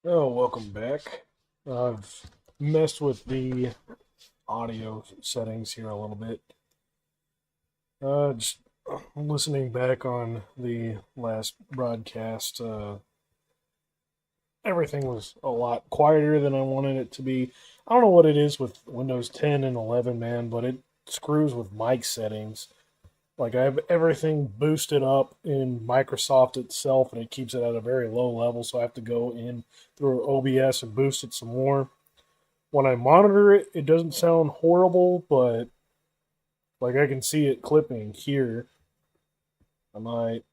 Oh, welcome back. I've messed with the audio settings here a little bit. Just listening back on the last broadcast, everything was a lot quieter than I wanted it to be. I don't know what it is with Windows 10 and 11, man, but it screws with mic settings. Like I have everything boosted up in Microsoft itself, and it keeps it at a very low level. So I have to go in through OBS and boost it some more. When I monitor it, it doesn't sound horrible, but like I can see it clipping here. I might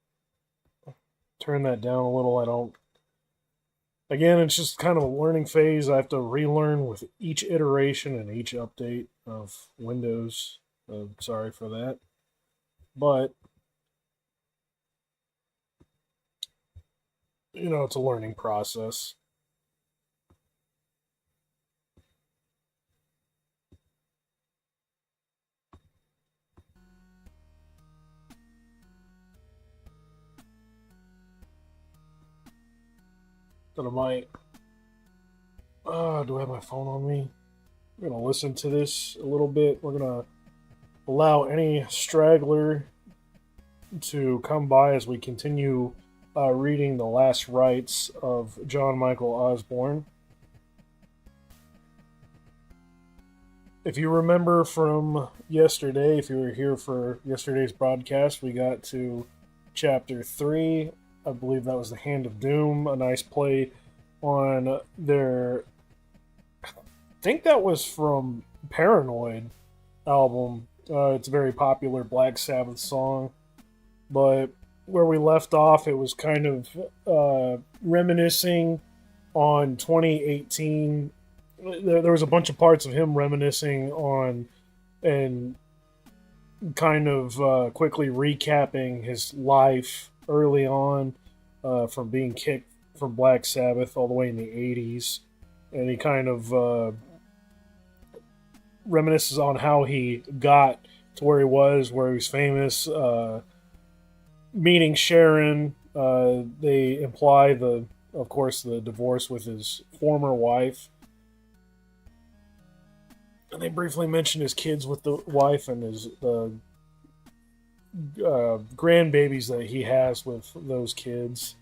turn that down a little. I don't. Again, it's just kind of a learning phase. I have to relearn with each iteration and each update of Windows. Sorry for that, but it's a learning process. That I might. Do I have my phone on me? We're gonna listen to this a little bit. We're gonna allow any straggler to come by as we continue reading the last rites of John Michael Osbourne. If you remember from yesterday, if you were here for yesterday's broadcast, we got to chapter 3. I believe that was the Hand of Doom, a nice play on their. I think that was from Paranoid album. It's a very popular Black Sabbath song. But where we left off, it was kind of reminiscing on 2018. There was a bunch of parts of him reminiscing on and kind of quickly recapping his life early on from being kicked from Black Sabbath all the way in the 80s. And he kind of reminisces on how he got to where he was famous. Meeting Sharon, they imply of course, the divorce with his former wife, and they briefly mention his kids with the wife and his grandbabies that he has with those kids.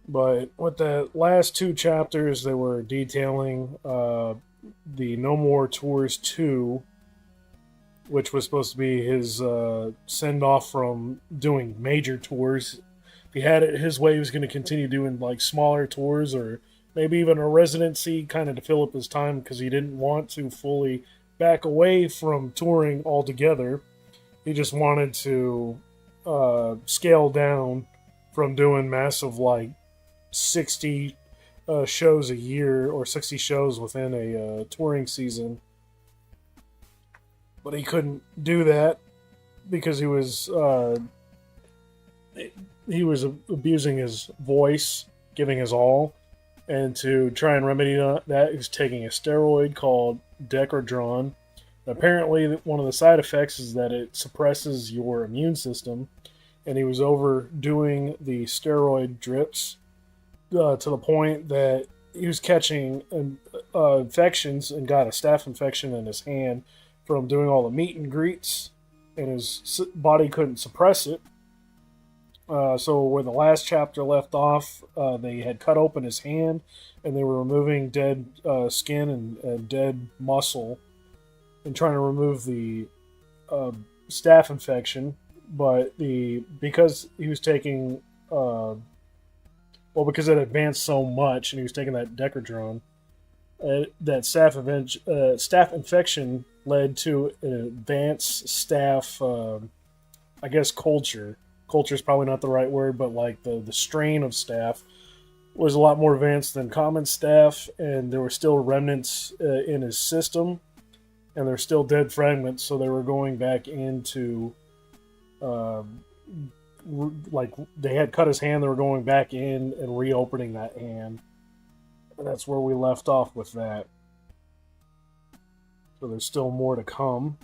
But with the last two chapters, they were detailing the No More Tours 2, which was supposed to be his send off from doing major tours. If he had it his way, he was going to continue doing like smaller tours or maybe even a residency kind of to fill up his time because he didn't want to fully back away from touring altogether. He just wanted to scale down from doing massive like 60 shows a year or 60 shows within a touring season. But he couldn't do that because he was abusing his voice, giving his all, and to try and remedy that, he was taking a steroid called Decadron. Apparently, one of the side effects is that it suppresses your immune system, and he was overdoing the steroid drips to the point that he was catching infections and got a staph infection in his hand from doing all the meet and greets, and his body couldn't suppress it. So where the last chapter left off, they had cut open his hand, and they were removing dead skin and dead muscle, and trying to remove the staph infection. But because he was taking because it advanced so much, and he was taking that Decadron, that staph infection led to an advanced staph, I guess, culture. Culture is probably not the right word, but like the strain of staph was a lot more advanced than common staph, and there were still remnants in his system, and there were still dead fragments, so they were going back into like they had cut his hand, they were going back in and reopening that hand. And that's where we left off with that. So there's still more to come.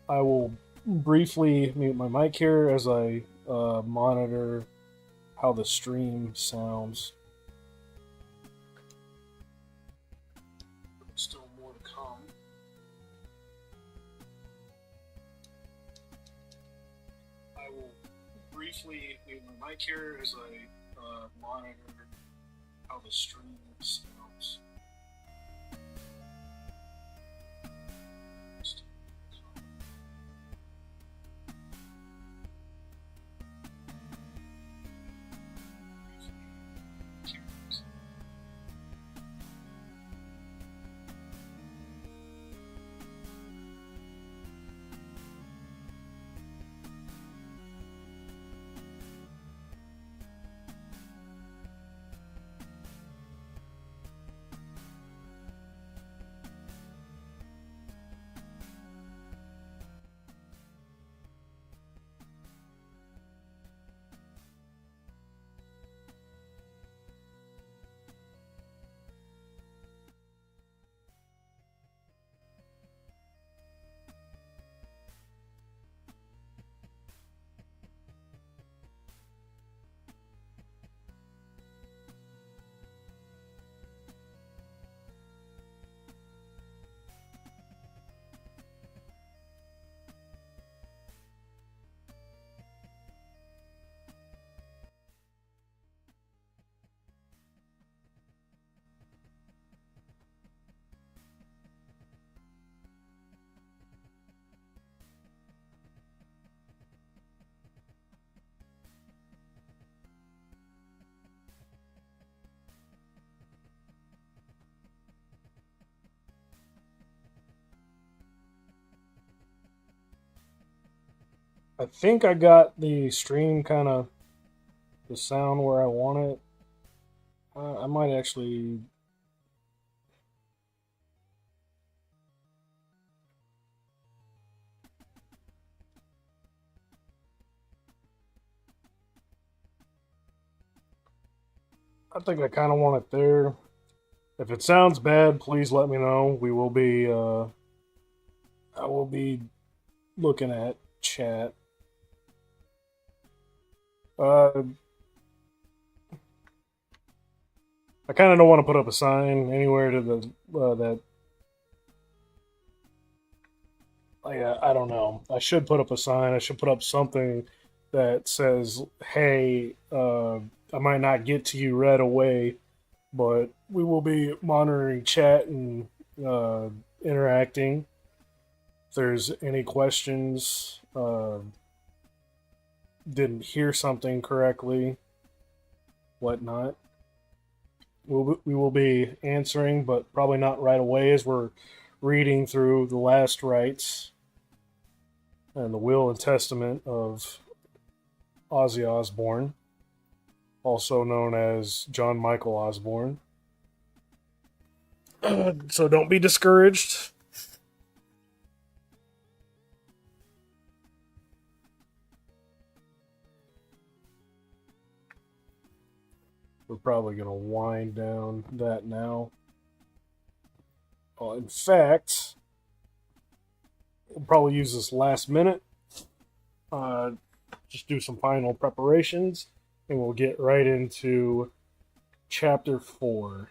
I will briefly mute my mic here as I monitor how the stream sounds. Still more to come. I will briefly mute my mic here as I monitor how the stream sounds. I think I got the stream kind of the sound where I want it. I might actually. I think I kind of want it there. If it sounds bad, please let me know. We will be. I will be looking at chat. I kind of don't want to put up a sign anywhere to the that. I don't know. I should put up a sign. I should put up something that says, "Hey, I might not get to you right away, but we will be monitoring chat and interacting. If there's any questions, didn't hear something correctly, whatnot, we will be answering, but probably not right away as we're reading through the last rites and the will and testament of Ozzy Osbourne, also known as John Michael Osbourne. So don't be discouraged. We're probably going to wind down that now. In fact, we'll probably use this last minute. Just do some final preparations, and we'll get right into chapter 4.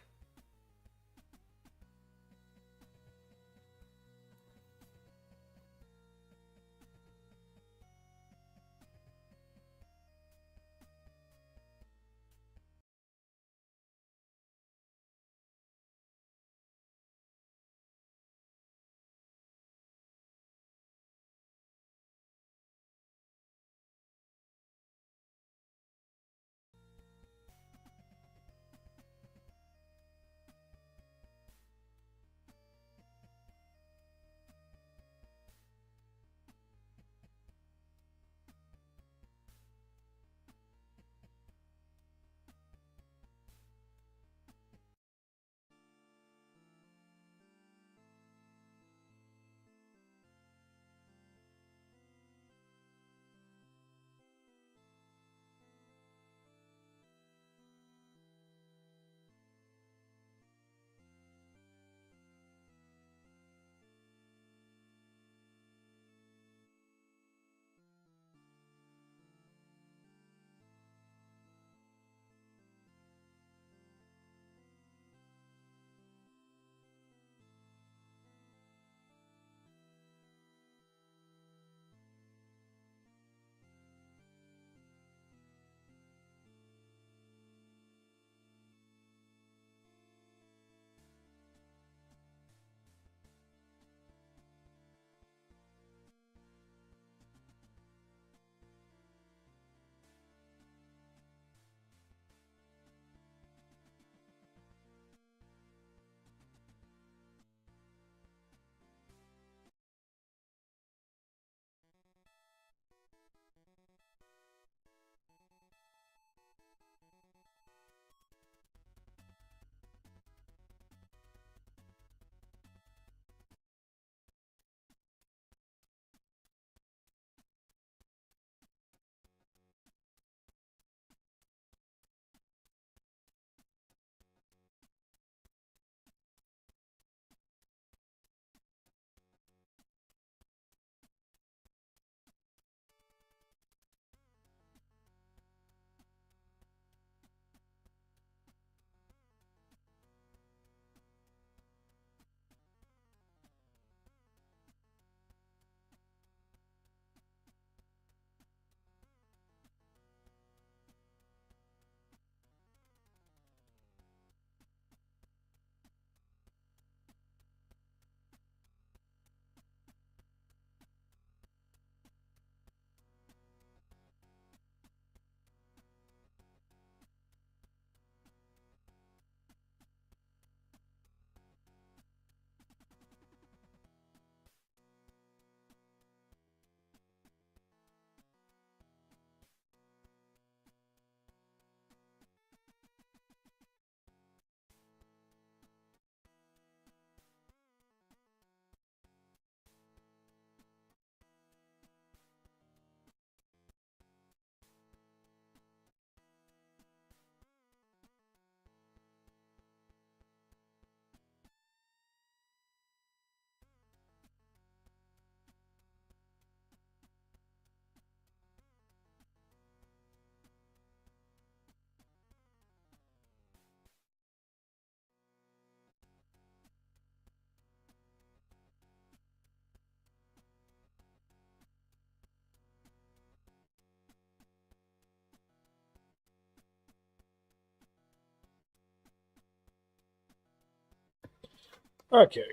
Okay,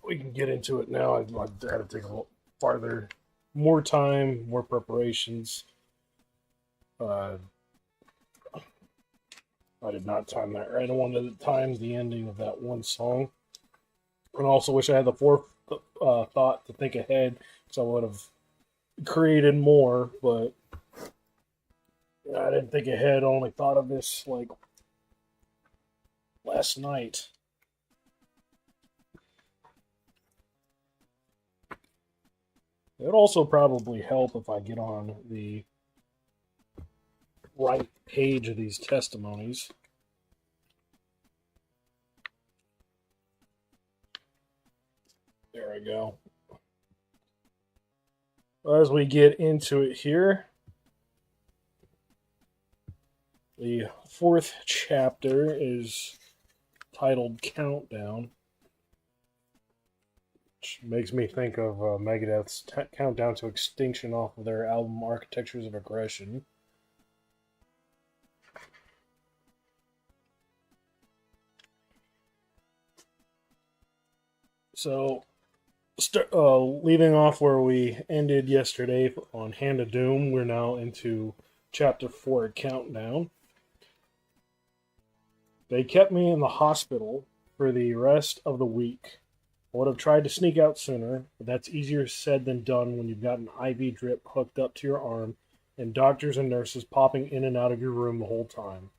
we can get into it now. I had to take a little farther, more time, more preparations. Uh, I did not time that right. I wanted to time the ending of that one song, and also wish I had the forethought to think ahead, so I would have created more. But I didn't think ahead. I only thought of this like last night. It would also probably help if I get on the right page of these testimonies. There we go. As we get into it here, the fourth chapter is titled Countdown, which makes me think of Megadeth's Countdown to Extinction off of their album Architectures of Aggression. So, leaving off where we ended yesterday on Hand of Doom, we're now into Chapter 4, Countdown. They kept me in the hospital for the rest of the week. I would have tried to sneak out sooner, but that's easier said than done when you've got an IV drip hooked up to your arm and doctors and nurses popping in and out of your room the whole time.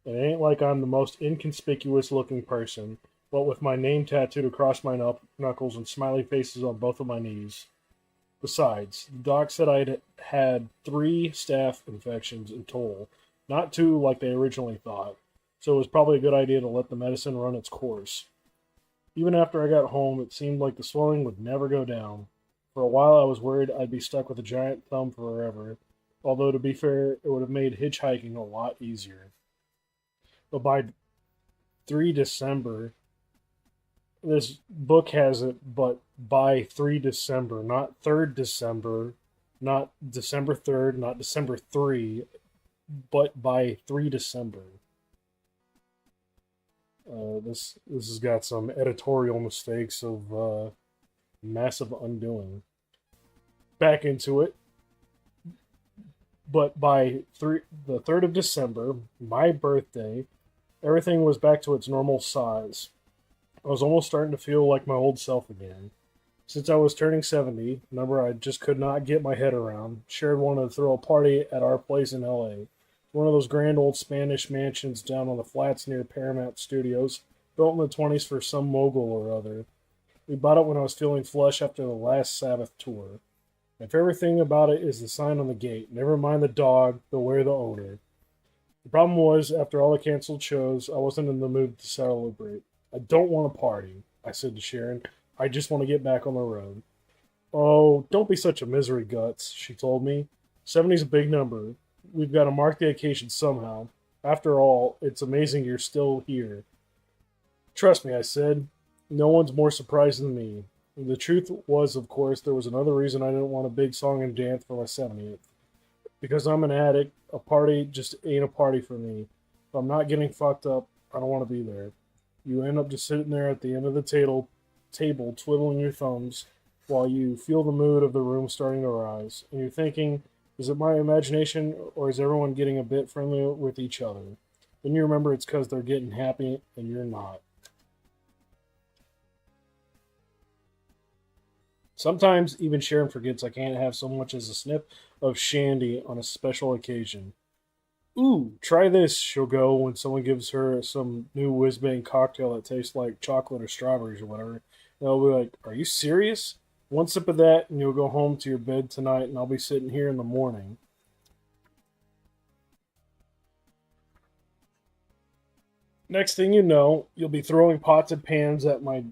And it ain't like I'm the most inconspicuous looking person, but with my name tattooed across my knuckles and smiley faces on both of my knees. Besides, the doc said I'd had 3 staph infections in total, not 2 like they originally thought, so it was probably a good idea to let the medicine run its course. Even after I got home, it seemed like the swelling would never go down. For a while, I was worried I'd be stuck with a giant thumb forever, although to be fair, it would have made hitchhiking a lot easier. But by 3 December, this book has it, but by 3 December, not 3rd December, not December 3rd, not December 3, but by 3 December. This has got some editorial mistakes of massive undoing. Back into it. But by the 3rd of December, my birthday, everything was back to its normal size. I was almost starting to feel like my old self again. Since I was turning 70, a number I just could not get my head around, Sharon wanted to throw a party at our place in LA. One of those grand old Spanish mansions down on the flats near Paramount Studios, built in the 20s for some mogul or other. We bought it when I was feeling flush after the last Sabbath tour. My favorite thing about it is the sign on the gate. Never mind the dog, beware the owner. The problem was, after all the canceled shows, I wasn't in the mood to celebrate. I don't want to party, I said to Sharon. I just want to get back on the road. Oh, don't be such a misery guts, she told me. 70's a big number. We've got to mark the occasion somehow. After all, it's amazing you're still here. Trust me, I said. No one's more surprised than me. The truth was, of course, there was another reason I didn't want a big song and dance for my 70th. Because I'm an addict, a party just ain't a party for me. If I'm not getting fucked up, I don't want to be there. You end up just sitting there at the end of the table twiddling your thumbs, while you feel the mood of the room starting to rise. And you're thinking, is it my imagination, or is everyone getting a bit friendlier with each other? Then you remember it's because they're getting happy, and you're not. Sometimes even Sharon forgets I can't have so much as a sniff of shandy on a special occasion. Ooh, try this, she'll go when someone gives her some new whiz-bang cocktail that tastes like chocolate or strawberries or whatever. And they'll be like, are you serious? One sip of that and you'll go home to your bed tonight and I'll be sitting here in the morning. Next thing you know, you'll be throwing pots and pans at my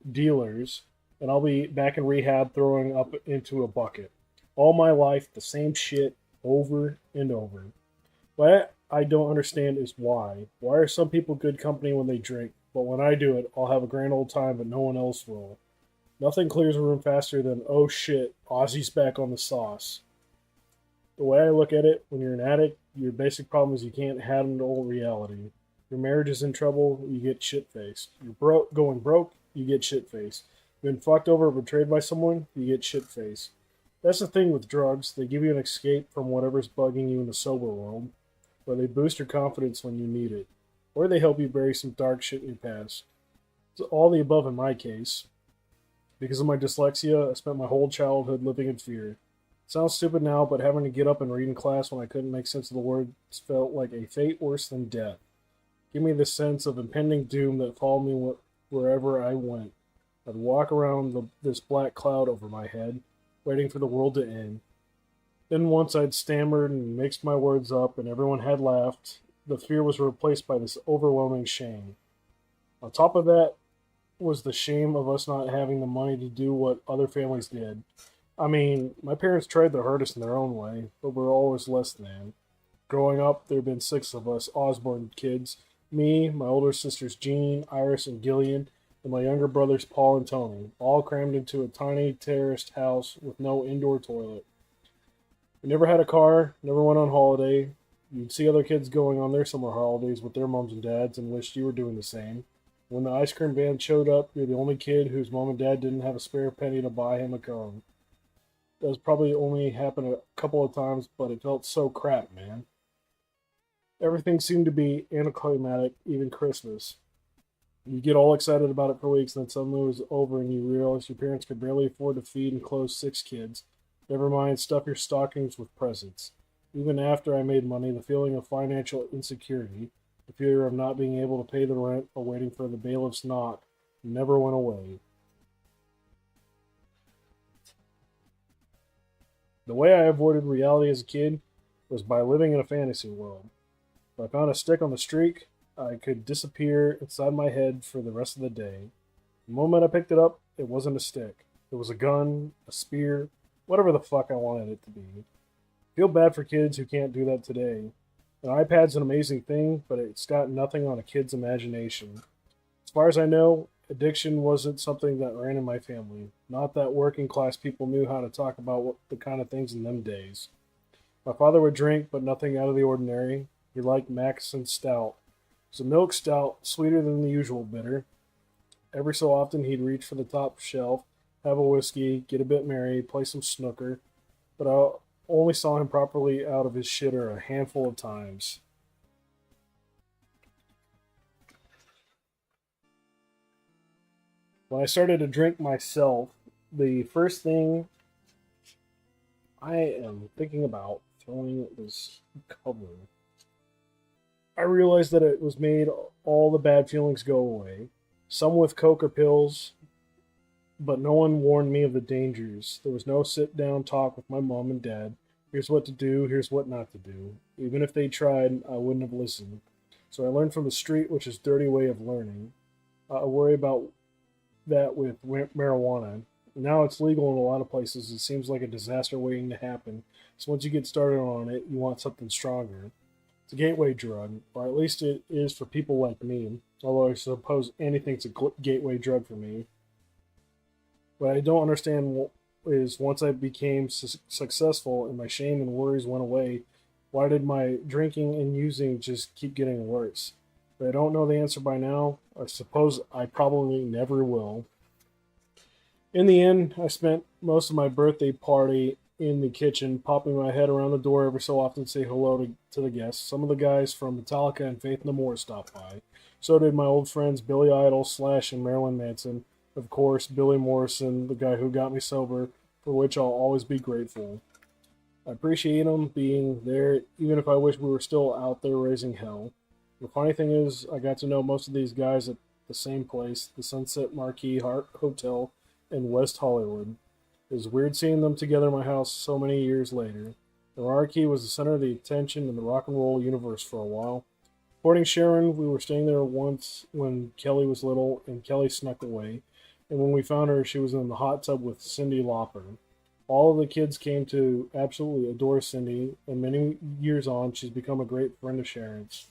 dealers and I'll be back in rehab throwing up into a bucket. All my life, the same shit over and over. What I don't understand is why. Why are some people good company when they drink, but when I do it, I'll have a grand old time, but no one else will? Nothing clears a room faster than, oh shit, Ozzy's back on the sauce. The way I look at it, when you're an addict, your basic problem is you can't handle reality. Your marriage is in trouble, you get shit-faced. You're going broke, you get shit-faced. You've been fucked over or betrayed by someone, you get shit-faced. That's the thing with drugs. They give you an escape from whatever's bugging you in the sober world, or they boost your confidence when you need it, or they help you bury some dark shit in your past. It's all the above in my case. Because of my dyslexia, I spent my whole childhood living in fear. It sounds stupid now, but having to get up and read in class when I couldn't make sense of the words felt like a fate worse than death. Give me the sense of impending doom that followed me wherever I went. I'd walk around this black cloud over my head, waiting for the world to end. Then once I'd stammered and mixed my words up and everyone had laughed, the fear was replaced by this overwhelming shame. On top of that was the shame of us not having the money to do what other families did. I mean, my parents tried their hardest in their own way, but we're always less than. Growing up, there had been 6 of us Osbourne kids: me, my older sisters Jean, Iris, and Gillian, and my younger brothers Paul and Tony, all crammed into a tiny terraced house with no indoor toilet. We never had a car, never went on holiday. You'd see other kids going on their summer holidays with their moms and dads and wished you were doing the same. When the ice cream van showed up, you're the only kid whose mom and dad didn't have a spare penny to buy him a cone. That was probably only happened a couple of times, but it felt so crap, man. Everything seemed to be anticlimactic, even Christmas. You get all excited about it for weeks, and then suddenly it was over, and you realize your parents could barely afford to feed and clothe 6 kids. Never mind, stuff your stockings with presents. Even after I made money, the feeling of financial insecurity, the fear of not being able to pay the rent or waiting for the bailiff's knock, never went away. The way I avoided reality as a kid was by living in a fantasy world. If I found a stick on the street, I could disappear inside my head for the rest of the day. The moment I picked it up, it wasn't a stick. It was a gun, a spear, whatever the fuck I wanted it to be. I feel bad for kids who can't do that today. An iPad's an amazing thing, but it's got nothing on a kid's imagination. As far as I know, addiction wasn't something that ran in my family. Not that working class people knew how to talk about the kind of things in them days. My father would drink, but nothing out of the ordinary. He liked Macson Stout. It was a milk stout, sweeter than the usual bitter. Every so often he'd reach for the top shelf, have a whiskey, get a bit merry, play some snooker, but I only saw him properly out of his shitter a handful of times. When I started to drink myself, the first thing I am thinking about throwing this cover. I realized that it was made all the bad feelings go away. Some with coke or pills, but no one warned me of the dangers. There was no sit-down talk with my mom and dad. Here's what to do, here's what not to do. Even if they tried, I wouldn't have listened. So I learned from the street, which is a dirty way of learning. I worry about that with marijuana. Now it's legal in a lot of places. It seems like a disaster waiting to happen. So once you get started on it, you want something stronger. It's a gateway drug, or at least it is for people like me, although I suppose anything's a gateway drug for me. What I don't understand is once I became successful and my shame and worries went away, why did my drinking and using just keep getting worse? But I don't know the answer by now. I suppose I probably never will. In the end, I spent most of my birthday party in the kitchen, popping my head around the door every so often to say hello to the guests. Some of the guys from Metallica and Faith No More stopped by. So did my old friends Billy Idol, Slash, and Marilyn Manson. Of course, Billy Morrison, the guy who got me sober, for which I'll always be grateful. I appreciate them being there, even if I wish we were still out there raising hell. The funny thing is, I got to know most of these guys at the same place, the Sunset Marquis Hotel in West Hollywood. It was weird seeing them together in my house so many years later. The Marquis was the center of the attention in the rock and roll universe for a while. According to Sharon, we were staying there once when Kelly was little, and Kelly snuck away. And when we found her, she was in the hot tub with Cyndi Lauper. All of the kids came to absolutely adore Cyndi, and many years on, she's become a great friend of Sharon's.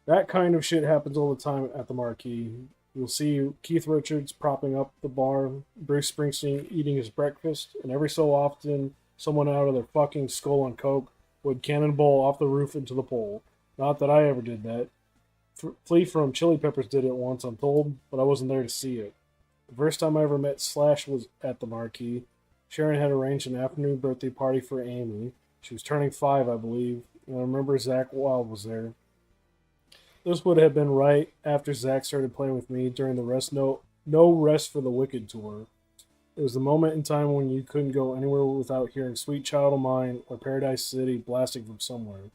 That kind of shit happens all the time at the Marquee. You'll see Keith Richards propping up the bar, Bruce Springsteen eating his breakfast, and every so often, someone out of their fucking skull and coke would cannonball off the roof into the pool. Not that I ever did that. Flea from Chili Peppers did it once, I'm told, but I wasn't there to see it. The first time I ever met Slash was at the Marquee. Sharon had arranged an afternoon birthday party for Amy. She was turning 5, I believe, and I remember Zach Wild was there. This would have been right after Zach started playing with me during the no Rest for the Wicked tour. It was the moment in time when you couldn't go anywhere without hearing Sweet Child of Mine or Paradise City blasting from somewhere.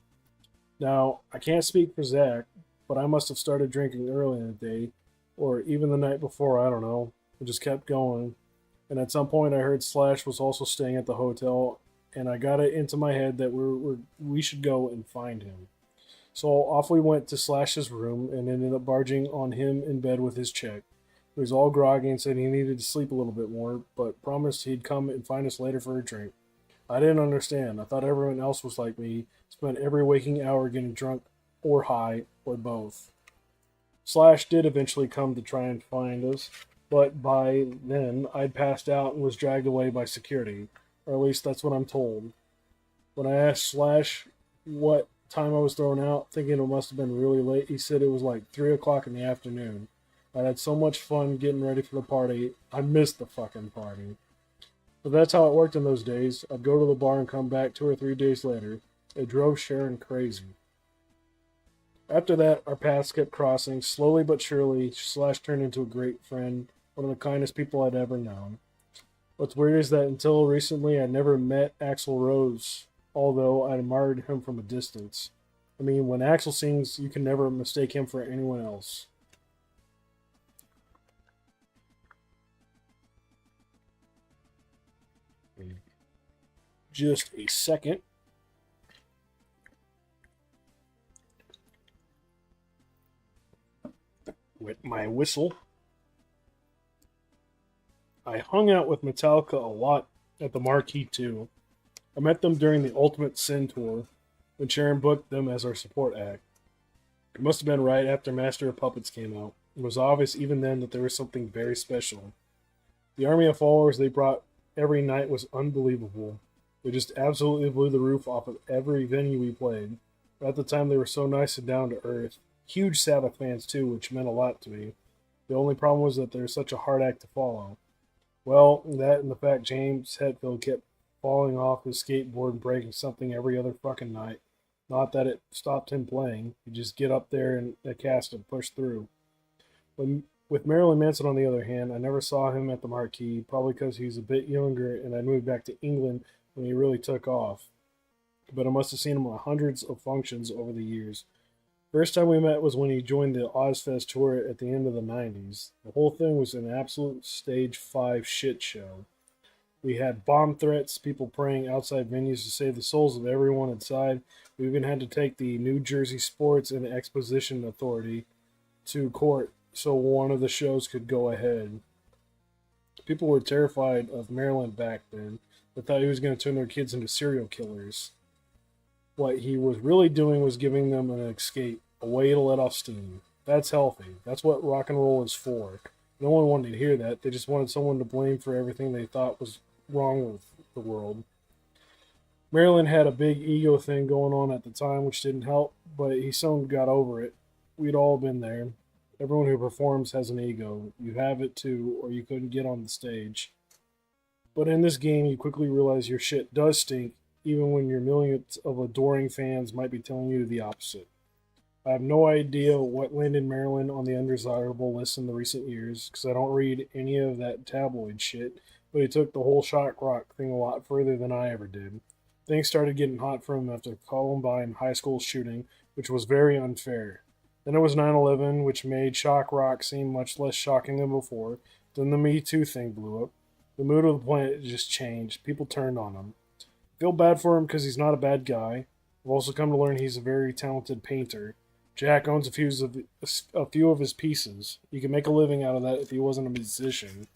Now, I can't speak for Zach, but I must have started drinking early in the day, or even the night before, I don't know. I just kept going. And at some point, I heard Slash was also staying at the hotel, and I got it into my head that we should go and find him. So off we went to Slash's room and ended up barging on him in bed with his check. He was all groggy and said he needed to sleep a little bit more, but promised he'd come and find us later for a drink. I didn't understand. I thought everyone else was like me, spent every waking hour getting drunk or high or both. Slash did eventually come to try and find us, but by then I'd passed out and was dragged away by security, or at least that's what I'm told. When I asked Slash what time I was thrown out, thinking it must have been really late, he said it was like 3 o'clock in the afternoon. I had so much fun getting ready for the party, I missed the fucking party. But that's how it worked in those days. I'd go to the bar and come back 2 or 3 days later. It drove Sharon crazy. After that, our paths kept crossing. Slowly but surely, Slash turned into a great friend, one of the kindest people I'd ever known. What's weird is that until recently, I never met Axl Rose, although I admired him from a distance. I mean, when Axl sings, you can never mistake him for anyone else. Just a second. With my whistle. I hung out with Metallica a lot at the Marquee too. I met them during the Ultimate Sin tour when Sharon booked them as our support act. It must have been right after Master of Puppets came out. It was obvious even then that there was something very special. The army of followers they brought every night was unbelievable. They just absolutely blew the roof off of every venue we played. But at the time, they were so nice and down to earth. Huge Sabbath fans, too, which meant a lot to me. The only problem was that they're such a hard act to follow. Well, that and the fact James Hetfield kept falling off his skateboard and breaking something every other fucking night. Not that it stopped him playing. He'd just get up there and the cast and push through. With Marilyn Manson, on the other hand, I never saw him at the Marquee, probably because he was a bit younger and I moved back to England when he really took off. But I must have seen him at hundreds of functions over the years. First time we met was when he joined the Ozfest tour at the end of the 90s. The whole thing was an absolute stage 5 shit show. We had bomb threats, people praying outside venues to save the souls of everyone inside. We even had to take the New Jersey Sports and Exposition Authority to court so one of the shows could go ahead. People were terrified of Maryland back then. They thought he was going to turn their kids into serial killers. What he was really doing was giving them an escape, a way to let off steam. That's healthy. That's what rock and roll is for. No one wanted to hear that. They just wanted someone to blame for everything they thought was wrong with the world. Maryland had a big ego thing going on at the time, which didn't help, but he soon got over it. We'd all been there. Everyone who performs has an ego. You have it too, or you couldn't get on the stage. But in this game, you quickly realize your shit does stink, even when your millions of adoring fans might be telling you the opposite. I have no idea what landed Maryland on the undesirable list in the recent years, because I don't read any of that tabloid shit, but he took the whole shock rock thing a lot further than I ever did. Things started getting hot for him after Columbine high school shooting, which was very unfair. Then it was 9/11, which made shock rock seem much less shocking than before. Then the Me Too thing blew up. The mood of the planet just changed. People turned on him. I feel bad for him because he's not a bad guy. I've also come to learn he's a very talented painter. Jack owns a few of his pieces. You could make a living out of that if he wasn't a musician.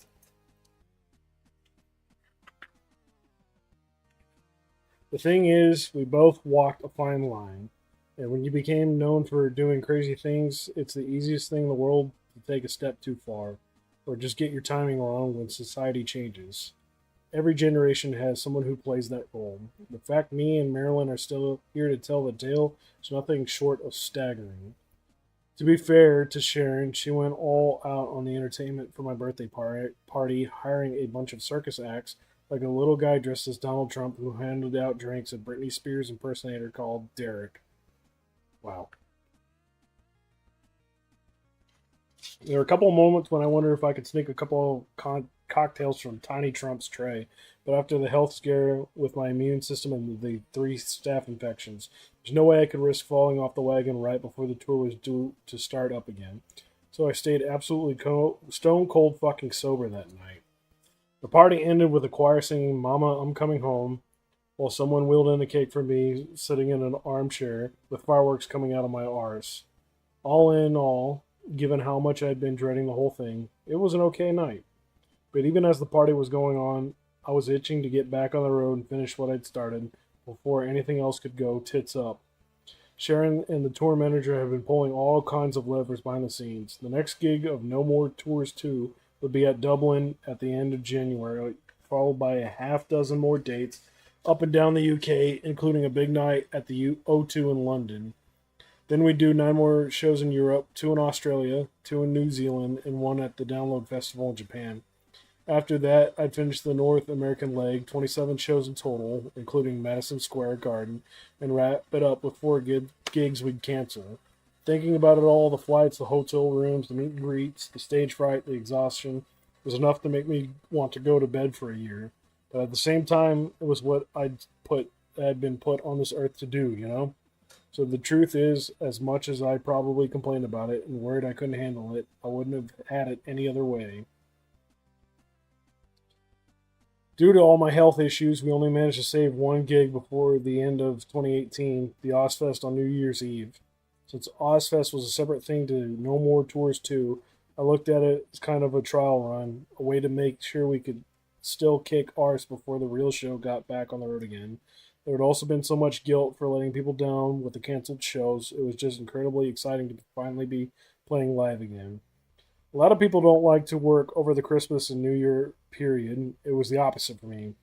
The thing is, we both walked a fine line. And when you became known for doing crazy things, it's the easiest thing in the world to take a step too far, or just get your timing wrong when society changes. Every generation has someone who plays that role. The fact me and Marilyn are still here to tell the tale is nothing short of staggering. To be fair to Sharon, she went all out on the entertainment for my birthday party, hiring a bunch of circus acts, like a little guy dressed as Donald Trump who handed out drinks, and Britney Spears impersonator called Derek. Wow. There were a couple of moments when I wondered if I could sneak a couple of cocktails from Tiny Trump's tray, but after the health scare with my immune system and the 3 staph infections, there's no way I could risk falling off the wagon right before the tour was due to start up again. So I stayed absolutely stone cold fucking sober that night. The party ended with the choir singing "Mama, I'm Coming Home," while someone wheeled in a cake for me sitting in an armchair with fireworks coming out of my arse. All in all, given how much I'd been dreading the whole thing, it was an okay night. But even as the party was going on, I was itching to get back on the road and finish what I'd started before anything else could go tits up. Sharon and the tour manager have been pulling all kinds of levers behind the scenes. The next gig of No More Tours 2 would be at Dublin at the end of January, followed by a half dozen more dates up and down the UK, including a big night at the O2 in London. Then we'd do 9 more shows in Europe, 2 in Australia, 2 in New Zealand, and 1 at the Download Festival in Japan. After that, I'd finish the North American leg, 27 shows in total, including Madison Square Garden, and wrap it up with 4 gigs we'd cancel. Thinking about it all, the flights, the hotel rooms, the meet and greets, the stage fright, the exhaustion, was enough to make me want to go to bed for a year. But at the same time, it was what had been put on this earth to do, you know? So the truth is, as much as I probably complained about it and worried I couldn't handle it, I wouldn't have had it any other way. Due to all my health issues, we only managed to save 1 gig before the end of 2018, the Ozfest on New Year's Eve. Since Ozfest was a separate thing to No More Tours 2, I looked at it as kind of a trial run, a way to make sure we could still kick arse before the real show got back on the road again. There had also been so much guilt for letting people down with the canceled shows. It was just incredibly exciting to finally be playing live again. A lot of people don't like to work over the Christmas and New Year period. It was the opposite for me.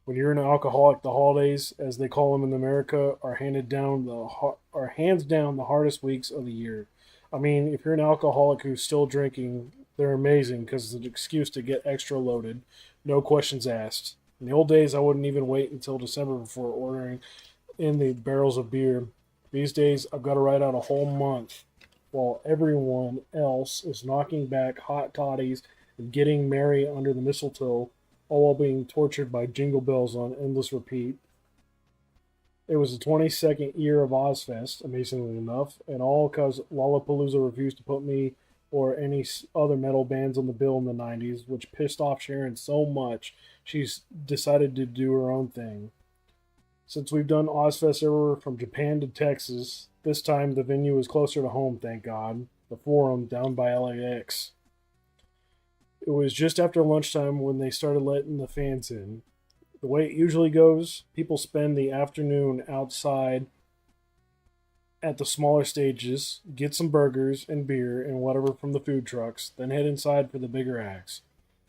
When you're an alcoholic, the holidays, as they call them in America, are hands down the hardest weeks of the year. I mean, if you're an alcoholic who's still drinking, they're amazing because it's an excuse to get extra loaded, no questions asked. In the old days, I wouldn't even wait until December before ordering in the barrels of beer. These days, I've got to ride out a whole month while everyone else is knocking back hot toddies and getting merry under the mistletoe, all while being tortured by jingle bells on endless repeat. It was the 22nd year of Ozfest, amazingly enough, and all because Lollapalooza refused to put me or any other metal bands on the bill in the 90s, which pissed off Sharon so much she's decided to do her own thing. Since we've done Ozfest everywhere from Japan to Texas, this time the venue is closer to home, thank God. The Forum down by LAX. It was just after lunchtime when they started letting the fans in. The way it usually goes, people spend the afternoon outside at the smaller stages, get some burgers and beer and whatever from the food trucks, then head inside for the bigger acts.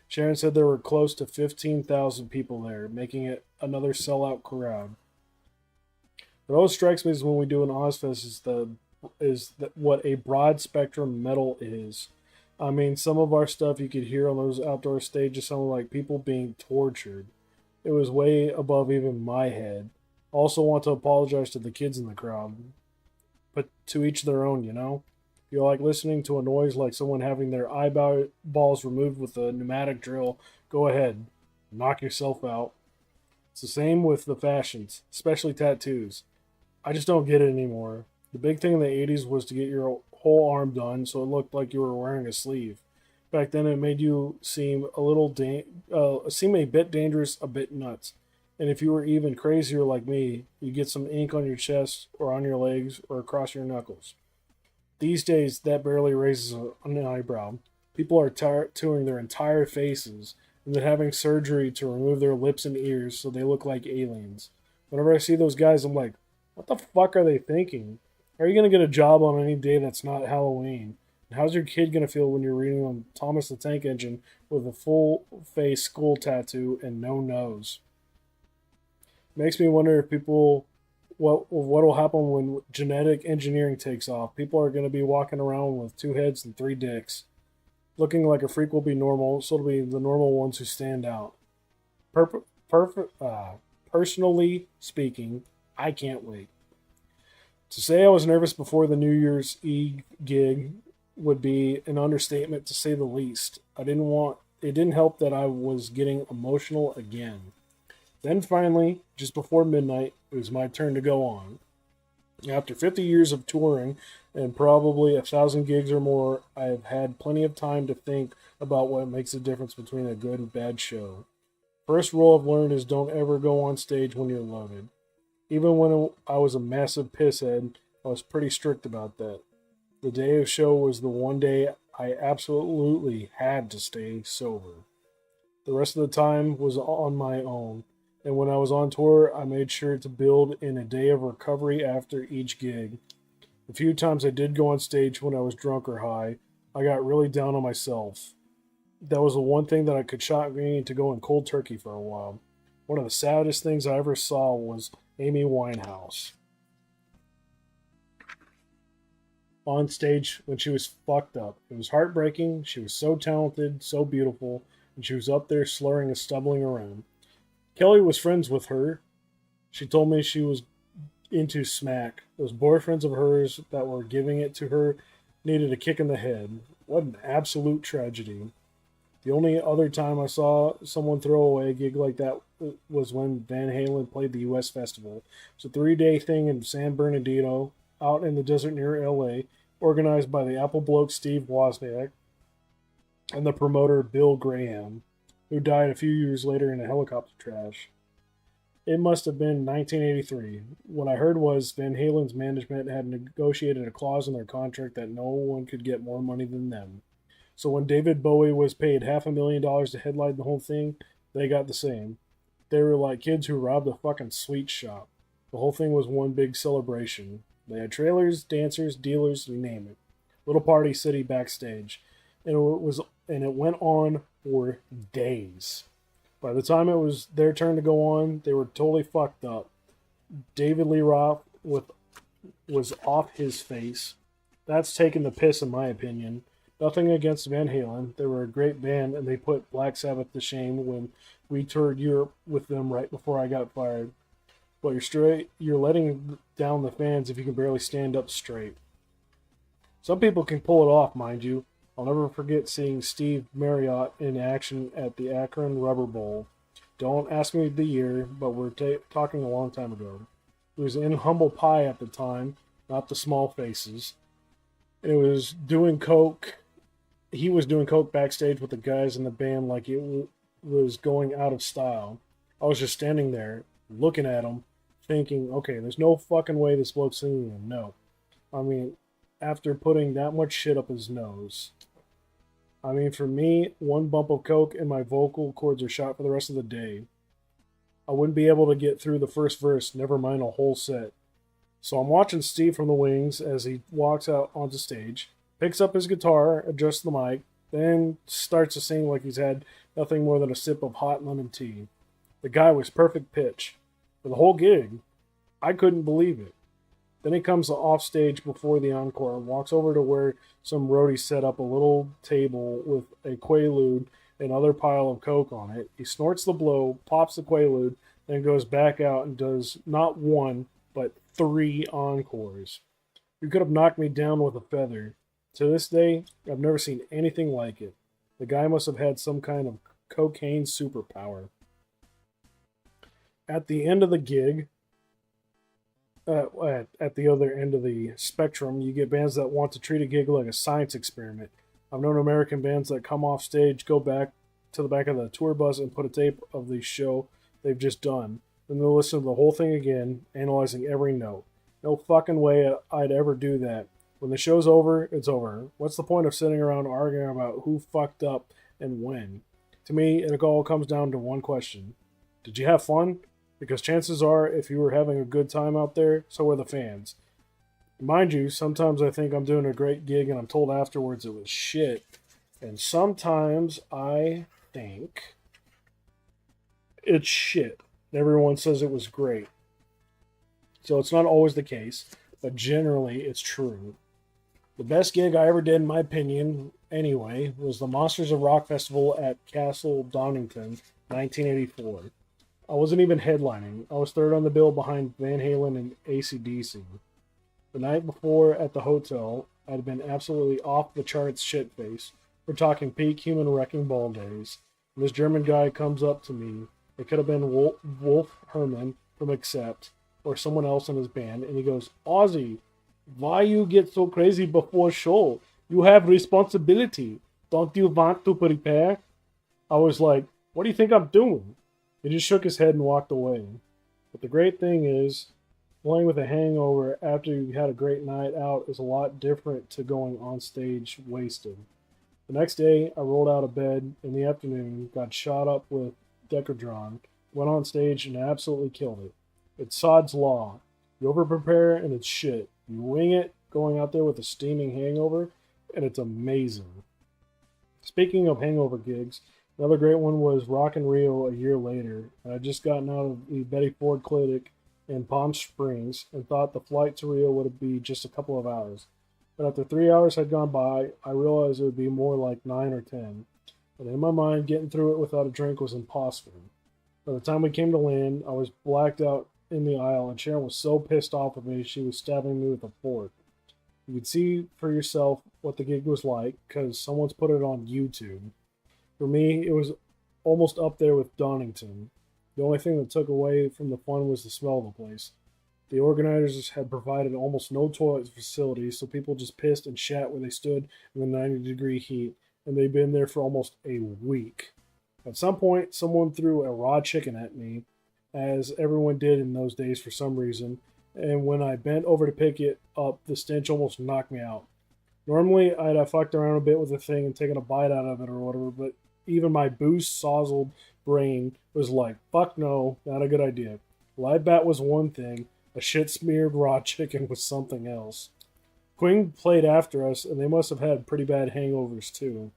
Sharon said there were close to 15,000 people there, making it another sellout crowd. What always strikes me is when we do an Ozfest is that what a broad spectrum metal is. I mean, some of our stuff you could hear on those outdoor stages sounded like people being tortured. It was way above even my head. Also want to apologize to the kids in the crowd. But to each their own, you know? If you like listening to a noise like someone having their eyeballs removed with a pneumatic drill, go ahead. Knock yourself out. It's the same with the fashions, especially tattoos. I just don't get it anymore. The big thing in the 80s was to get your whole arm done so it looked like you were wearing a sleeve. Back then it made you seem seem a bit dangerous, a bit nuts. And if you were even crazier like me, you get some ink on your chest or on your legs or across your knuckles. These days, that barely raises an eyebrow. People are tattooing their entire faces and then having surgery to remove their lips and ears so they look like aliens. Whenever I see those guys, I'm like, what the fuck are they thinking? How are you going to get a job on any day that's not Halloween? And how's your kid going to feel when you're reading on Thomas the Tank Engine with a full face skull tattoo and no nose? Makes me wonder if people what will happen when genetic engineering takes off? People are going to be walking around with 2 heads and 3 dicks. Looking like a freak will be normal, so it'll be the normal ones who stand out. Perf- perfect. Personally speaking, I can't wait. To say I was nervous before the New Year's Eve gig would be an understatement to say the least. I didn't want. It didn't help that I was getting emotional again. Then finally, just before midnight, it was my turn to go on. After 50 years of touring and probably 1,000 gigs or more, I have had plenty of time to think about what makes the difference between a good and bad show. First rule I've learned is don't ever go on stage when you're loaded. Even when I was a massive pisshead, I was pretty strict about that. The day of show was the one day I absolutely had to stay sober. The rest of the time was on my own. And when I was on tour, I made sure to build in a day of recovery after each gig. The few times I did go on stage when I was drunk or high, I got really down on myself. That was the one thing that I could shock me into going cold turkey for a while. One of the saddest things I ever saw was Amy Winehouse on stage when she was fucked up. It was heartbreaking. She was so talented, so beautiful, and she was up there slurring and stumbling around. Kelly was friends with her. She told me she was into smack. Those boyfriends of hers that were giving it to her needed a kick in the head. What an absolute tragedy. The only other time I saw someone throw away a gig like that was when Van Halen played the U.S. Festival. It's a 3-day thing in San Bernardino, out in the desert near L.A., organized by the Apple bloke Steve Wozniak and the promoter Bill Graham, who died a few years later in a helicopter crash. It must have been 1983. What I heard was Van Halen's management had negotiated a clause in their contract that no one could get more money than them. So when David Bowie was paid $500,000 to headline the whole thing, they got the same. They were like kids who robbed a fucking sweet shop. The whole thing was one big celebration. They had trailers, dancers, dealers, you name it. Little party city backstage. And it went on for days. By the time it was their turn to go on, they were totally fucked up. David Lee Roth was off his face. That's taking the piss, in my opinion. Nothing against Van Halen. They were a great band, and they put Black Sabbath to shame when we toured Europe with them right before I got fired. But you're letting down the fans if you can barely stand up straight. Some people can pull it off, mind you. I'll never forget seeing Steve Marriott in action at the Akron Rubber Bowl. Don't ask me the year, but we're talking a long time ago. He was in Humble Pie at the time, not the Small Faces. It was doing coke. He was doing coke backstage with the guys in the band like it was going out of style. I was just standing there, looking at him, thinking, okay, there's no fucking way this bloke's singing him. No. I mean, after putting that much shit up his nose. I mean, for me, one bump of coke and my vocal cords are shot for the rest of the day. I wouldn't be able to get through the first verse, never mind a whole set. So I'm watching Steve from the wings as he walks out onto stage, picks up his guitar, adjusts the mic, then starts to sing like he's had nothing more than a sip of hot lemon tea. The guy was perfect pitch. For the whole gig, I couldn't believe it. Then he comes off stage before the encore and walks over to where some roadies set up a little table with a Quaalude and other pile of coke on it. He snorts the blow, pops the Quaalude, then goes back out and does not one, but 3 encores. You could have knocked me down with a feather. To this day, I've never seen anything like it. The guy must have had some kind of cocaine superpower. At the end of the gig, at the other end of the spectrum, you get bands that want to treat a gig like a science experiment. I've known American bands that come off stage, go back to the back of the tour bus and put a tape of the show they've just done. Then they'll listen to the whole thing again, analyzing every note. No fucking way I'd ever do that. When the show's over, it's over. What's the point of sitting around arguing about who fucked up and when? To me, it all comes down to one question. Did you have fun? Because chances are, if you were having a good time out there, so were the fans. Mind you, sometimes I think I'm doing a great gig and I'm told afterwards it was shit. And sometimes I think it's shit. Everyone says it was great. So it's not always the case, but generally it's true. The best gig I ever did, in my opinion, anyway, was the Monsters of Rock Festival at Castle Donington, 1984. I wasn't even headlining. I was third on the bill behind Van Halen and AC/DC. The night before at the hotel, I'd been absolutely off the charts shit face. We're talking peak human wrecking ball days. And this German guy comes up to me. It could have been Wolf Herman from Accept or someone else in his band, and he goes, Ozzy, why you get so crazy before show? You have responsibility. Don't you want to prepare? I was like, what do you think I'm doing? He just shook his head and walked away. But the great thing is, playing with a hangover after you had a great night out is a lot different to going on stage wasted. The next day, I rolled out of bed in the afternoon, got shot up with Decadron, went on stage and absolutely killed it. It's Sod's Law. You overprepare and it's shit. You wing it, going out there with a steaming hangover, and it's amazing. Speaking of hangover gigs, another great one was Rock in Rio a year later. I had just gotten out of the Betty Ford Clinic in Palm Springs and thought the flight to Rio would be just a couple of hours. But after 3 hours had gone by, I realized it would be more like 9 or 10. And in my mind, getting through it without a drink was impossible. By the time we came to land, I was blacked out in the aisle, and Sharon was so pissed off with me she was stabbing me with a fork. You could see for yourself what the gig was like, because someone's put it on YouTube. For me, it was almost up there with Donington. The only thing that took away from the fun was the smell of the place. The organizers had provided almost no toilet facilities, so people just pissed and shat where they stood in the 90-degree heat, and they'd been there for almost a week. At some point, someone threw a raw chicken at me, as everyone did in those days for some reason, and when I bent over to pick it up, the stench almost knocked me out. Normally, I'd have fucked around a bit with the thing and taken a bite out of it or whatever, but even my booze-sozzled brain was like, fuck no, not a good idea. Live bat was one thing, a shit-smeared raw chicken was something else. Queen played after us, and they must have had pretty bad hangovers too.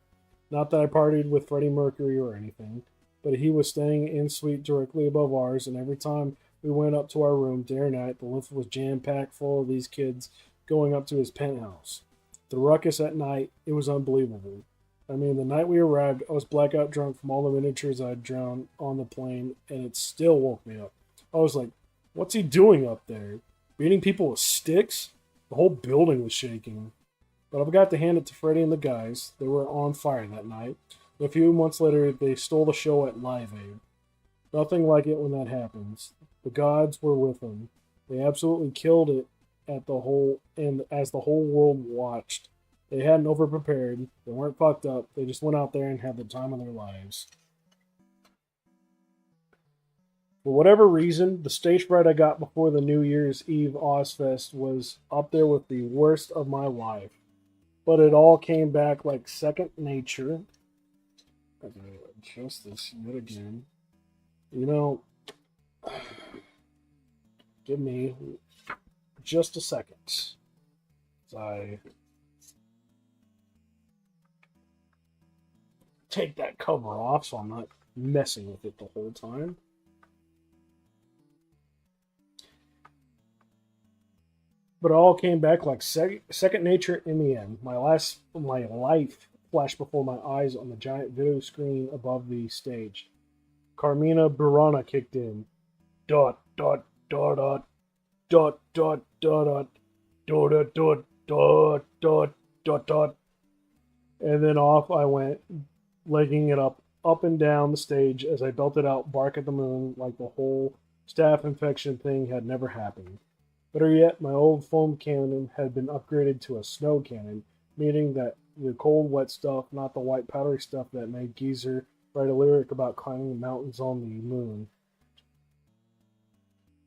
Not that I partied with Freddie Mercury or anything, but he was staying in suite directly above ours, and every time we went up to our room day or night, the lift was jam-packed full of these kids going up to his penthouse. The ruckus at night, it was unbelievable. I mean, the night we arrived, I was blackout drunk from all the miniatures I'd drowned on the plane, and it still woke me up. I was like, what's he doing up there? Beating people with sticks? The whole building was shaking. But I've got to hand it to Freddie and the guys. They were on fire that night. A few months later, they stole the show at Live Aid. Nothing like it when that happens. The gods were with them. They absolutely killed it at the whole, and as the whole world watched. They hadn't overprepared. They weren't fucked up. They just went out there and had the time of their lives. For whatever reason, the stage fright I got before the New Year's Eve Ozfest was up there with the worst of my life. But it all came back like second nature. I'm going to adjust this yet again. You know, give me just a second. As I take that cover off so I'm not messing with it the whole time. But it all came back like second nature in the end. My life flashed before my eyes on the giant video screen above the stage. Carmina Burana kicked in. Dot, dot, dot, dot, dot, dot, dot, dot, dot, dot, dot, dot, dot, dot. And then off I went, legging it up and down the stage as I belted out Bark at the Moon like the whole staph infection thing had never happened. Better yet, my old foam cannon had been upgraded to a snow cannon, meaning that the cold, wet stuff, not the white, powdery stuff that made Geezer write a lyric about climbing the mountains on the moon.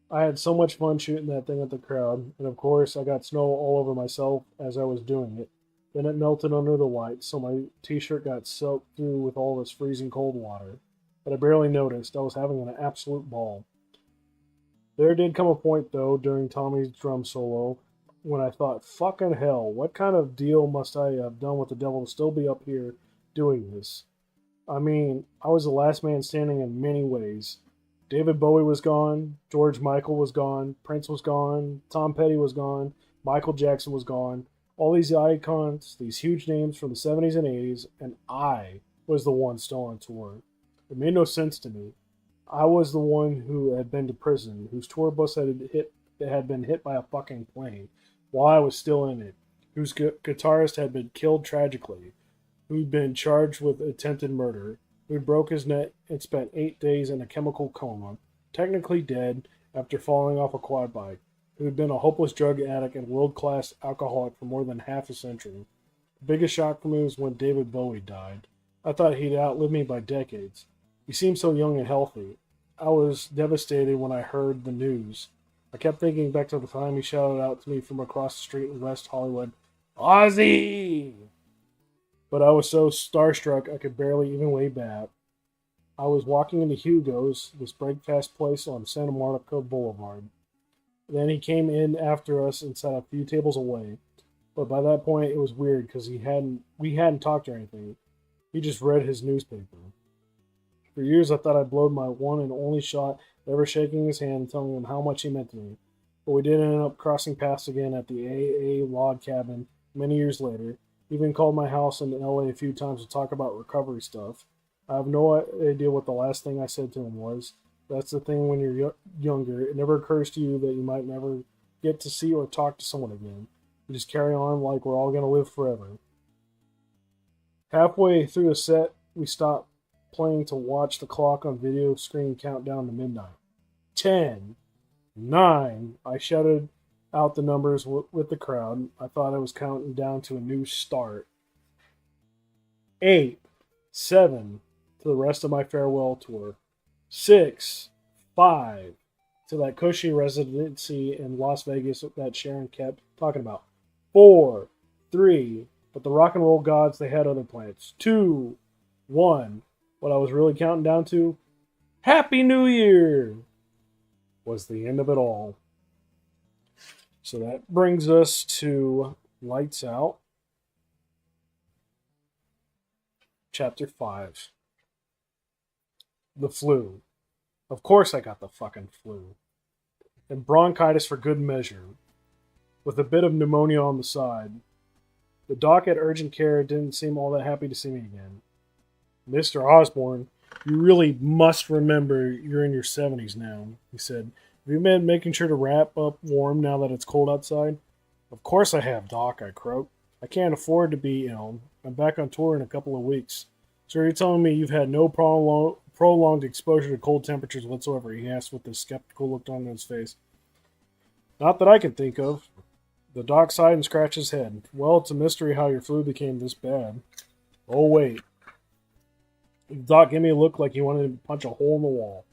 I had so much fun shooting that thing at the crowd, and of course I got snow all over myself as I was doing it. Then it melted under the lights, so my t-shirt got soaked through with all this freezing cold water. But I barely noticed. I was having an absolute ball. There did come a point, though, during Tommy's drum solo, when I thought, fucking hell, what kind of deal must I have done with the devil to still be up here doing this? I mean, I was the last man standing in many ways. David Bowie was gone, George Michael was gone, Prince was gone, Tom Petty was gone, Michael Jackson was gone. All these icons, these huge names from the 70s and 80s, and I was the one still on tour. It made no sense to me. I was the one who had been to prison, whose tour bus had been hit by a fucking plane, while I was still in it, whose guitarist had been killed tragically, who'd been charged with attempted murder, who broke his neck and spent 8 days in a chemical coma, technically dead after falling off a quad bike, who had been a hopeless drug addict and world-class alcoholic for more than half a century. The biggest shock for me was when David Bowie died. I thought he'd outlive me by decades. He seemed so young and healthy. I was devastated when I heard the news. I kept thinking back to the time he shouted out to me from across the street in West Hollywood, "Ozzy!" But I was so starstruck I could barely even wave back. I was walking into Hugo's, this breakfast place on Santa Monica Boulevard. Then he came in after us and sat a few tables away. But by that point, it was weird because we hadn't talked or anything. He just read his newspaper. For years, I thought I'd blown my one and only shot, ever shaking his hand and telling him how much he meant to me. But we did end up crossing paths again at the AA log cabin many years later. He even called my house in LA a few times to talk about recovery stuff. I have no idea what the last thing I said to him was. That's the thing when you're younger. It never occurs to you that you might never get to see or talk to someone again. You just carry on like we're all going to live forever. Halfway through the set, we stopped playing to watch the clock on video screen count down to midnight. 10, 9, I shouted out the numbers with the crowd. I thought I was counting down to a new start. 8, 7, to the rest of my farewell tour. 6, 5, to that cushy residency in Las Vegas that Sharon kept talking about. 4, 3, but the rock and roll gods, they had other plans. 2, 1, what I was really counting down to, Happy New Year, was the end of it all. So that brings us to Lights Out, Chapter 5. The flu. Of course I got the fucking flu. And bronchitis for good measure, with a bit of pneumonia on the side. The doc at urgent care didn't seem all that happy to see me again. "Mr. Osbourne, you really must remember you're in your 70s now," he said. "Have you been making sure to wrap up warm now that it's cold outside?" "Of course I have, Doc," I croaked. "I can't afford to be ill. I'm back on tour in a couple of weeks." "So you're telling me you've had no prolonged exposure to cold temperatures whatsoever?" he asked with a skeptical look on his face. "Not that I can think of." The doc sighed and scratched his head. "Well, it's a mystery how your flu became this bad." "Oh, wait." The doc gave me a look like he wanted to punch a hole in the wall.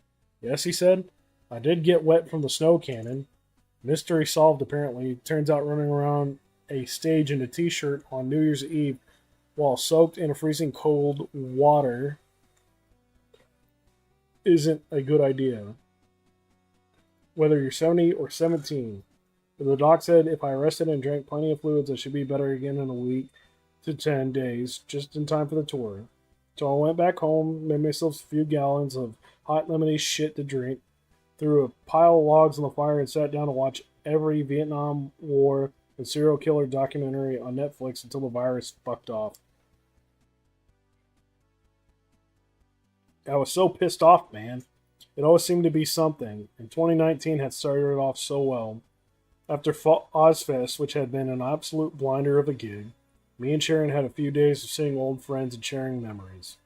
"Yes," he said. "I did get wet from the snow cannon. Mystery solved, apparently. Turns out running around a stage in a t-shirt on New Year's Eve while soaked in a freezing cold water isn't a good idea, whether you're 70 or 17. But the doc said if I rested and drank plenty of fluids, I should be better again in a week to 10 days, just in time for the tour. So I went back home, made myself a few gallons of hot lemony shit to drink, threw a pile of logs on the fire, and sat down to watch every Vietnam War and serial killer documentary on Netflix until the virus fucked off. I was so pissed off, man. It always seemed to be something, and 2019 had started off so well. After Ozfest, which had been an absolute blinder of a gig, me and Sharon had a few days of seeing old friends and sharing memories.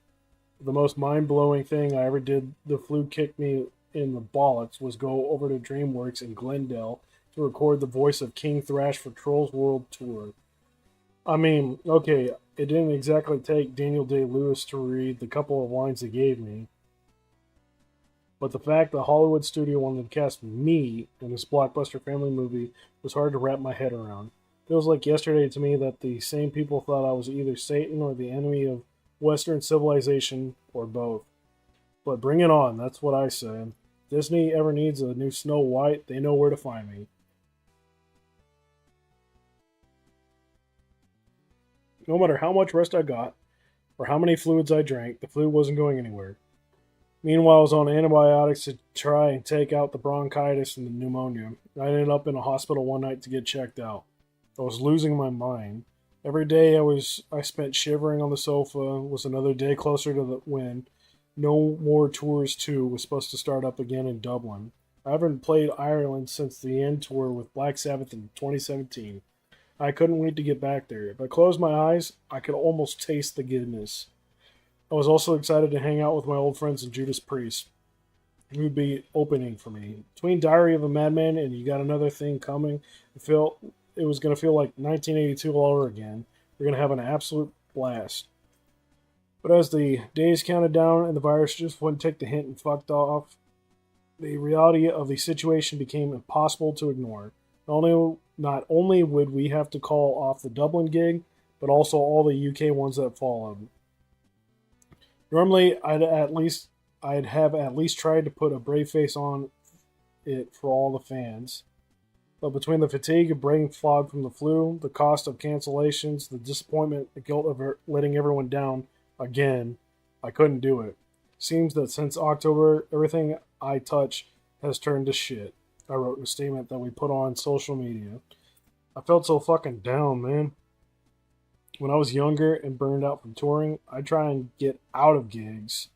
The most mind-blowing thing I ever did, the flu kicked me in the bollocks, was go over to DreamWorks in Glendale to record the voice of King Thrash for Trolls World Tour. I mean, okay, it didn't exactly take Daniel Day-Lewis to read the couple of lines they gave me, but the fact the Hollywood studio wanted to cast me in this blockbuster family movie was hard to wrap my head around. Feels like yesterday to me that the same people thought I was either Satan or the enemy of Western civilization, or both. But bring it on, that's what I say. If Disney ever needs a new Snow White, they know where to find me. No matter how much rest I got, or how many fluids I drank, the flu wasn't going anywhere. Meanwhile, I was on antibiotics to try and take out the bronchitis and the pneumonia. I ended up in a hospital one night to get checked out. I was losing my mind. Every day I spent shivering on the sofa was another day closer to the win. No More Tours 2 was supposed to start up again in Dublin. I haven't played Ireland since the end tour with Black Sabbath in 2017. I couldn't wait to get back there. If I closed my eyes, I could almost taste the goodness. I was also excited to hang out with my old friends in Judas Priest, who would be opening for me. Between Diary of a Madman and You Got Another Thing Coming, it was going to feel like 1982 all over again. We're going to have an absolute blast. But as the days counted down and the virus just wouldn't take the hint and fucked off, the reality of the situation became impossible to ignore. Not only would we have to call off the Dublin gig, but also all the UK ones that followed. Normally, I'd have at least tried to put a brave face on it for all the fans. But between the fatigue and brain fog from the flu, the cost of cancellations, the disappointment, the guilt of letting everyone down again, I couldn't do it. Seems that since October, everything I touch has turned to shit. I wrote in a statement that we put on social media. I felt so fucking down, man. When I was younger and burned out from touring, I'd try and get out of gigs.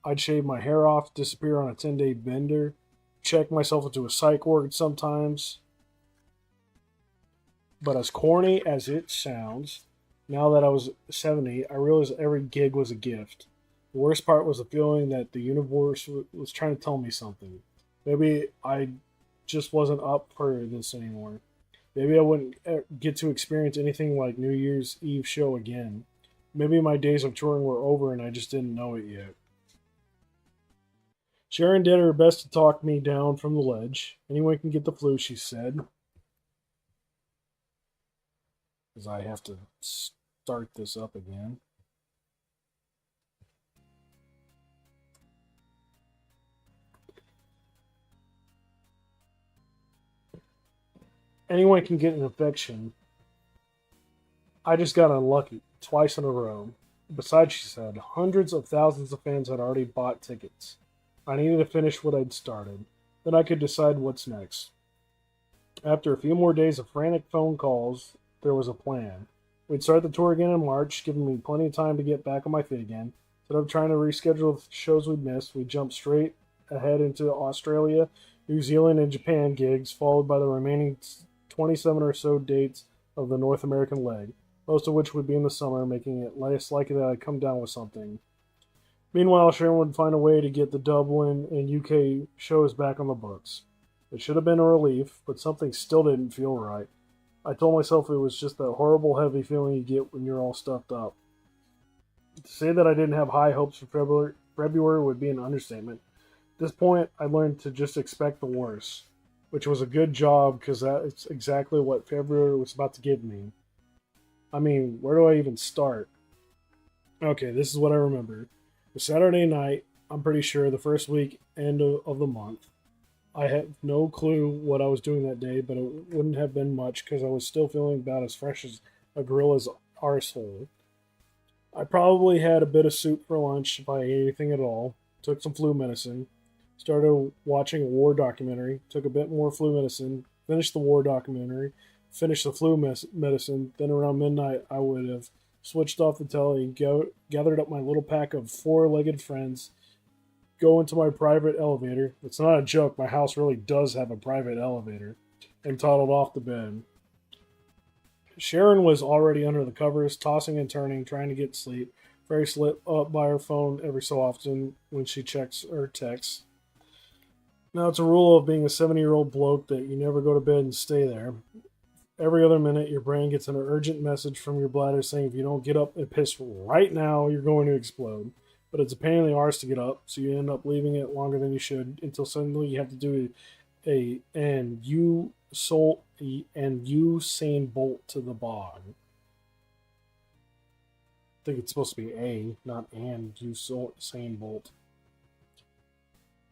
I'd shave my hair off, disappear on a 10-day bender, check myself into a psych ward sometimes. But as corny as it sounds, now that I was 70, I realized every gig was a gift. The worst part was the feeling that the universe was trying to tell me something. Maybe I just wasn't up for this anymore. Maybe I wouldn't get to experience anything like New Year's Eve show again. Maybe my days of touring were over and I just didn't know it yet. Sharon did her best to talk me down from the ledge. Anyone can get the flu, she said. Because I have to start this up again. Anyone can get an infection. I just got unlucky twice in a row. Besides, she said, hundreds of thousands of fans had already bought tickets. I needed to finish what I'd started. Then I could decide what's next. After a few more days of frantic phone calls, there was a plan. We'd start the tour again in March, giving me plenty of time to get back on my feet again. Instead of trying to reschedule the shows we'd missed, we jumped straight ahead into Australia, New Zealand, and Japan gigs, followed by the remaining 27 or so dates of the North American leg, most of which would be in the summer, making it less likely that I'd come down with something. Meanwhile, Sharon would find a way to get the Dublin and UK shows back on the books. It should have been a relief, but something still didn't feel right. I told myself it was just that horrible heavy feeling you get when you're all stuffed up. To say that I didn't have high hopes for February would be an understatement. At this point, I learned to just expect the worst, which was a good job because that's exactly what February was about to give me. I mean, where do I even start? Okay, this is what I remember. It was Saturday night, I'm pretty sure, the first week end of the month. I had no clue what I was doing that day, but it wouldn't have been much because I was still feeling about as fresh as a gorilla's arsehole. I probably had a bit of soup for lunch if I ate anything at all, took some flu medicine, started watching a war documentary, took a bit more flu medicine, finished the war documentary, finished the medicine, then around midnight I would have switched off the telly, gathered up my little pack of four-legged friends, go into my private elevator. It's not a joke, my house really does have a private elevator, and toddled off to bed. Sharon was already under the covers, tossing and turning, trying to get sleep. Very slip up by her phone every so often when she checks her texts. Now, it's a rule of being a 70-year-old bloke that you never go to bed and stay there. Every other minute, your brain gets an urgent message from your bladder saying if you don't get up and piss right now, you're going to explode. But it's a pain in the arse to get up, so you end up leaving it longer than you should until suddenly you have to do an Usain Bolt to the bog. I think it's supposed to be a, not and Usain Bolt.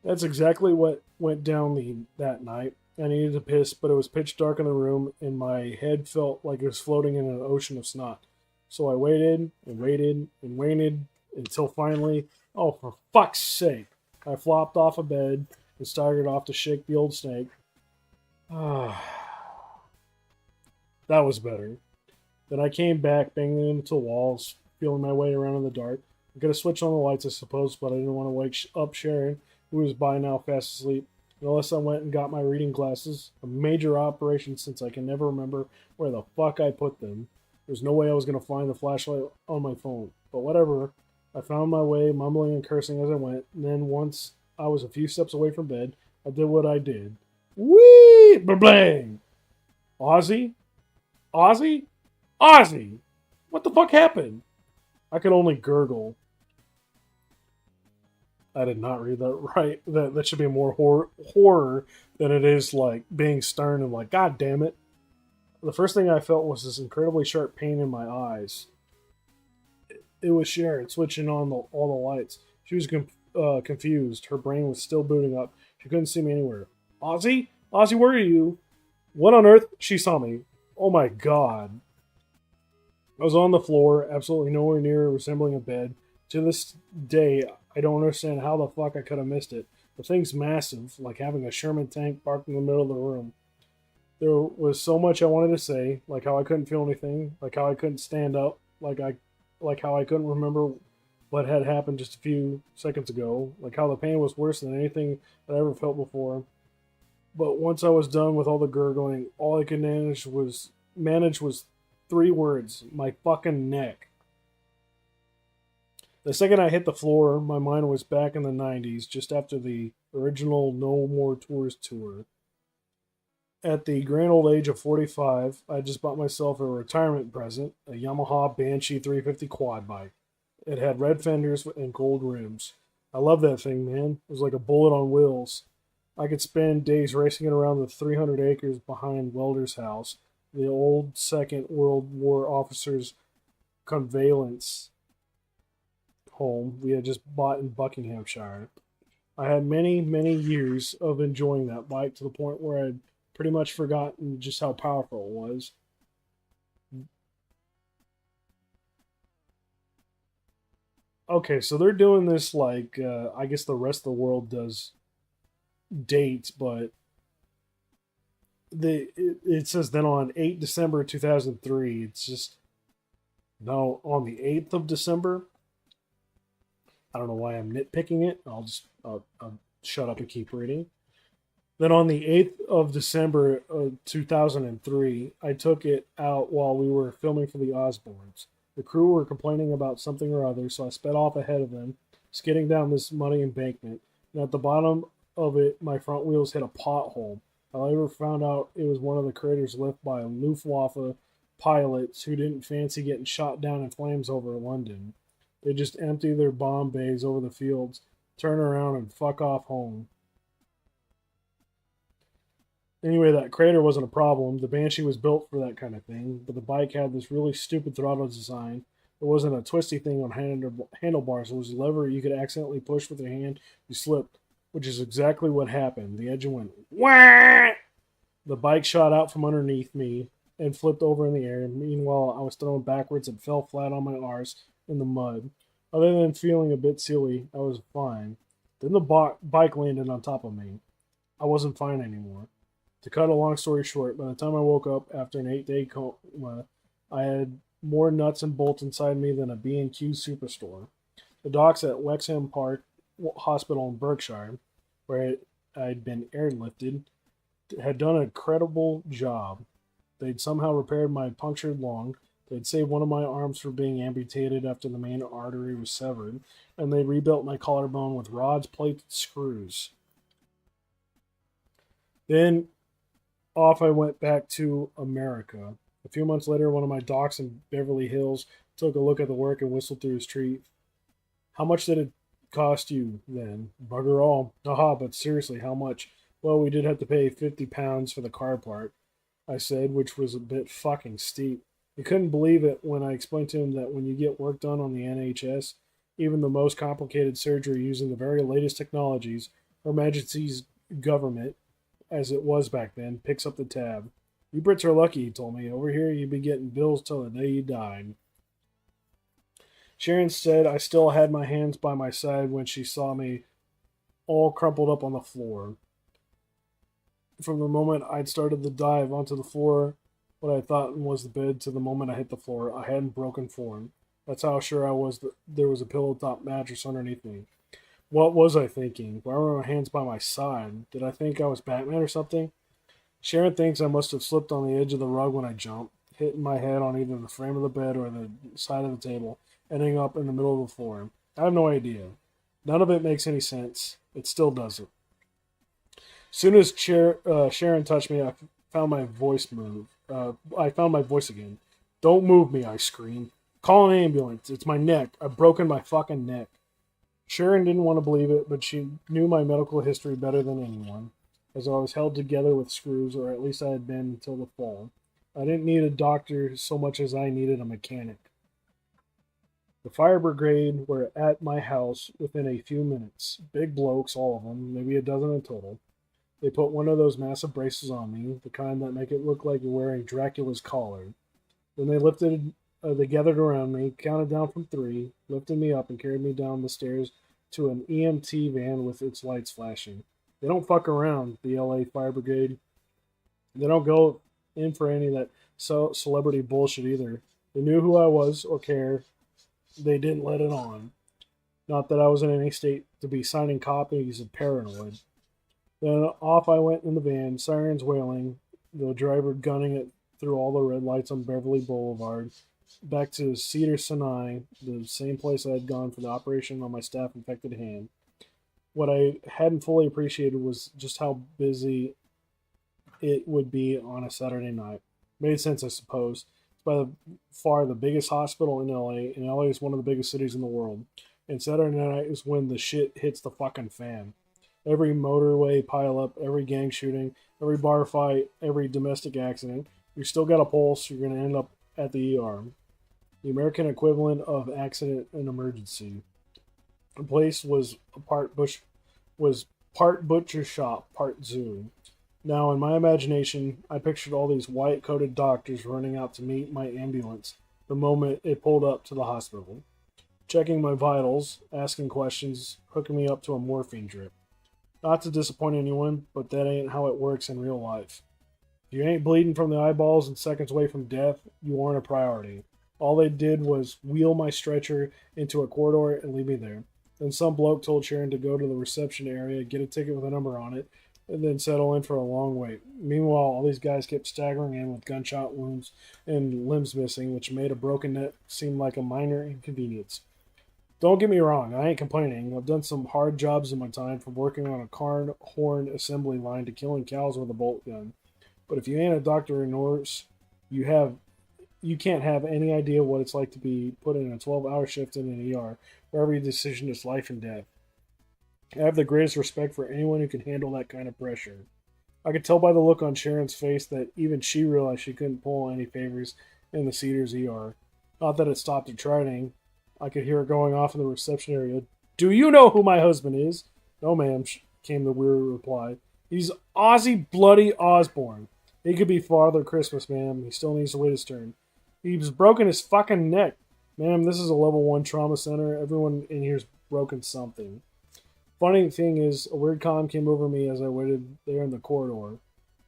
That's exactly what went down that night. I needed to piss, but it was pitch dark in the room, and my head felt like it was floating in an ocean of snot. So I waited and waited and waited until finally Oh, for fuck's sake. I flopped off of bed and started off to shake the old snake. That was better. Then I came back, banging into walls, feeling my way around in the dark. I could have switched on the lights, I suppose, but I didn't want to wake up Sharon, who was by now fast asleep. Unless I went and got my reading glasses, a major operation since I can never remember where the fuck I put them. There's no way I was going to find the flashlight on my phone. But whatever. I found my way, mumbling and cursing as I went, and then once I was a few steps away from bed, I did what I did. Whee! Bang! Ozzy? Ozzy? Ozzy! What the fuck happened? I could only gurgle. I did not read that right. That should be more horror than it is like being stern and like, God damn it. The first thing I felt was this incredibly sharp pain in my eyes. It was Sharon switching on all the lights. She was confused. Her brain was still booting up. She couldn't see me anywhere. Ozzy? Ozzy, where are you? What on earth? She saw me. Oh my god. I was on the floor, absolutely nowhere near resembling a bed. To this day, I don't understand how the fuck I could have missed it. The thing's massive, like having a Sherman tank parked in the middle of the room. There was so much I wanted to say, like how I couldn't feel anything, like how I couldn't stand up, like how I couldn't remember what had happened just a few seconds ago, like how the pain was worse than anything that I ever felt before. But once I was done with all the gurgling, all I could manage was three words: my fucking neck. The second I hit the floor, my mind was back in the 90s, just after the original No More Tours tour. At the grand old age of 45, I just bought myself a retirement present, a Yamaha Banshee 350 quad bike. It had red fenders and gold rims. I love that thing, man. It was like a bullet on wheels. I could spend days racing it around the 300 acres behind Welder's house, the old Second World War officers' convalescence home we had just bought in Buckinghamshire. I had many, many years of enjoying that bike to the point where I'd pretty much forgotten just how powerful it was. Okay, so they're doing this like I guess the rest of the world does dates, but it says then on 8 December 2003. It's just no on the 8th of December. I don't know why I'm nitpicking it. I'll shut up and keep reading. Then on the 8th of December 2003, I took it out while we were filming for the Osbournes. The crew were complaining about something or other, so I sped off ahead of them, skidding down this muddy embankment. And at the bottom of it, my front wheels hit a pothole. I later found out it was one of the craters left by Luftwaffe pilots who didn't fancy getting shot down in flames over London. They just empty their bomb bays over the fields, turn around, and fuck off home. Anyway, that crater wasn't a problem. The Banshee was built for that kind of thing, but the bike had this really stupid throttle design. It wasn't a twisty thing on handlebars. It was a lever you could accidentally push with your hand. You slipped, which is exactly what happened. The engine went wah! The bike shot out from underneath me and flipped over in the air. Meanwhile, I was thrown backwards and fell flat on my arse in the mud. Other than feeling a bit silly, I was fine. Then the bike landed on top of me. I wasn't fine anymore. To cut a long story short, by the time I woke up after an 8-day coma, I had more nuts and bolts inside me than a B&Q superstore. The docs at Wexham Park Hospital in Berkshire, where I'd been airlifted, had done an incredible job. They'd somehow repaired my punctured lung. They'd saved one of my arms from being amputated after the main artery was severed, and they rebuilt my collarbone with rods, plates, and screws. Then off I went back to America. A few months later, one of my docs in Beverly Hills took a look at the work and whistled through his teeth. How much did it cost you then? Bugger all. Aha, but seriously, how much? Well, we did have to pay £50 for the car part, I said, which was a bit fucking steep. He couldn't believe it when I explained to him that when you get work done on the NHS, even the most complicated surgery using the very latest technologies, Her Majesty's government, as it was back then, picks up the tab. You Brits are lucky, he told me. Over here, you'd be getting bills till the day you died. Sharon said I still had my hands by my side when she saw me all crumpled up on the floor. From the moment I'd started the dive onto the floor, what I thought was the bed, to the moment I hit the floor, I hadn't broken form. That's how sure I was that there was a pillow top mattress underneath me. What was I thinking? Why were my hands by my side? Did I think I was Batman or something? Sharon thinks I must have slipped on the edge of the rug when I jumped, hitting my head on either the frame of the bed or the side of the table, ending up in the middle of the floor. I have no idea. None of it makes any sense. It still doesn't. Soon as Sharon touched me, found my voice move. I found my voice again. Don't move me, I screamed. Call an ambulance. It's my neck. I've broken my fucking neck. Sharon didn't want to believe it, but she knew my medical history better than anyone, as I was held together with screws, or at least I had been until the fall. I didn't need a doctor so much as I needed a mechanic. The fire brigade were at my house within a few minutes. Big blokes, all of them, maybe a dozen in total. They put one of those massive braces on me, the kind that make it look like you're wearing Dracula's collar. Then they gathered around me, counted down from 3, lifted me up, and carried me down the stairs to an EMT van with its lights flashing. They don't fuck around, the LA Fire Brigade. They don't go in for any of that celebrity bullshit either. They knew who I was or cared. They didn't let it on. Not that I was in any state to be signing copies of Paranoid. Then off I went in the van, sirens wailing, the driver gunning it through all the red lights on Beverly Boulevard, back to Cedar Sinai, the same place I had gone for the operation on my staph-infected hand. What I hadn't fully appreciated was just how busy it would be on a Saturday night. Made sense, I suppose. It's by far the biggest hospital in LA, and LA is one of the biggest cities in the world. And Saturday night is when the shit hits the fucking fan. Every motorway pileup, every gang shooting, every bar fight, every domestic accident. You still got a pulse, you're going to end up at the ER. The American equivalent of accident and emergency. The place was part butcher shop, part zoo. Now, in my imagination, I pictured all these white-coated doctors running out to meet my ambulance the moment it pulled up to the hospital, checking my vitals, asking questions, hooking me up to a morphine drip. Not to disappoint anyone, but that ain't how it works in real life. If you ain't bleeding from the eyeballs and seconds away from death, you aren't a priority. All they did was wheel my stretcher into a corridor and leave me there. Then some bloke told Sharon to go to the reception area, get a ticket with a number on it, and then settle in for a long wait. Meanwhile, all these guys kept staggering in with gunshot wounds and limbs missing, which made a broken neck seem like a minor inconvenience. Don't get me wrong, I ain't complaining. I've done some hard jobs in my time, from working on a car horn assembly line to killing cows with a bolt gun. But if you ain't a doctor or nurse, you can't have any idea what it's like to be put in a 12-hour shift in an ER, where every decision is life and death. I have the greatest respect for anyone who can handle that kind of pressure. I could tell by the look on Sharon's face that even she realized she couldn't pull any favors in the Cedars ER. Not that it stopped her trying. I could hear her going off in the reception area. Do you know who my husband is? No, ma'am, came the weary reply. He's Ozzy Bloody Osbourne. He could be Father Christmas, ma'am. He still needs to wait his turn. He's broken his fucking neck. Ma'am, this is a level 1 trauma center. Everyone in here's broken something. Funny thing is, a weird calm came over me as I waited there in the corridor.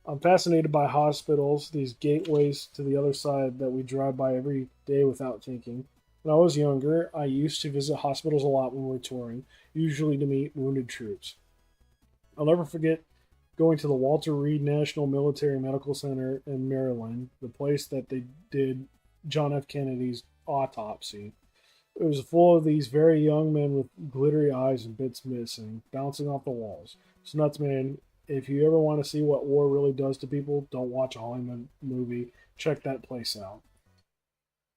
I'm fascinated by hospitals, these gateways to the other side that we drive by every day without thinking. When I was younger, I used to visit hospitals a lot when we were touring, usually to meet wounded troops. I'll never forget going to the Walter Reed National Military Medical Center in Maryland, the place that they did John F. Kennedy's autopsy. It was full of these very young men with glittery eyes and bits missing, bouncing off the walls. It's nuts, man. If you ever want to see what war really does to people, don't watch a Hollywood movie. Check that place out.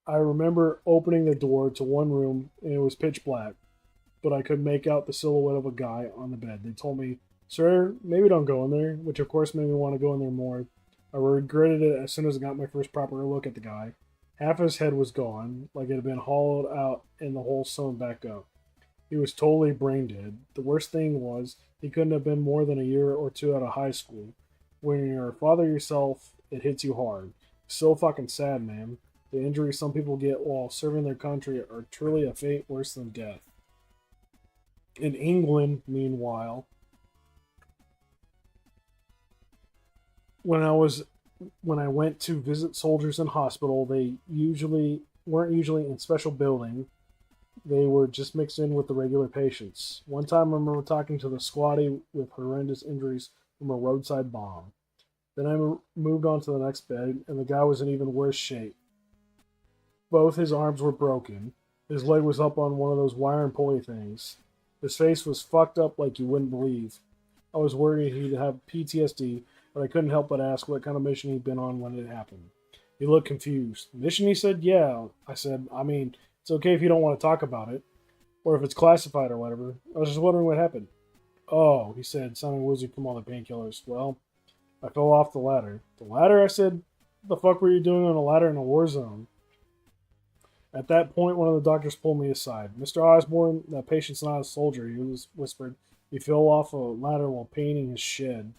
I remember opening the door to one room, and it was pitch black, but I could make out the silhouette of a guy on the bed. They told me, "Sir, maybe don't go in there," which of course made me want to go in there more. I regretted it as soon as I got my first proper look at the guy. Half his head was gone, like it had been hollowed out and the hole sewn back up. He was totally brain dead. The worst thing was, he couldn't have been more than a year or two out of high school. When you're a father yourself, it hits you hard. So fucking sad, man. The injuries some people get while serving their country are truly a fate worse than death. In England, meanwhile, when I was when I went to visit soldiers in hospital, they usually weren't usually in special building. They were just mixed in with the regular patients. One time I remember talking to the squatty with horrendous injuries from a roadside bomb. Then I moved on to the next bed, and the guy was in even worse shape. Both his arms were broken. His leg was up on one of those wire and pulley things. His face was fucked up like you wouldn't believe. I was worried he'd have PTSD, but I couldn't help but ask what kind of mission he'd been on when it happened. He looked confused. Mission, he said, yeah. I said, I mean, it's okay if you don't want to talk about it, or if it's classified or whatever. I was just wondering what happened. Oh, he said, sounding woozy from all the painkillers. Well, I fell off the ladder. The ladder? I said, what the fuck were you doing on a ladder in a war zone? At that point, one of the doctors pulled me aside. Mr. Osbourne, that patient's not a soldier, he whispered. He fell off a ladder while painting his shed.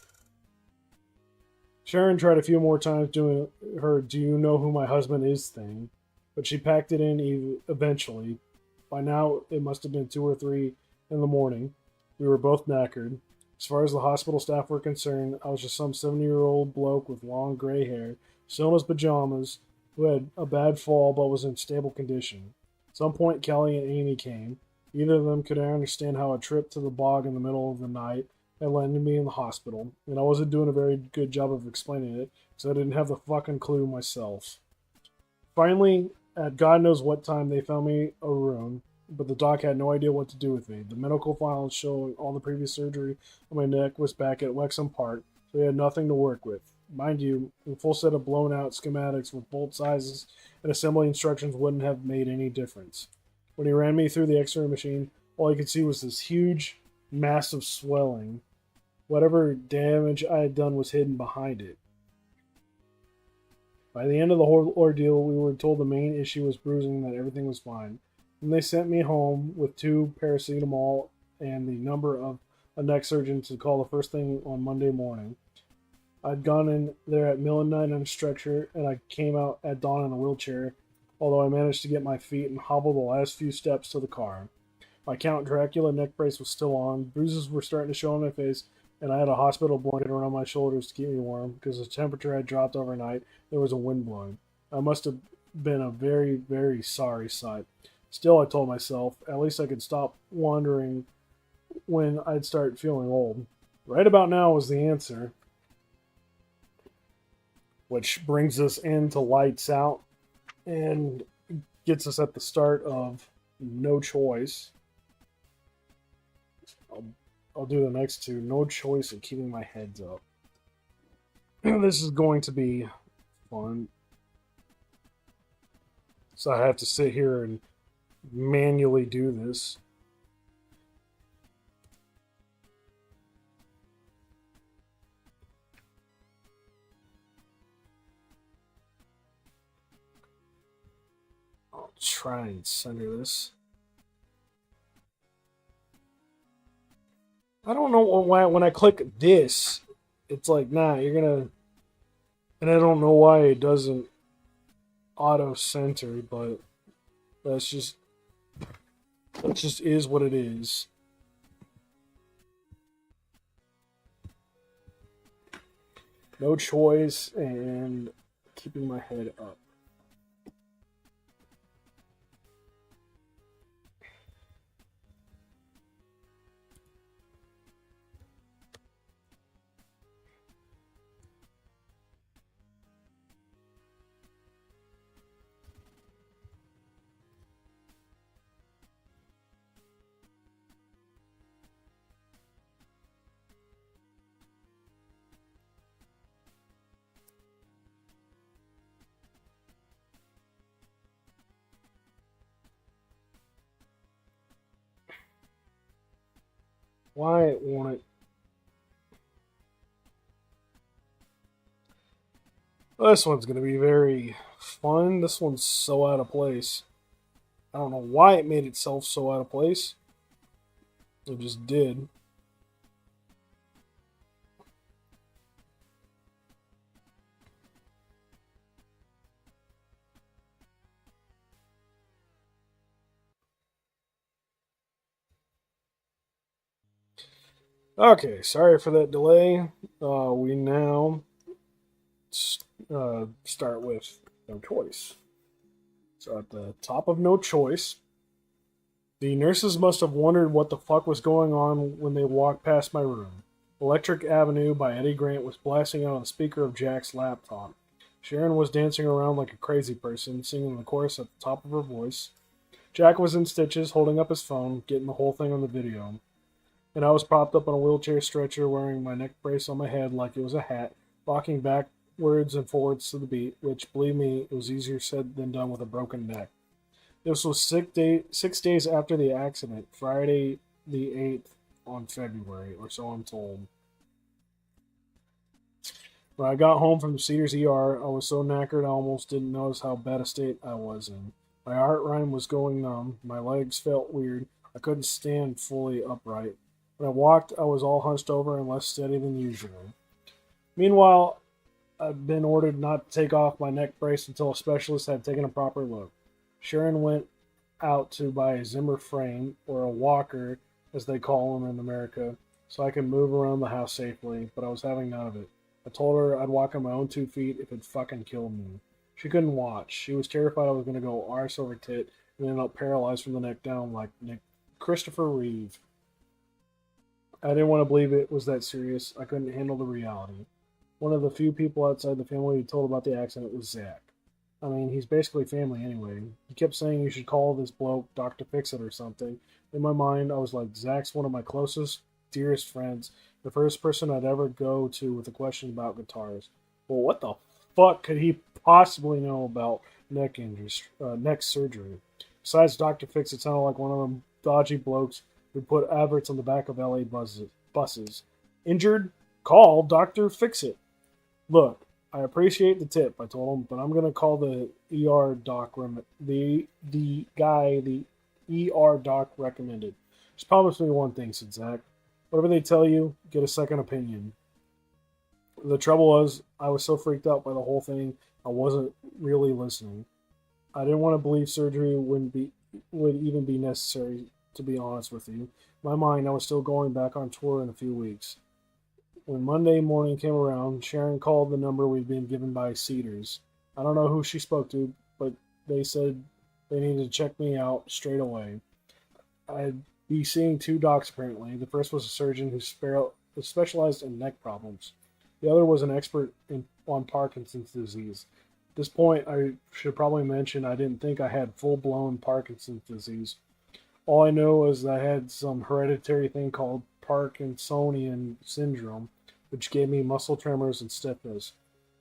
Sharon tried a few more times doing her "do you know who my husband is" thing, but she packed it in eventually. By now, it must have been 2 or 3 in the morning. We were both knackered. As far as the hospital staff were concerned, I was just some 70-year-old bloke with long gray hair, still in his pajamas, who had a bad fall but was in stable condition. At some point, Kelly and Amy came. Neither of them could understand how a trip to the bog in the middle of the night had landed me in the hospital, and I wasn't doing a very good job of explaining it, because I didn't have the fucking clue myself. Finally, at God knows what time, they found me a room, but the doc had no idea what to do with me. The medical files showing all the previous surgery on my neck was back at Wexham Park, so he had nothing to work with. Mind you, a full set of blown-out schematics with bolt sizes and assembly instructions wouldn't have made any difference. When he ran me through the x-ray machine, all I could see was this huge, massive swelling. Whatever damage I had done was hidden behind it. By the end of the whole ordeal, we were told the main issue was bruising, that everything was fine. Then they sent me home with 2 paracetamol and the number of a neck surgeon to call the first thing on Monday morning. I'd gone in there at midnight on a stretcher, and I came out at dawn in a wheelchair, although I managed to get my feet and hobble the last few steps to the car. My Count Dracula neck brace was still on, bruises were starting to show on my face, and I had a hospital blanket around my shoulders to keep me warm because the temperature had dropped overnight. There was a wind blowing. I must have been a very, very sorry sight. Still, I told myself, at least I could stop wondering when I'd start feeling old. Right about now was the answer. Which brings us into Lights Out and gets us at the start of No Choice. I'll do the next 2. No choice of keeping my heads up. This is going to be fun. So I have to sit here and manually do this. I'll try and center this. I don't know why when I click this, it's like, nah, you're gonna... And I don't know why it doesn't auto-center, but that just is what it is. No choice and keeping my head up. Why won't it? Well, this one's going to be very fun. This one's so out of place. I don't know why it made itself so out of place. It just did. Okay, sorry for that delay. We now start with No Choice. So at the top of No Choice, the nurses must have wondered what the fuck was going on when they walked past my room. Electric Avenue by Eddie Grant was blasting out on the speaker of Jack's laptop. Sharon was dancing around like a crazy person, singing the chorus at the top of her voice. Jack was in stitches, holding up his phone, getting the whole thing on the video. And I was propped up on a wheelchair stretcher, wearing my neck brace on my head like it was a hat, rocking backwards and forwards to the beat, which, believe me, it was easier said than done with a broken neck. This was 6 days after the accident, Friday the 8th on February, or so I'm told. When I got home from the Cedars ER, I was so knackered I almost didn't notice how bad a state I was in. My heart rhyme was going numb, my legs felt weird, I couldn't stand fully upright. When I walked, I was all hunched over and less steady than usual. Meanwhile, I'd been ordered not to take off my neck brace until a specialist had taken a proper look. Sharon went out to buy a Zimmer frame, or a walker, as they call them in America, so I could move around the house safely, but I was having none of it. I told her I'd walk on my own 2 feet if it fucking killed me. She couldn't watch. She was terrified I was going to go arse over tit and end up paralyzed from the neck down like Christopher Reeve. I didn't want to believe it was that serious. I couldn't handle the reality. One of the few people outside the family who told about the accident was Zach. I mean, he's basically family anyway. He kept saying you should call this bloke Dr. Fix-It or something. In my mind, I was like, Zach's one of my closest, dearest friends, the first person I'd ever go to with a question about guitars. Well, what the fuck could he possibly know about neck surgery? Besides, Dr. Fix-It sounded like one of them dodgy blokes who put adverts on the back of LA buses. Injured? Call Dr. Fix-It. Look, I appreciate the tip, I told him, but I'm gonna call the ER doc the ER doc recommended. Just promise me one thing, said Zach. Whatever they tell you, get a second opinion. The trouble was, I was so freaked out by the whole thing, I wasn't really listening. I didn't want to believe surgery would even be necessary, to be honest with you. In my mind, I was still going back on tour in a few weeks. When Monday morning came around, Sharon called the number we'd been given by Cedars. I don't know who she spoke to, but they said they needed to check me out straight away. I'd be seeing two docs apparently. The first was a surgeon who specialized in neck problems. The other was an expert on Parkinson's disease. At this point, I should probably mention I didn't think I had full blown Parkinson's disease. All I know is that I had some hereditary thing called Parkinsonian syndrome, which gave me muscle tremors and stiffness.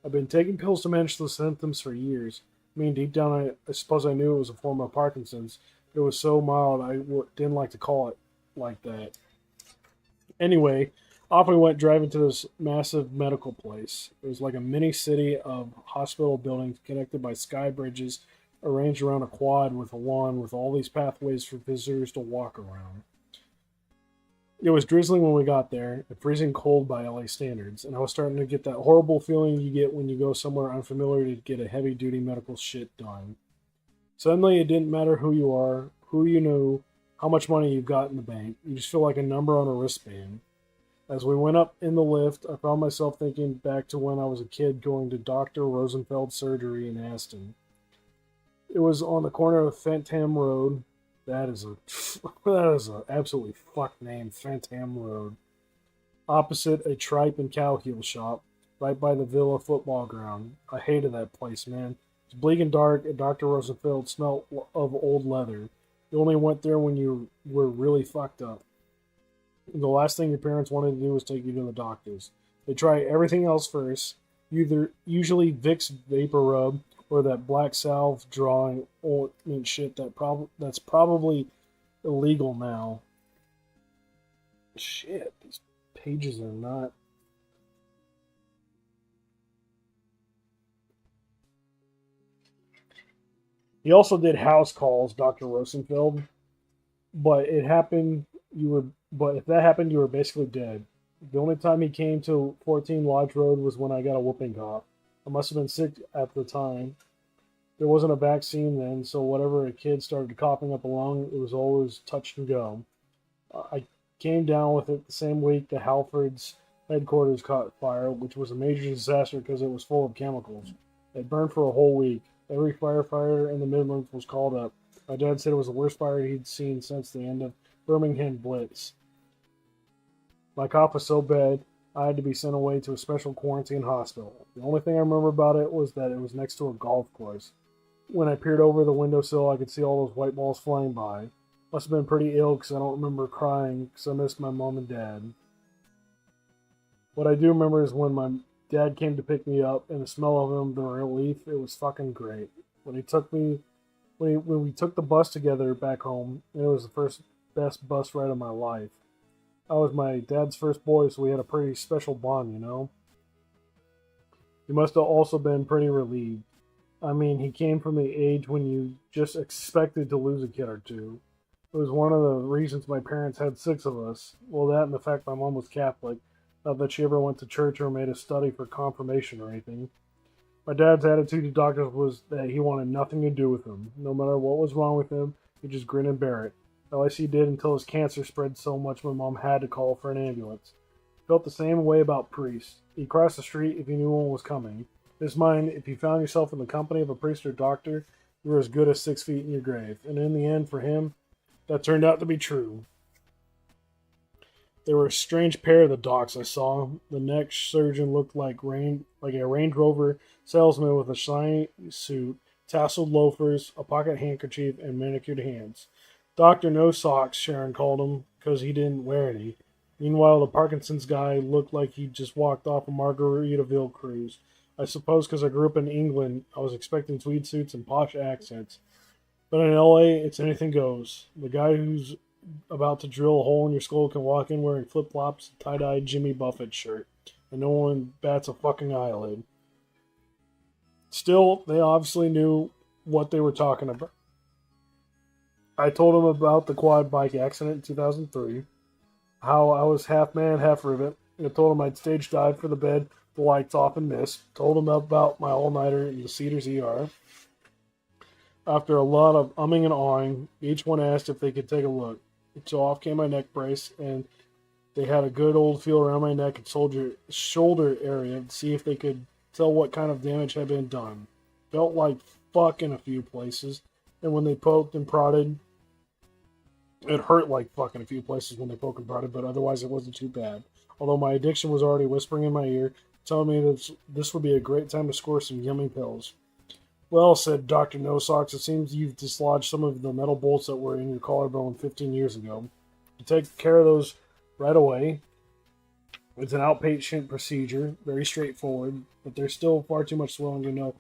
I've been taking pills to manage the symptoms for years. I mean, deep down, I suppose I knew it was a form of Parkinson's. But it was so mild, didn't like to call it like that. Anyway, off we went driving to this massive medical place. It was like a mini city of hospital buildings connected by sky bridges arranged around a quad with a lawn with all these pathways for visitors to walk around. It was drizzling when we got there, and freezing cold by LA standards, and I was starting to get that horrible feeling you get when you go somewhere unfamiliar to get a heavy duty medical shit done. Suddenly, it didn't matter who you are, who you know, how much money you've got in the bank. You just feel like a number on a wristband. As we went up in the lift, I found myself thinking back to when I was a kid going to Dr. Rosenfeld's surgery in Aston. It was on the corner of Fentham Road. That is a absolutely fuck name, Fentham Road. Opposite a tripe and cow heel shop, right by the Villa football ground. I hated that place, man. It was bleak and dark, and Dr. Rosenfeld smelled of old leather. You only went there when you were really fucked up. And the last thing your parents wanted to do was take you to the doctors. They try everything else first, usually Vicks Vapor Rub or that black salve drawing ointment shit that's probably illegal now. Shit, these pages are not. He also did house calls, Dr. Rosenfeld, but it happened you were but if that happened you were basically dead. The only time he came to 14 Lodge Road was when I got a whooping cough. I must have been sick at the time. There wasn't a vaccine then, so whatever a kid started coughing up a lung, it was always touch and go. I came down with it the same week the Halford's headquarters caught fire, which was a major disaster because it was full of chemicals. It burned for a whole week. Every firefighter in the Midlands was called up. My dad said it was the worst fire he'd seen since the end of Birmingham Blitz. My cough was so bad, I had to be sent away to a special quarantine hospital. The only thing I remember about it was that it was next to a golf course. When I peered over the windowsill, I could see all those white balls flying by. Must have been pretty ill because I don't remember crying because I missed my mom and dad. What I do remember is when my dad came to pick me up and the smell of him, the relief, it was fucking great. When we took the bus together back home, it was the first best bus ride of my life. I was my dad's first boy, so we had a pretty special bond, you know? He must have also been pretty relieved. I mean, he came from the age when you just expected to lose a kid or two. It was one of the reasons my parents had 6 of us. Well, that and the fact my mom was Catholic. Not that she ever went to church or made a study for confirmation or anything. My dad's attitude to doctors was that he wanted nothing to do with them. No matter what was wrong with him, he'd just grin and bear it. At least he did until his cancer spread so much my mom had to call for an ambulance. He felt the same way about priests. He'd cross the street if he knew one was coming. His mind, if you found yourself in the company of a priest or doctor, you were as good as 6 feet in your grave. And in the end, for him, that turned out to be true. They were a strange pair of the docs I saw. The neck surgeon looked like a Range Rover salesman with a shiny suit, tasseled loafers, a pocket handkerchief, and manicured hands. Dr. No Socks, Sharon called him, because he didn't wear any. Meanwhile, the Parkinson's guy looked like he'd just walked off a Margaritaville cruise. I suppose because I grew up in England, I was expecting tweed suits and posh accents. But in LA, it's anything goes. The guy who's about to drill a hole in your skull can walk in wearing flip-flops, tie-dye Jimmy Buffett shirt, and no one bats a fucking eyelid. Still, they obviously knew what they were talking about. I told them about the quad bike accident in 2003, how I was half man, half rivet. I told them I'd stage dive for the bed, the lights off and missed. Told them about my all-nighter in the Cedars ER. After a lot of umming and ahhing, each one asked if they could take a look. So off came my neck brace, and they had a good old feel around my neck and shoulder area to see if they could tell what kind of damage had been done. Felt like fuck in a few places, and when they poked and prodded, it hurt like fuck in a few places when they poked and prodded, but otherwise it wasn't too bad. Although my addiction was already whispering in my ear, telling me that this would be a great time to score some yummy pills. Well, said Dr. No Socks, it seems you've dislodged some of the metal bolts that were in your collarbone 15 years ago. You take care of those right away. It's an outpatient procedure, very straightforward, but there's still far too much swelling to know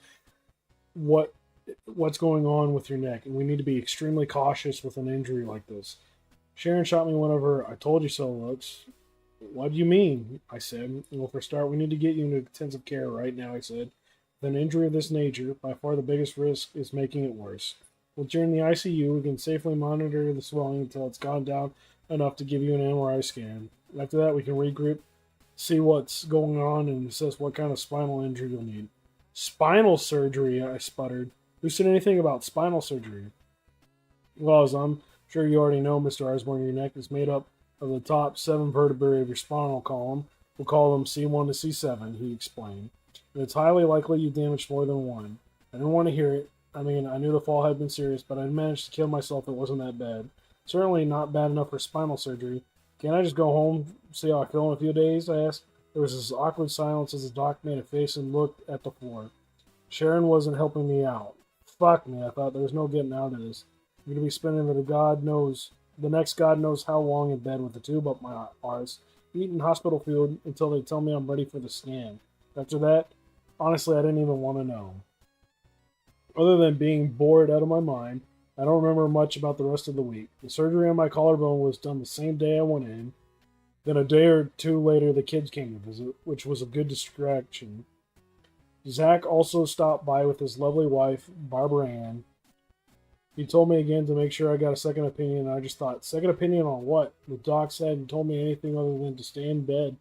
what's going on with your neck, and we need to be extremely cautious with an injury like this. Sharon shot me one of her "I told you so" looks. What do you mean? I said. Well, for a start, we need to get you into intensive care right now, I said. With an injury of this nature, by far the biggest risk is making it worse. Once you're in the ICU, we can safely monitor the swelling until it's gone down enough to give you an MRI scan. After that, we can regroup, see what's going on, and assess what kind of spinal injury you'll need. Spinal surgery, I sputtered. Who said anything about spinal surgery? Well, as I'm sure you already know, Mr. Osbourne, your neck is made up of the top 7 vertebrae of your spinal column. We'll call them C1 to C7, he explained. And it's highly likely you damaged more than one. I didn't want to hear it. I mean, I knew the fall had been serious, but I'd managed to kill myself. It wasn't that bad. Certainly not bad enough for spinal surgery. Can't I just go home, see how I feel in a few days? I asked. There was this awkward silence as the doc made a face and looked at the floor. Sharon wasn't helping me out. Fuck me, I thought. There was no getting out of this. I'm going to be spending the next God knows how long in bed with a tube up my arse, eating hospital food until they tell me I'm ready for the scan. After that, honestly, I didn't even want to know. Other than being bored out of my mind, I don't remember much about the rest of the week. The surgery on my collarbone was done the same day I went in. Then a day or two later, the kids came to visit, which was a good distraction. Zach also stopped by with his lovely wife, Barbara Ann. He told me again to make sure I got a second opinion, and I just thought, second opinion on what? The doc hadn't told me anything other than to stay in bed.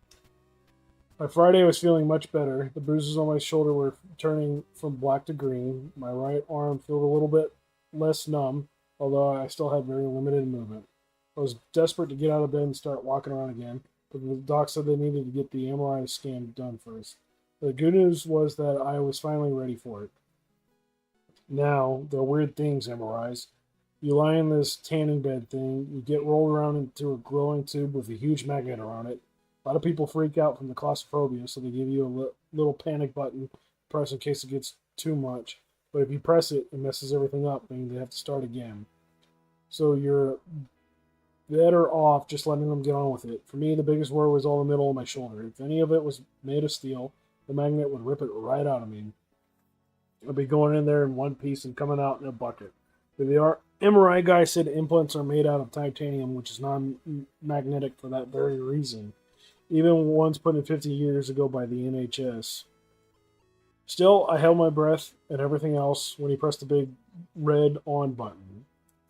By Friday, I was feeling much better. The bruises on my shoulder were turning from black to green. My right arm felt a little bit less numb, although I still had very limited movement. I was desperate to get out of bed and start walking around again, but the doc said they needed to get the MRI scan done first. The good news was that I was finally ready for it. Now, they're weird things, MRIs. You lie in this tanning bed thing, you get rolled around into a glowing tube with a huge magnet around it. A lot of people freak out from the claustrophobia, so they give you a little panic button to press in case it gets too much. But if you press it, it messes everything up, meaning they have to start again. So you're better off just letting them get on with it. For me, the biggest worry was all the middle of my shoulder. If any of it was made of steel, the magnet would rip it right out of me. I'd be going in there in one piece and coming out in a bucket. But the MRI guy said implants are made out of titanium, which is non-magnetic for that very reason. Even ones put in 50 years ago by the NHS. Still, I held my breath and everything else when he pressed the big red on button.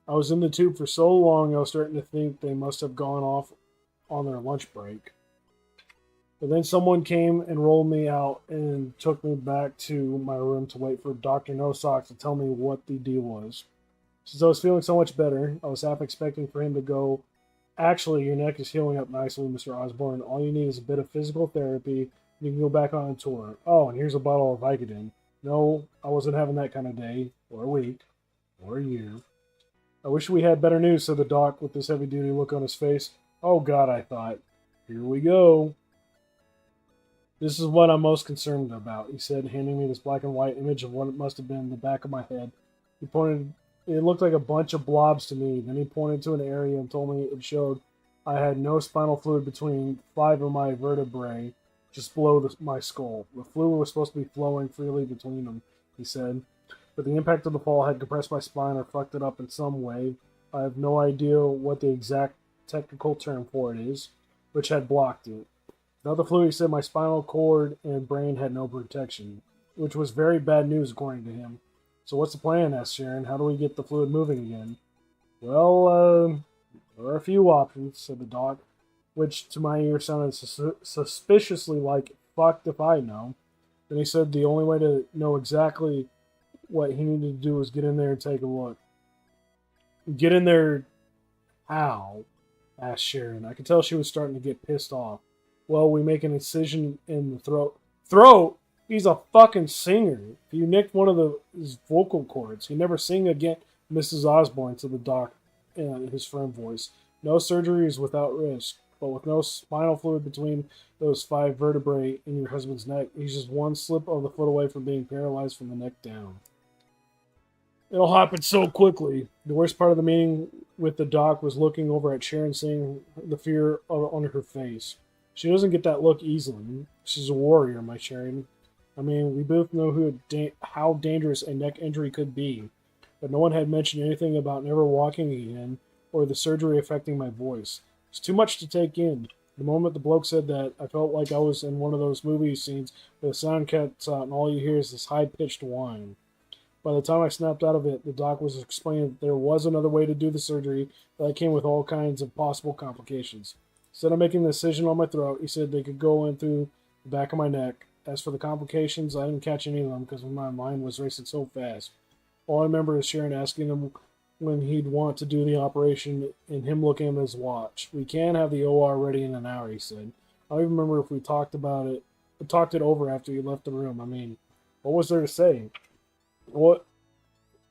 I was in the tube for so long I was starting to think they must have gone off on their lunch break. But then someone came and rolled me out and took me back to my room to wait for Dr. No Socks to tell me what the deal was. Since I was feeling so much better, I was half expecting for him to go, "Actually, your neck is healing up nicely, Mr. Osbourne. All you need is a bit of physical therapy, and you can go back on a tour. Oh, and here's a bottle of Vicodin." No, I wasn't having that kind of day, or a week, or a year. "I wish we had better news," said the doc with this heavy-duty look on his face. Oh God, I thought. Here we go. "This is what I'm most concerned about," he said, handing me this black and white image of what it must have been in the back of my head. He pointed. It looked like a bunch of blobs to me. Then he pointed to an area and told me it showed I had no spinal fluid between 5 of my vertebrae, just below my skull. The fluid was supposed to be flowing freely between them, he said. But the impact of the fall had compressed my spine or fucked it up in some way. I have no idea what the exact technical term for it is, which had blocked it. Without the fluid, he said my spinal cord and brain had no protection, which was very bad news according to him. "So what's the plan?" asked Sharon. "How do we get the fluid moving again?" "Well, there are a few options," said the doc, which to my ear sounded suspiciously like, "Fucked if I know." Then he said the only way to know exactly what he needed to do was get in there and take a look. "Get in there how?" asked Sharon. I could tell she was starting to get pissed off. "Well, we make an incision in the throat." "Throat? He's a fucking singer. If you nicked one of his vocal cords, he'd never sing again." "Mrs. Osbourne," said the doc in his firm voice. "No surgery is without risk, but with no spinal fluid between those 5 vertebrae in your husband's neck, he's just one slip of the foot away from being paralyzed from the neck down. It'll happen so quickly." The worst part of the meeting with the doc was looking over at Sharon, seeing the fear on her face. She doesn't get that look easily. She's a warrior, my Sharon. I mean, we both know how dangerous a neck injury could be, but no one had mentioned anything about never walking again or the surgery affecting my voice. It's too much to take in. The moment the bloke said that, I felt like I was in one of those movie scenes where the sound cuts out and all you hear is this high-pitched whine. By the time I snapped out of it, the doc was explaining that there was another way to do the surgery that came with all kinds of possible complications. Instead of making the incision on my throat, he said they could go in through the back of my neck. As for the complications, I didn't catch any of them because my mind was racing so fast. All I remember is Sharon asking him when he'd want to do the operation and him looking at his watch. "We can have the OR ready in an hour," he said. I don't even remember if we talked it over after he left the room. I mean, what was there to say? What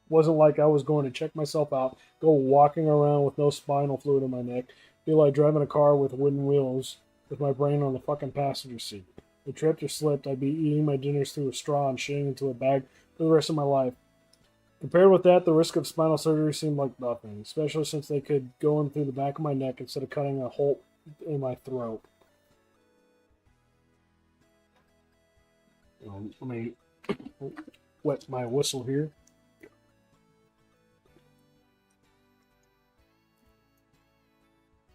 wasn't like I was going to check myself out, go walking around with no spinal fluid in my neck, be like driving a car with wooden wheels with my brain on the fucking passenger seat. If I tripped or slipped, I'd be eating my dinners through a straw and shitting into a bag for the rest of my life. Compared with that, the risk of spinal surgery seemed like nothing, especially since they could go in through the back of my neck instead of cutting a hole in my throat. Let me wet my whistle here.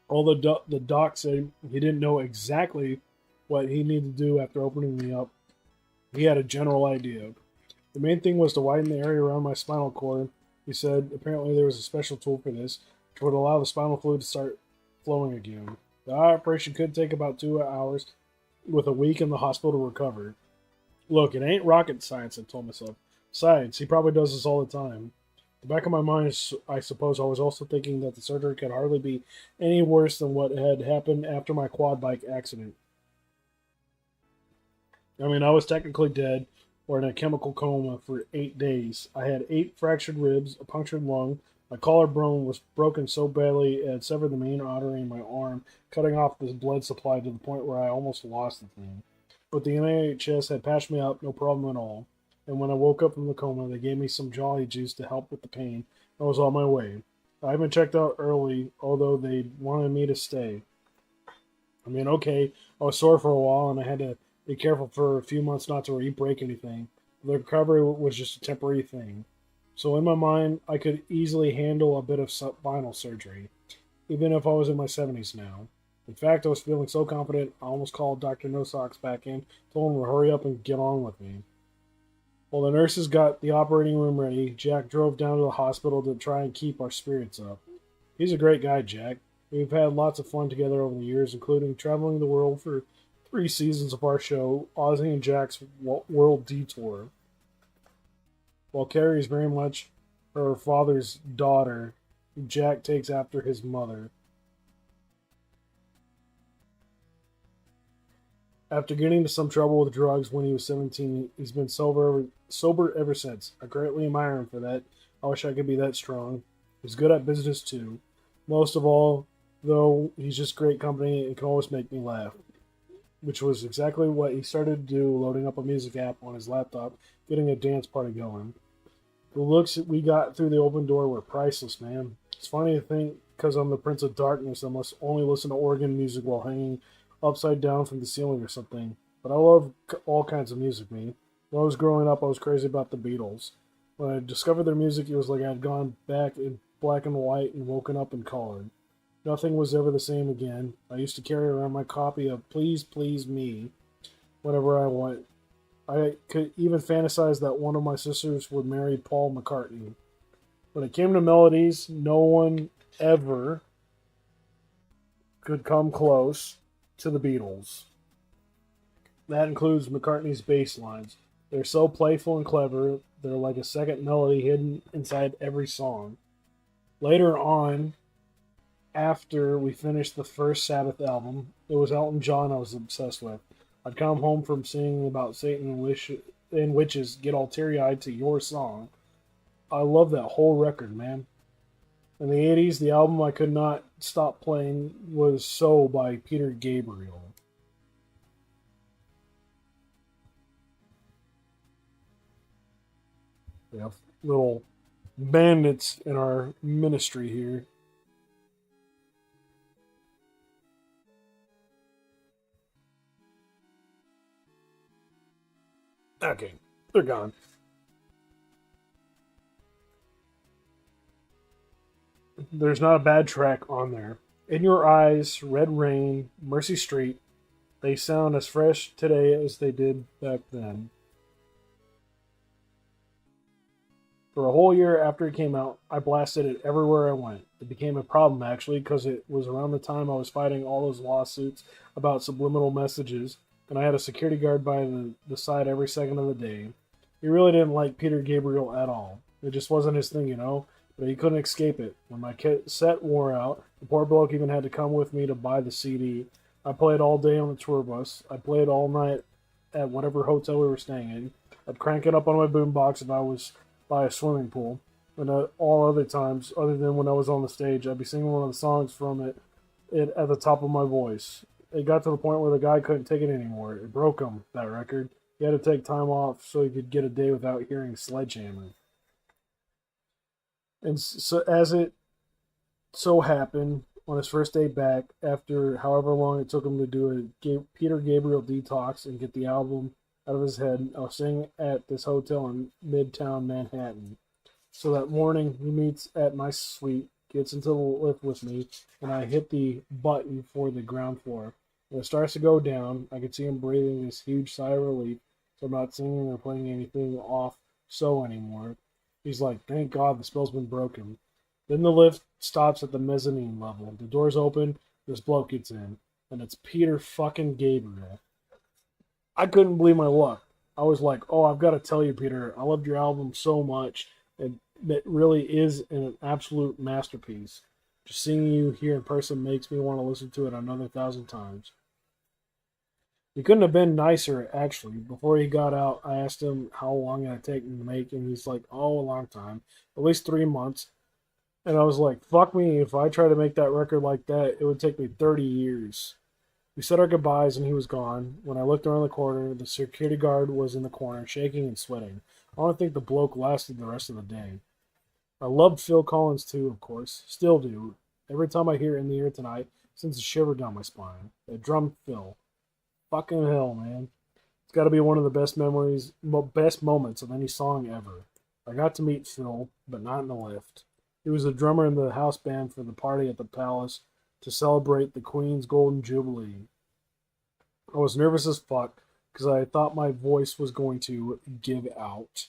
Although the doc said he didn't know exactly what he needed to do after opening me up, he had a general idea. The main thing was to widen the area around my spinal cord. He said apparently there was a special tool for this, which would allow the spinal fluid to start flowing again. The operation could take about 2 hours, with a week in the hospital to recover. Look, it ain't rocket science, I told myself. Besides, he probably does this all the time. The back of my mind, I suppose, I was also thinking that the surgery could hardly be any worse than what had happened after my quad bike accident. I mean, I was technically dead or in a chemical coma for 8 days. I had 8 fractured ribs, a punctured lung. My collarbone was broken so badly it had severed the main artery in my arm, cutting off the blood supply to the point where I almost lost the thing. But the NHS had patched me up, no problem at all. And when I woke up from the coma, they gave me some Jolly juice to help with the pain. I was on my way. I had been checked out early, although they wanted me to stay. I mean, okay, I was sore for a while and I had to be careful for a few months not to re-break anything. The recovery was just a temporary thing. So in my mind, I could easily handle a bit of spinal surgery, even if I was in my 70s now. In fact, I was feeling so confident, I almost called Dr. No Socks back in, told him to hurry up and get on with me. While the nurses got the operating room ready, Jack drove down to the hospital to try and keep our spirits up. He's a great guy, Jack. We've had lots of fun together over the years, including traveling the world for 3 seasons of our show, Ozzy and Jack's World Detour. While Carrie is very much her father's daughter, Jack takes after his mother. After getting into some trouble with drugs when he was 17, he's been sober ever since. I greatly admire him for that. I wish I could be that strong. He's good at business too. Most of all, though, he's just great company and can always make me laugh, which was exactly what he started to do, loading up a music app on his laptop, getting a dance party going. The looks we got through the open door were priceless, man. It's funny to think, because I'm the Prince of Darkness, I must only listen to organ music while hanging upside down from the ceiling or something. But I love all kinds of music, man. When I was growing up, I was crazy about the Beatles. When I discovered their music, it was like I had gone back in black and white and woken up in color. Nothing was ever the same again. I used to carry around my copy of Please Please Me whenever I went. I could even fantasize that one of my sisters would marry Paul McCartney. When it came to melodies, no one ever could come close to the Beatles. That includes McCartney's bass lines. They're so playful and clever, they're like a second melody hidden inside every song. Later on, after we finished the first Sabbath album, it was Elton John I was obsessed with. I'd come home from singing about Satan and witches, get all teary-eyed to Your Song. I love that whole record, man. In the 80s, the album I could not stop playing was So by Peter Gabriel. We have little bandits in our ministry here. Okay, they're gone. There's not a bad track on there. In Your Eyes, Red Rain, Mercy Street, they sound as fresh today as they did back then. For a whole year after it came out, I blasted it everywhere I went. It became a problem, actually, because it was around the time I was fighting all those lawsuits about subliminal messages, and I had a security guard by the side every second of the day. He really didn't like Peter Gabriel at all. It just wasn't his thing, but he couldn't escape it. When my cassette wore out, the poor bloke even had to come with me to buy the CD. I played all day on the tour bus. I played all night at whatever hotel we were staying in. I'd crank it up on my boombox if I was by a swimming pool. And all other times, other than when I was on the stage, I'd be singing one of the songs from it at the top of my voice. It got to the point where the guy couldn't take it anymore. It broke him, that record. He had to take time off so he could get a day without hearing Sledgehammer. And so, as it so happened, on his first day back, after however long it took him to do a Peter Gabriel detox and get the album out of his head, I was staying at this hotel in Midtown Manhattan. So that morning, he meets at my suite, gets into the lift with me, and I hit the button for the ground floor. When it starts to go down, I can see him breathing this huge sigh of relief, so I'm not singing or playing anything off so anymore. He's like, thank God the spell's been broken. Then the lift stops at the mezzanine level. The doors open, this bloke gets in, and it's Peter fucking Gabriel. I couldn't believe my luck. I was like, oh, I've got to tell you, Peter, I loved your album so much, and that really is an absolute masterpiece. Just seeing you here in person makes me want to listen to it another thousand times. He couldn't have been nicer, actually. Before he got out, I asked him how long it'd take him to make, and he's like, oh, a long time. At least 3 months. And I was like, fuck me, if I try to make that record like that, it would take me 30 years. We said our goodbyes and he was gone. When I looked around the corner, the security guard was in the corner, shaking and sweating. I don't think the bloke lasted the rest of the day. I loved Phil Collins too, of course. Still do. Every time I hear In the Air Tonight, it sends a shiver down my spine. That drum fill. Fucking hell, man. It's got to be one of the best moments of any song ever. I got to meet Phil, but not in the lift. He was a drummer in the house band for the party at the Palace to celebrate the Queen's Golden Jubilee. I was nervous as fuck because I thought my voice was going to give out.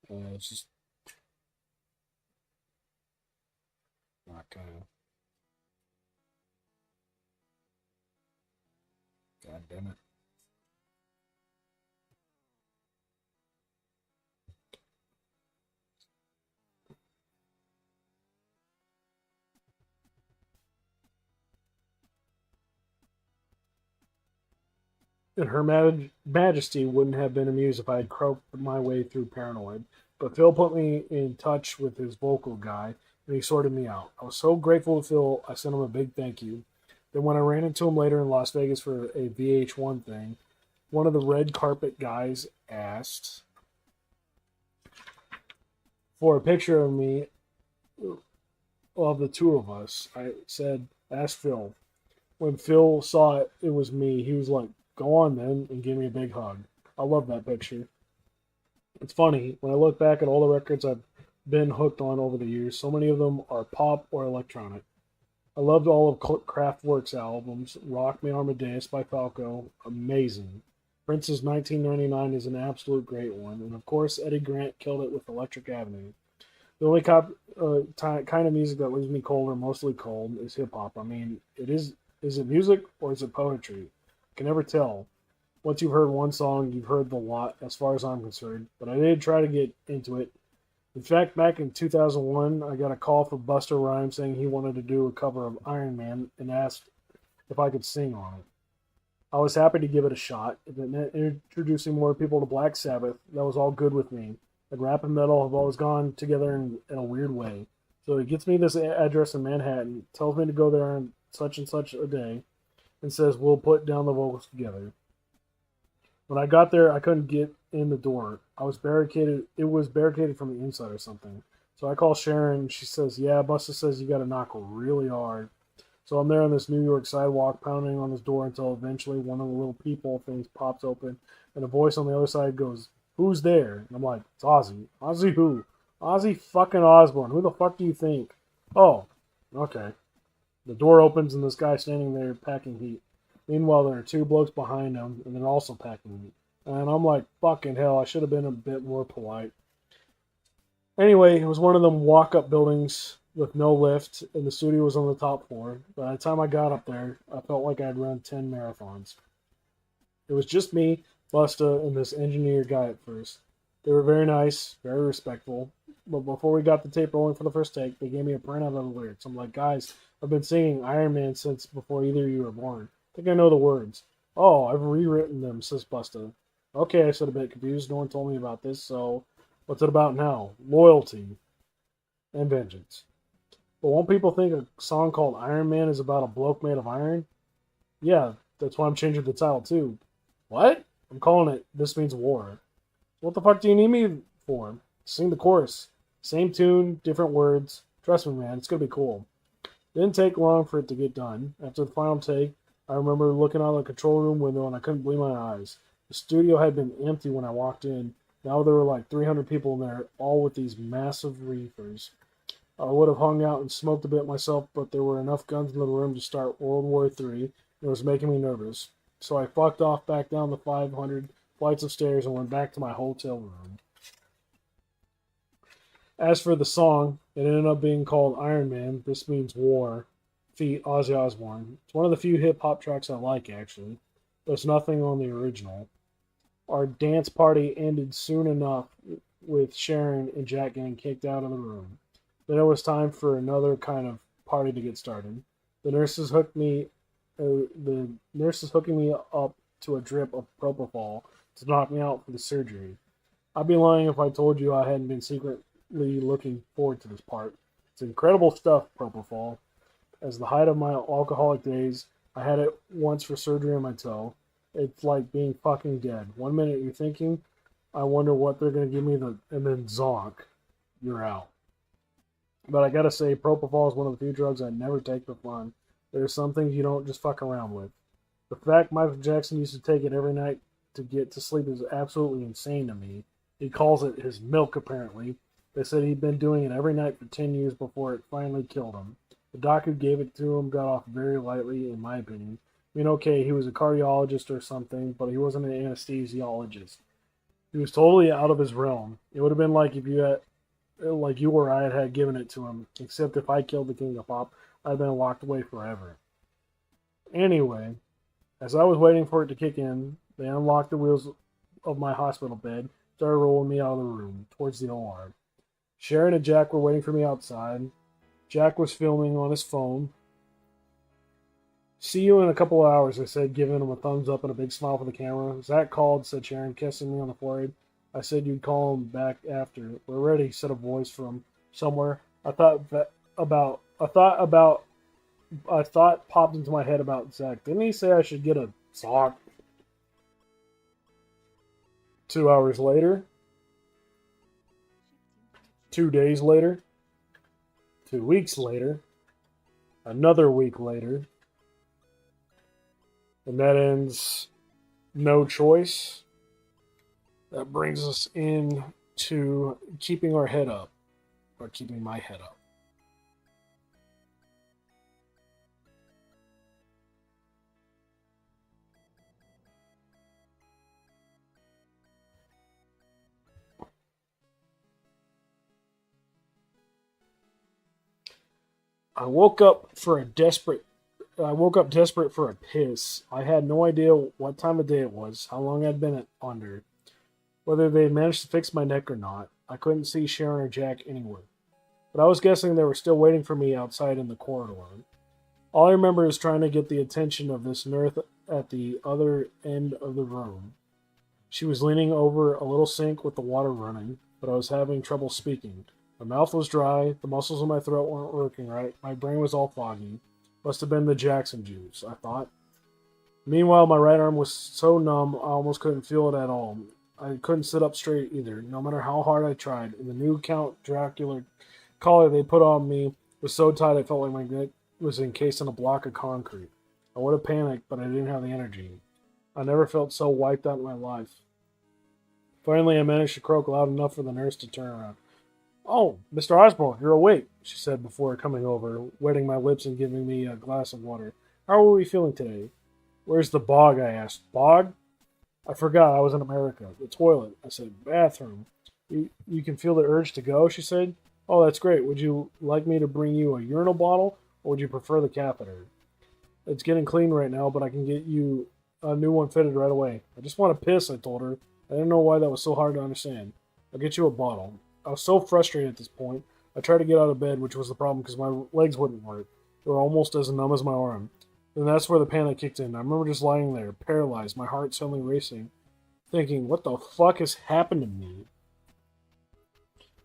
It's just not gonna. God damn it. And Her Majesty wouldn't have been amused if I had croaked my way through Paranoid. But Phil put me in touch with his vocal guy, and he sorted me out. I was so grateful to Phil, I sent him a big thank you. Then when I ran into him later in Las Vegas for a VH1 thing, one of the red carpet guys asked for a picture of me, of the two of us. I said, ask Phil. When Phil saw it, it was me. He was like, go on then, and give me a big hug. I love that picture. It's funny, when I look back at all the records I've been hooked on over the years, so many of them are pop or electronic. I loved all of Kraftwerk's albums. Rock Me Amadeus by Falco, amazing. Prince's 1999 is an absolute great one. And of course, Eddie Grant killed it with Electric Avenue. The only kind of music that leaves me cold or mostly cold is hip hop. I mean, is it music or is it poetry? I can never tell. Once you've heard one song, you've heard the lot, as far as I'm concerned. But I did try to get into it. In fact, back in 2001, I got a call from Busta Rhymes saying he wanted to do a cover of Iron Man and asked if I could sing on it. I was happy to give it a shot. If it meant introducing more people to Black Sabbath, that was all good with me. And rap and metal have always gone together in a weird way. So he gets me this address in Manhattan, tells me to go there on such and such a day, and says we'll put down the vocals together. When I got there, I couldn't get in the door. I was barricaded. It was barricaded from the inside or something. So I call Sharon. She says, yeah, Busta says you got to knock really hard. So I'm there on this New York sidewalk pounding on this door until eventually one of the little people things pops open and a voice on the other side goes, who's there? And I'm like, it's Ozzy. Ozzy who? Ozzy fucking Osbourne. Who the fuck do you think? Oh, okay. The door opens and this guy standing there packing heat. Meanwhile, there are two blokes behind him, and they're also packing heat. And I'm like, fucking hell, I should have been a bit more polite. Anyway, it was one of them walk-up buildings with no lift, and the studio was on the top floor. By the time I got up there, I felt like I'd run 10 marathons. It was just me, Busta, and this engineer guy at first. They were very nice, very respectful. But before we got the tape rolling for the first take, they gave me a printout of the lyrics. I'm like, guys, I've been singing Iron Man since before either of you were born. I think I know the words. Oh, I've rewritten them, says Busta. Okay, I said a bit confused. No one told me about this, so what's it about now? Loyalty and vengeance. But won't people think a song called Iron Man is about a bloke made of iron? Yeah, that's why I'm changing the title too. What? I'm calling it This Means War. What the fuck do you need me for? Sing the chorus. Same tune, different words. Trust me, man, it's gonna be cool. Didn't take long for it to get done. After the final take, I remember looking out the control room window and I couldn't believe my eyes. The studio had been empty when I walked in. Now there were like 300 people in there, all with these massive reefers. I would have hung out and smoked a bit myself, but there were enough guns in the room to start World War III, and it was making me nervous. So I fucked off back down the 500 flights of stairs and went back to my hotel room. As for the song, it ended up being called Iron Man, This Means War, feat. Ozzy Osbourne. It's one of the few hip-hop tracks I like, actually, but it's nothing on the original. Our dance party ended soon enough with Sharon and Jack getting kicked out of the room. Then it was time for another kind of party to get started. The nurses hooked me. The nurses hooking me up to a drip of propofol to knock me out for the surgery. I'd be lying if I told you I hadn't been secretly looking forward to this part. It's incredible stuff, propofol. As the height of my alcoholic days, I had it once for surgery on my toe. It's like being fucking dead. One minute you're thinking, I wonder what they're going to give me, and then zonk, you're out. But I gotta say, propofol is one of the few drugs I never take for fun. There are some things you don't just fuck around with. The fact Michael Jackson used to take it every night to get to sleep is absolutely insane to me. He calls it his milk, apparently. They said he'd been doing it every night for 10 years before it finally killed him. The doc who gave it to him got off very lightly, in my opinion. I mean, okay, he was a cardiologist or something, but he wasn't an anesthesiologist. He was totally out of his realm. It would have been like if you or I had given it to him, except if I killed the king of pop, I'd been locked away forever. Anyway, as I was waiting for it to kick in, they unlocked the wheels of my hospital bed, started rolling me out of the room, towards the OR. Sharon and Jack were waiting for me outside. Jack was filming on his phone. See you in a couple of hours, I said, giving him a thumbs up and a big smile for the camera. Zach called, said Sharon, kissing me on the forehead. I said you'd call him back after. We're ready, said a voice from somewhere. A thought popped into my head about Zach. Didn't he say I should get a sock? 2 hours later. 2 days later. 2 weeks later. Another week later. And that ends No Choice. That brings us in to keeping our head up. Or keeping my head up. I woke up desperate for a piss. I had no idea what time of day it was, how long I'd been under, whether they had managed to fix my neck or not. I couldn't see Sharon or Jack anywhere, but I was guessing they were still waiting for me outside in the corridor. All I remember is trying to get the attention of this nurse at the other end of the room. She was leaning over a little sink with the water running, but I was having trouble speaking. My mouth was dry, the muscles in my throat weren't working right, my brain was all foggy. Must have been the Jackson juice, I thought. Meanwhile, my right arm was so numb I almost couldn't feel it at all. I couldn't sit up straight either, no matter how hard I tried, and the new Count Dracula collar they put on me was so tight I felt like my neck was encased in a block of concrete. I would have panicked, but I didn't have the energy. I never felt so wiped out in my life. Finally, I managed to croak loud enough for the nurse to turn around. "Oh, Mr. Osbourne, you're awake," she said before coming over, wetting my lips and giving me a glass of water. "How are we feeling today?" "Where's the bog?" I asked. "Bog?" I forgot I was in America. "The toilet," I said. "Bathroom." You can feel the urge to go," she said. "Oh, that's great. Would you like me to bring you a urinal bottle, or would you prefer the catheter?" "It's getting clean right now, but I can get you a new one fitted right away." "I just want to piss," I told her. I didn't know why that was so hard to understand. "I'll get you a bottle." I was so frustrated at this point. I tried to get out of bed, which was the problem because my legs wouldn't work. They were almost as numb as my arm. And that's where the panic kicked in. I remember just lying there, paralyzed, my heart suddenly racing, thinking, what the fuck has happened to me?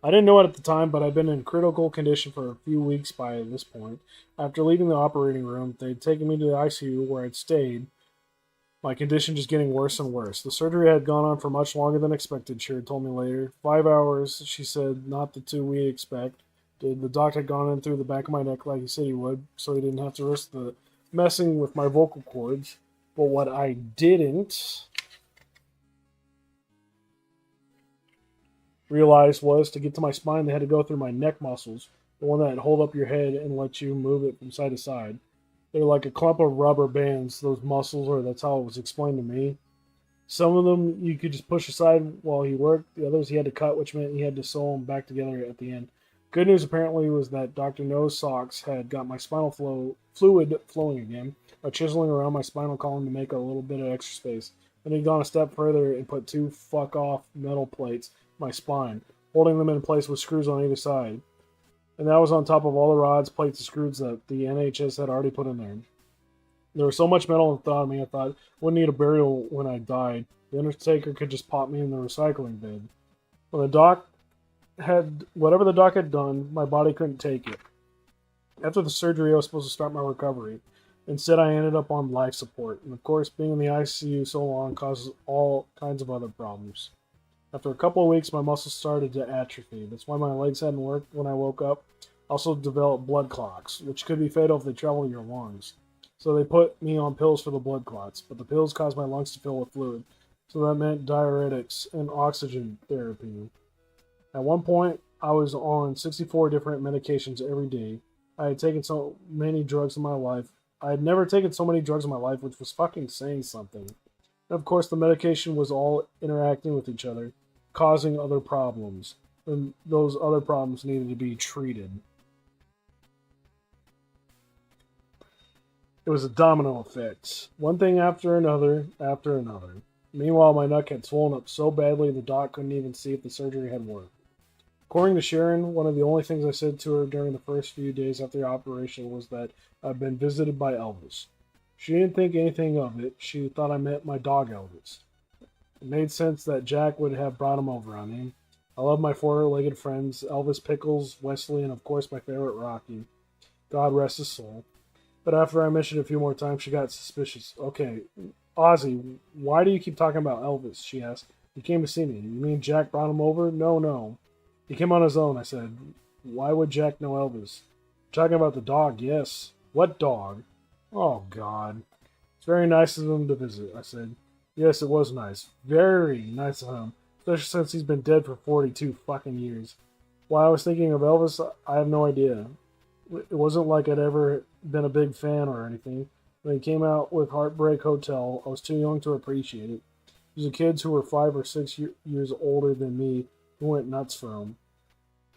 I didn't know it at the time, but I'd been in critical condition for a few weeks by this point. After leaving the operating room, they'd taken me to the ICU where I'd stayed, my condition just getting worse and worse. The surgery had gone on for much longer than expected, she had told me later. 5 hours, she said, not the 2 we expect. The doctor had gone in through the back of my neck like he said he would, so he didn't have to risk the messing with my vocal cords. But what I didn't realize was to get to my spine, they had to go through my neck muscles, the one that hold up your head and let you move it from side to side. They're like a clump of rubber bands, those muscles, or that's how it was explained to me. Some of them you could just push aside while he worked. The others he had to cut, which meant he had to sew them back together at the end. Good news apparently was that Dr. No's socks had got my spinal fluid flowing again by chiseling around my spinal column to make a little bit of extra space. Then he'd gone a step further and put two fuck-off metal plates in my spine, holding them in place with screws on either side. And that was on top of all the rods, plates, and screws that the NHS had already put in there. There was so much metal in front of me, I thought I wouldn't need a burial when I died. The Undertaker could just pop me in the recycling bin. When the doc had whatever the doc had done, my body couldn't take it. After the surgery, I was supposed to start my recovery. Instead, I ended up on life support, and of course, being in the ICU so long causes all kinds of other problems. After a couple of weeks, my muscles started to atrophy. That's why my legs hadn't worked when I woke up. I also developed blood clots, which could be fatal if they travel to your lungs. So they put me on pills for the blood clots, but the pills caused my lungs to fill with fluid. So that meant diuretics and oxygen therapy. At one point, I was on 64 different medications every day. I had taken so many drugs in my life. I had never taken so many drugs in my life, which was fucking saying something. And of course, the medication was all interacting with each other, causing other problems. And those other problems needed to be treated. It was a domino effect. One thing after another, after another. Meanwhile, my neck had swollen up so badly the doc couldn't even see if the surgery had worked. According to Sharon, one of the only things I said to her during the first few days after the operation was that I'd been visited by Elvis. She didn't think anything of it. She thought I meant my dog Elvis. It made sense that Jack would have brought him over on me. I love my four-legged friends, Elvis, Pickles, Wesley, and of course my favorite, Rocky. God rest his soul. But after I mentioned it a few more times, she got suspicious. Okay, Ozzy, why do you keep talking about Elvis? She asked. He came to see me. You mean Jack brought him over? No. He came on his own, I said. Why would Jack know Elvis? Talking about the dog, yes. What dog? Oh, God. It's very nice of him to visit, I said. Yes, it was nice. Very nice of him. Especially since he's been dead for 42 fucking years. Why I was thinking of Elvis, I have no idea. It wasn't like I'd ever been a big fan or anything. When he came out with Heartbreak Hotel, I was too young to appreciate it. These are kids who were 5 or 6 years older than me who went nuts for him.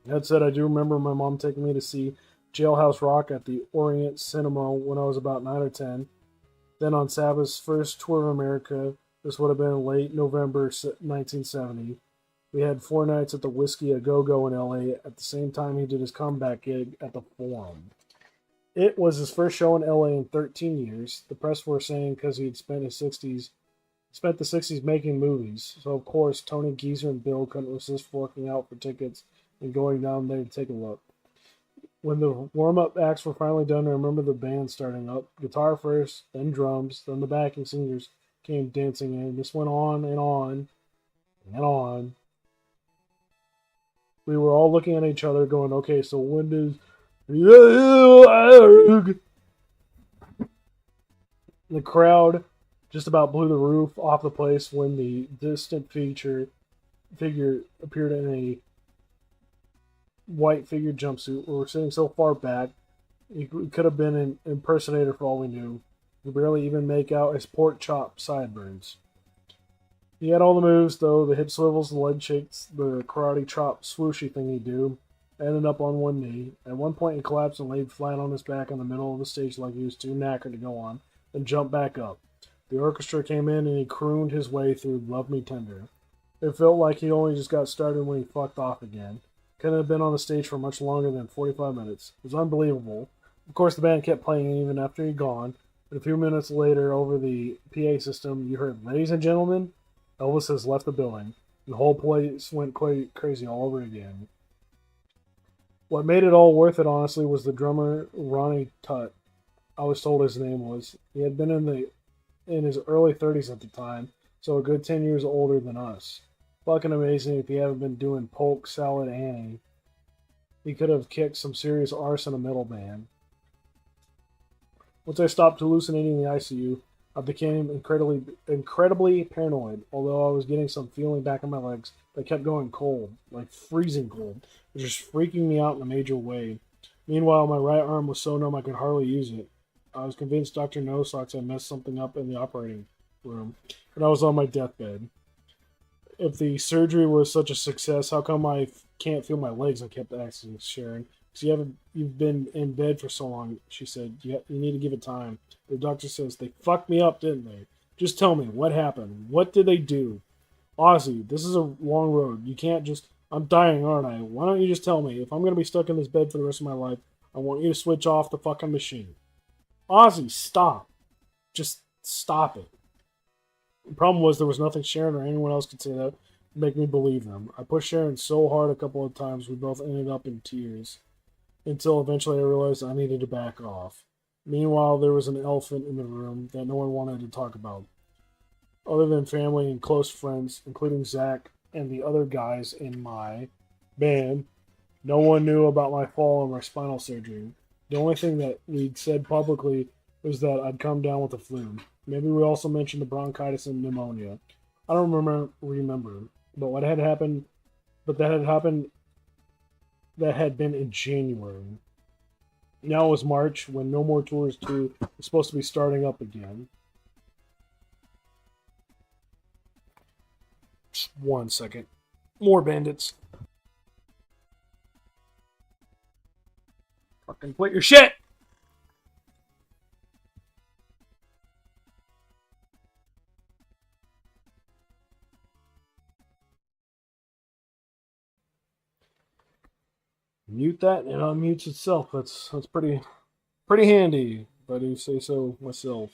That said, I do remember my mom taking me to see Jailhouse Rock at the Orient Cinema when I was about 9 or 10. Then on Sabbath's first tour of America, this would have been late November 1970, we had 4 nights at the Whiskey A Go-Go in LA at the same time he did his comeback gig at the Forum. It was his first show in LA in 13 years. The press were saying because he'd spent the 60s making movies. So of course Tony Geezer and Bill couldn't resist forking out for tickets and going down there to take a look. When the warm-up acts were finally done, I remember the band starting up. Guitar first, then drums, then the backing singers came dancing in. This went on and on and on. We were all looking at each other going, okay, so when does... The crowd just about blew the roof off the place when the distant figure appeared in a white figured jumpsuit. We were sitting so far back, he could have been an impersonator for all we knew. We could barely even make out his pork chop sideburns. He had all the moves, though, the hip swivels, the leg shakes, the karate chop swooshy thing he'd do. Ended up on one knee. At one point he collapsed and laid flat on his back in the middle of the stage like he was too knackered to go on, then jumped back up. The orchestra came in and he crooned his way through Love Me Tender. It felt like he only just got started when he fucked off again. Couldn't have been on the stage for much longer than 45 minutes. It was unbelievable. Of course the band kept playing even after he'd gone, but a few minutes later over the PA system you heard, "Ladies and gentlemen, Elvis has left the building." And the whole place went quite crazy all over again. What made it all worth it, honestly, was the drummer, Ronnie Tutt. I was told his name was. He had been in his early 30s at the time, so a good 10 years older than us. Fucking amazing if he hadn't been doing Polk Salad Annie. He could have kicked some serious arse in a metal band. Once I stopped hallucinating in the ICU, I became incredibly paranoid, although I was getting some feeling back in my legs that kept going cold, like freezing cold, which was freaking me out in a major way. Meanwhile, my right arm was so numb I could hardly use it. I was convinced Dr. No Socks had messed something up in the operating room, and I was on my deathbed. If the surgery was such a success, how come I can't feel my legs? I kept asking Sharon. Because you've been in bed for so long, she said. You need to give it time. The doctor says, they fucked me up, didn't they? Just tell me, what happened? What did they do? Ozzy, this is a long road. You can't just... I'm dying, aren't I? Why don't you just tell me? If I'm going to be stuck in this bed for the rest of my life, I want you to switch off the fucking machine. Ozzy, stop. Just stop it. The problem was there was nothing Sharon or anyone else could say that would make me believe them. I pushed Sharon so hard a couple of times we both ended up in tears. Until eventually I realized I needed to back off. Meanwhile, there was an elephant in the room that no one wanted to talk about. Other than family and close friends, including Zach and the other guys in my band, no one knew about my fall and my spinal surgery. The only thing that we'd said publicly was that I'd come down with the flu. Maybe we also mentioned the bronchitis and pneumonia. I don't remember. But what had happened that had been in January. Now it was March, when No More Tours 2 was supposed to be starting up again. Just 1 second. More bandits. Fucking quit your shit! Mute that and it unmutes itself. That's pretty handy, if I do say so myself.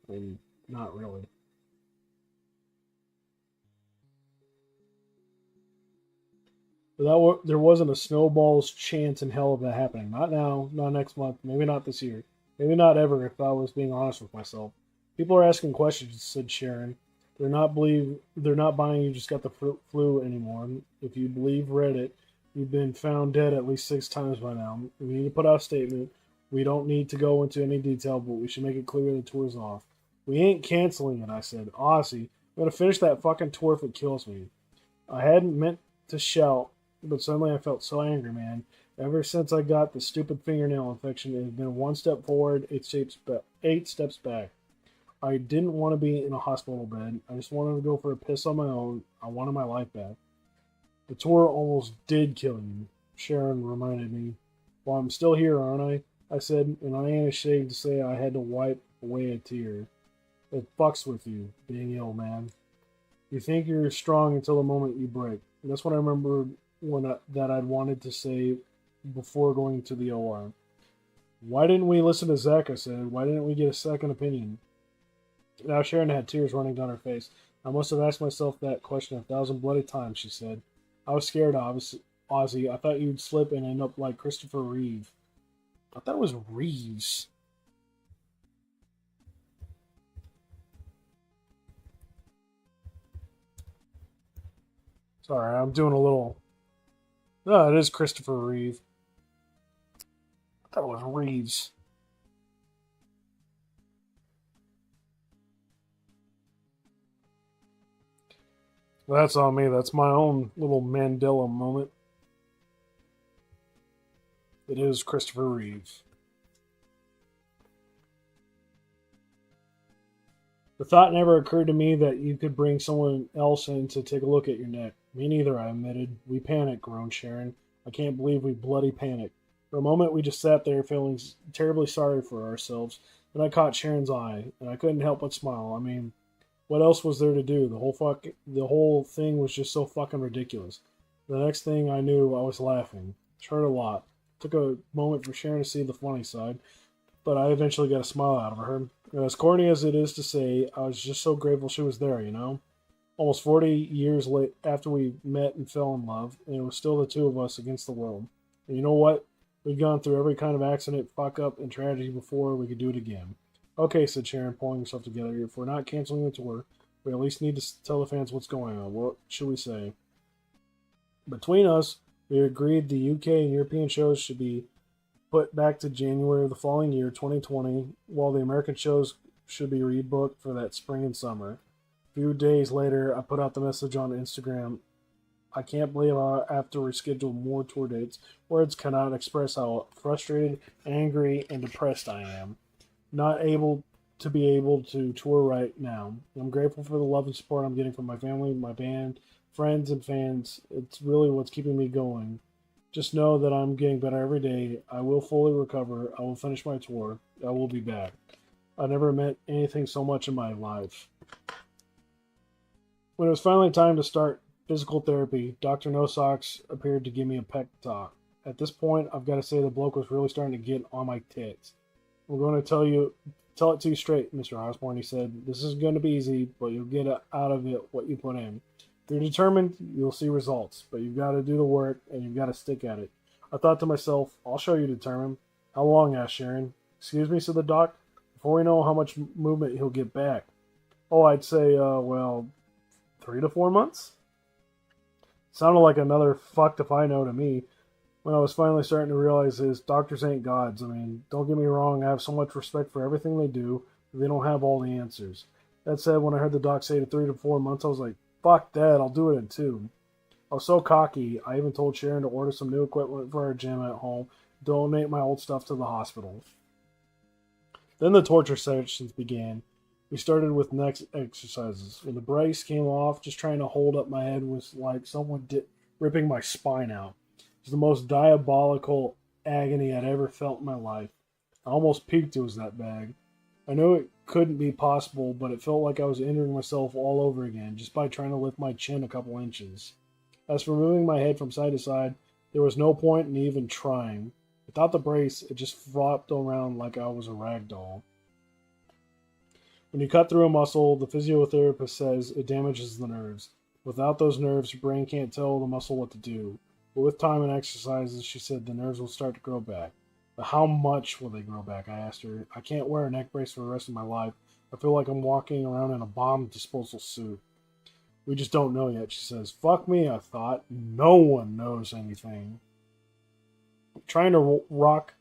I mean, not really. But there wasn't a snowball's chance in hell of that happening. Not now, not next month, maybe not this year, maybe not ever if I was being honest with myself. People are asking questions, said Sharon. They're not buying you just got the flu anymore. If you believe Reddit, you've been found dead at least 6 times by now. We need to put out a statement. We don't need to go into any detail, but we should make it clear the tour's off. We ain't canceling it, I said. Aussie, I'm gonna finish that fucking tour if it kills me. I hadn't meant to shout, but suddenly I felt so angry, man. Ever since I got the stupid fingernail infection, it has been 1 step forward, 8 steps back. I didn't want to be in a hospital bed. I just wanted to go for a piss on my own. I wanted my life back. The tour almost did kill you, Sharon reminded me. Well, I'm still here, aren't I? I said, and I ain't ashamed to say I had to wipe away a tear. It fucks with you, being ill, man. You think you're strong until the moment you break. And that's what I remember that I'd wanted to say before going to the OR. Why didn't we listen to Zach, I said. Why didn't we get a second opinion? Now Sharon had tears running down her face. I must have asked myself that question 1,000 bloody times, she said. I was scared, Ozzy. I thought you'd slip and end up like Christopher Reeve. I thought it was Reeves. Sorry, I'm doing a little... No, it is Christopher Reeve. I thought it was Reeves. That's on me. That's my own little Mandela moment. It is Christopher Reeve. The thought never occurred to me that you could bring someone else in to take a look at your neck. Me neither, I admitted. We panicked, groaned Sharon. I can't believe we bloody panicked. For a moment, we just sat there feeling terribly sorry for ourselves. Then I caught Sharon's eye, and I couldn't help but smile. I mean, what else was there to do? The whole thing was just so fucking ridiculous. The next thing I knew, I was laughing. It hurt a lot. It took a moment for Sharon to see the funny side, but I eventually got a smile out of her. And as corny as it is to say, I was just so grateful she was there, you know? Almost 40 years late after we met and fell in love, and it was still the two of us against the world. And you know what? We'd gone through every kind of accident, fuck up, and tragedy before. We could do it again. Okay, said Sharon, pulling herself together. If we're not canceling the tour, we at least need to tell the fans what's going on. What should we say? Between us, we agreed the UK and European shows should be put back to January of the following year, 2020, while the American shows should be rebooked for that spring and summer. A few days later, I put out the message on Instagram. I can't believe I have to reschedule more tour dates. Words cannot express how frustrated, angry, and depressed I am. Not able to tour right now. I'm grateful for the love and support I'm getting from my family, my band, friends, and fans. It's really what's keeping me going. Just know that I'm getting better every day. I will fully recover. I will finish my tour. I will be back. I never meant anything so much in my life. When it was finally time to start physical therapy, Dr. No Socks appeared to give me a pep talk. At this point, I've got to say the bloke was really starting to get on my tits. "We're going to tell it to you straight, Mr. Osbourne," he said. "This is going to be easy, but you'll get out of it what you put in. If you're determined, you'll see results, but you've got to do the work, and you've got to stick at it." I thought to myself, "I'll show you determined." "How long?" asked Sharon. "Excuse me," said the doc. "Before we know how much movement he'll get back." "Oh, I'd say, 3 to 4 months?" Sounded like another fucked if I know to me. When I was finally starting to realize is doctors ain't gods. I mean, don't get me wrong, I have so much respect for everything they do, but they don't have all the answers. That said, when I heard the doc say to 3 to 4 months, I was like, fuck that, I'll do it in 2. I was so cocky, I even told Sharon to order some new equipment for our gym at home, donate my old stuff to the hospital. Then the torture sessions began. We started with neck exercises. When the brace came off, just trying to hold up my head was like someone ripping my spine out. It was the most diabolical agony I'd ever felt in my life. I almost peaked it was that bad. I knew it couldn't be possible, but it felt like I was injuring myself all over again just by trying to lift my chin a couple inches. As for moving my head from side to side, there was no point in even trying. Without the brace, it just flopped around like I was a rag doll. When you cut through a muscle, the physiotherapist says it damages the nerves. Without those nerves, your brain can't tell the muscle what to do. But with time and exercises, she said the nerves will start to grow back. But how much will they grow back? I asked her. I can't wear a neck brace for the rest of my life. I feel like I'm walking around in a bomb disposal suit. We just don't know yet, she says. Fuck me, I thought. No one knows anything. Trying to rock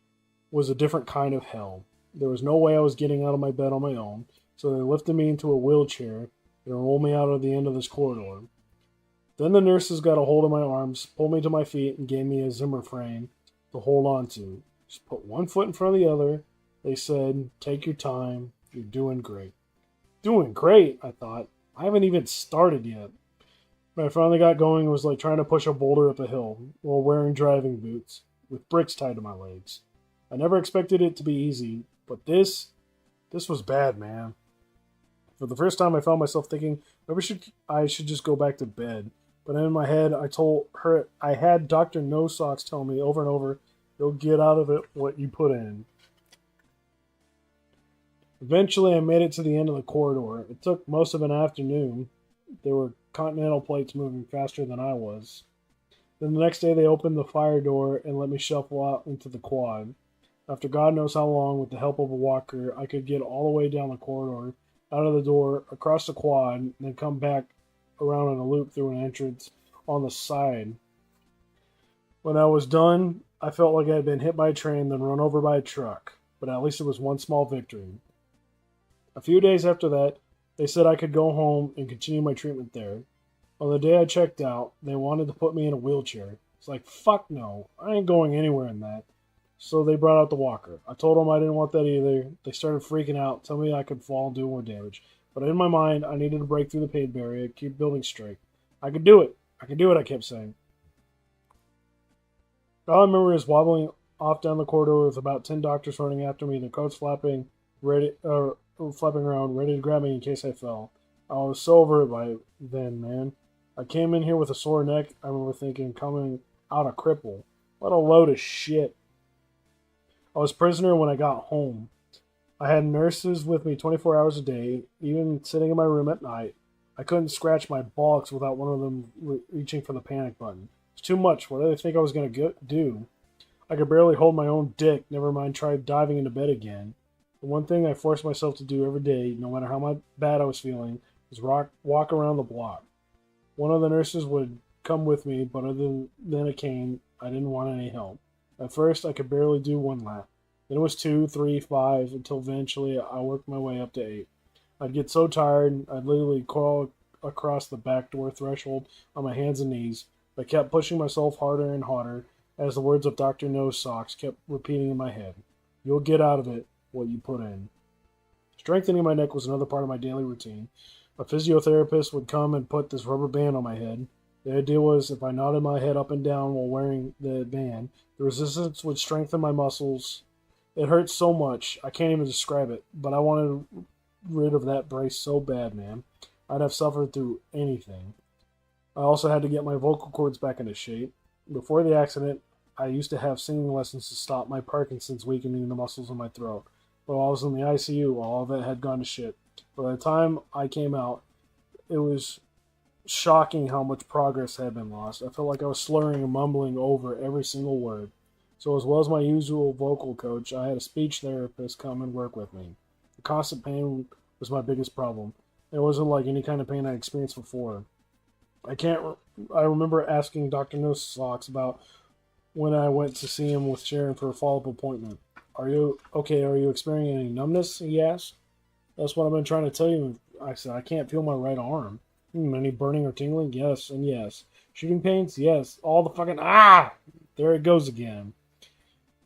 was a different kind of hell. There was no way I was getting out of my bed on my own, so they lifted me into a wheelchair and rolled me out of the end of this corridor. Then the nurses got a hold of my arms, pulled me to my feet, and gave me a Zimmer frame to hold on to. Just put one foot in front of the other. They said, take your time. You're doing great. Doing great, I thought. I haven't even started yet. When I finally got going, it was like trying to push a boulder up a hill while wearing driving boots with bricks tied to my legs. I never expected it to be easy, but this was bad, man. For the first time, I found myself thinking, maybe I should just go back to bed. But in my head, I told her I had Dr. No Socks tell me over and over, you'll get out of it what you put in. Eventually, I made it to the end of the corridor. It took most of an afternoon. There were continental plates moving faster than I was. Then the next day, they opened the fire door and let me shuffle out into the quad. After God knows how long, with the help of a walker, I could get all the way down the corridor, out of the door, across the quad, and then come back around in a loop through an entrance on the side. When I was done, I felt like I had been hit by a train, then run over by a truck. But at least it was one small victory. A few days after that, they said I could go home and continue my treatment there. On the day I checked out, they wanted to put me in a wheelchair. It's like, fuck no, I ain't going anywhere in that. So they brought out the walker. I told them I didn't want that either. They started freaking out, telling me I could fall and do more damage. But in my mind, I needed to break through the pain barrier, keep building strength. I could do it. I could do it, I kept saying. All I remember is wobbling off down the corridor with about 10 doctors running after me, their coats flapping around, ready to grab me in case I fell. I was so over it by then, man. I came in here with a sore neck. I remember thinking, coming out a cripple. What a load of shit. I was prisoner when I got home. I had nurses with me 24 hours a day, even sitting in my room at night. I couldn't scratch my bollocks without one of them reaching for the panic button. It's too much. What did they think I was going to do? I could barely hold my own dick, never mind try diving into bed again. The one thing I forced myself to do every day, no matter how bad I was feeling, was walk around the block. One of the nurses would come with me, but other than a cane, I didn't want any help. At first, I could barely do 1 lap. Then it was 2, 3, 5, until eventually I worked my way up to 8. I'd get so tired, I'd literally crawl across the back door threshold on my hands and knees. I kept pushing myself harder and harder as the words of Dr. No Socks kept repeating in my head. You'll get out of it what you put in. Strengthening my neck was another part of my daily routine. A physiotherapist would come and put this rubber band on my head. The idea was if I nodded my head up and down while wearing the band, the resistance would strengthen my muscles. It hurt so much, I can't even describe it, but I wanted rid of that brace so bad, man. I'd have suffered through anything. I also had to get my vocal cords back into shape. Before the accident, I used to have singing lessons to stop my Parkinson's weakening the muscles in my throat. But while I was in the ICU, all of it had gone to shit. By the time I came out, it was shocking how much progress had been lost. I felt like I was slurring and mumbling over every single word. So, as well as my usual vocal coach, I had a speech therapist come and work with me. The constant pain was my biggest problem. It wasn't like any kind of pain I experienced before. I can't. I remember asking Dr. No Socks about when I went to see him with Sharon for a follow-up appointment. Are you okay? Are you experiencing any numbness? He asked. That's what I've been trying to tell you. I said, I can't feel my right arm. Any burning or tingling? Yes, and yes. Shooting pains? Yes. All the fucking, there it goes again.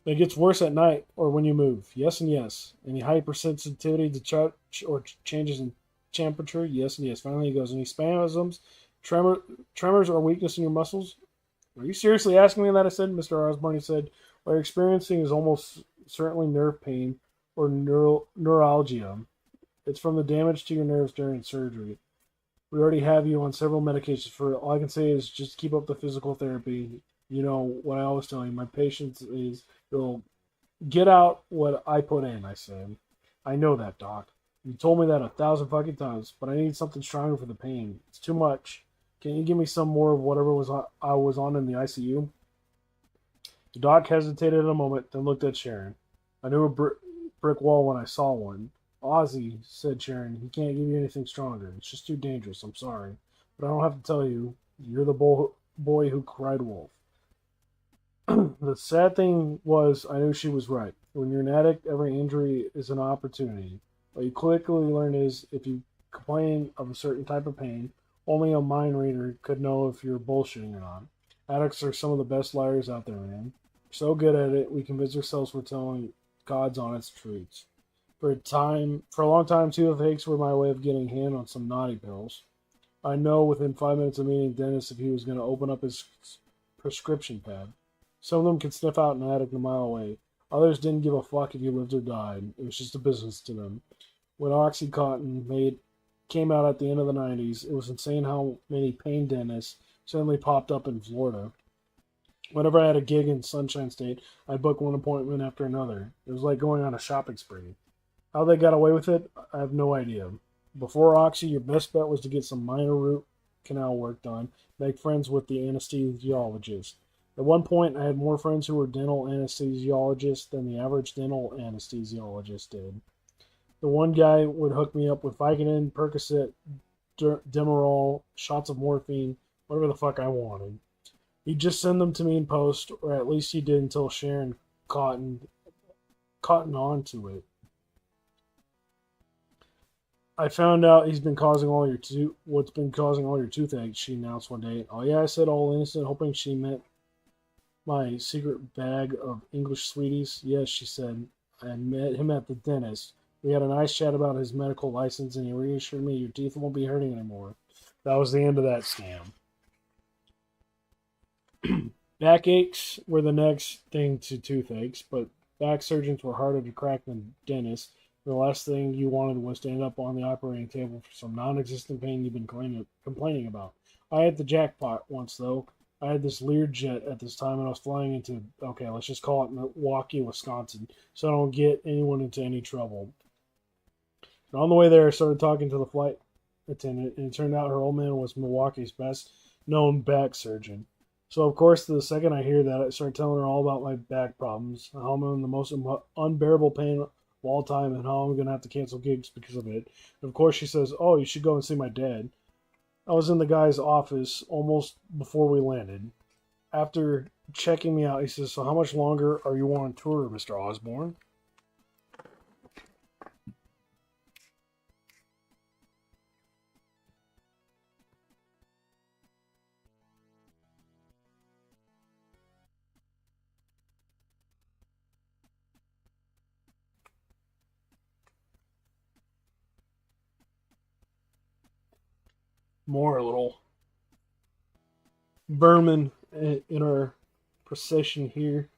It gets worse at night or when you move. Yes and yes. Any hypersensitivity to touch or changes in temperature? Yes and yes. Finally, he goes, any spasms, tremors, or weakness in your muscles? Are you seriously asking me that? I said. Mr. Osbourne, he said, what you're experiencing is almost certainly nerve pain or neuralgia. It's from the damage to your nerves during surgery. We already have you on several medications for it. All I can say is just keep up the physical therapy. You know what I always tell you. My patience is you'll get out what I put in, I said. I know that, Doc. You told me that 1,000 fucking times, but I need something stronger for the pain. It's too much. Can you give me some more of whatever I was on in the ICU? The doc hesitated a moment, then looked at Sharon. I knew a brick wall when I saw one. Ozzy, said Sharon, he can't give you anything stronger. It's just too dangerous. I'm sorry. But I don't have to tell you. You're the boy who cried wolf. The sad thing was, I knew she was right. When you're an addict, every injury is an opportunity. What you quickly learn is, if you complain of a certain type of pain, only a mind reader could know if you're bullshitting or not. Addicts are some of the best liars out there, man. We're so good at it, we convince ourselves we're telling God's honest truths. For a long time, toothaches were my way of getting a hand on some naughty pills. I know within 5 minutes of meeting Dennis if he was going to open up his prescription pad. Some of them could sniff out an addict a mile away. Others didn't give a fuck if you lived or died. It was just a business to them. When Oxycontin came out at the end of the 90s, it was insane how many pain dentists suddenly popped up in Florida. Whenever I had a gig in Sunshine State, I'd book one appointment after another. It was like going on a shopping spree. How they got away with it, I have no idea. Before Oxy, your best bet was to get some minor root canal work done, make friends with the anesthesiologist. At one point, I had more friends who were dental anesthesiologists than the average dental anesthesiologist did. The one guy would hook me up with Vicodin, Percocet, Demerol, shots of morphine, whatever the fuck I wanted. He'd just send them to me in post, or at least he did until Sharon cottoned on to it. I found out what's been causing all your toothache, she announced one day. Oh yeah, I said, all innocent, hoping she meant my secret bag of English sweeties. Yes, she said. I met him at the dentist. We had a nice chat about his medical license, and he reassured me your teeth won't be hurting anymore. That was the end of that scam. Backaches were the next thing to toothaches, but back surgeons were harder to crack than dentists. The last thing you wanted was to end up on the operating table for some non-existent pain you've been complaining about. I had the jackpot once, though. I had this Learjet at this time, and I was flying into, let's just call it Milwaukee, Wisconsin, so I don't get anyone into any trouble. And on the way there, I started talking to the flight attendant, and it turned out her old man was Milwaukee's best-known back surgeon. So, of course, the second I hear that, I start telling her all about my back problems, how I'm in the most unbearable pain of all time, and how I'm going to have to cancel gigs because of it. And of course, she says, oh, you should go and see my dad. I was in the guy's office almost before we landed. After checking me out, he says, so how much longer are you on tour, Mr. Osbourne? More little vermin in our procession here.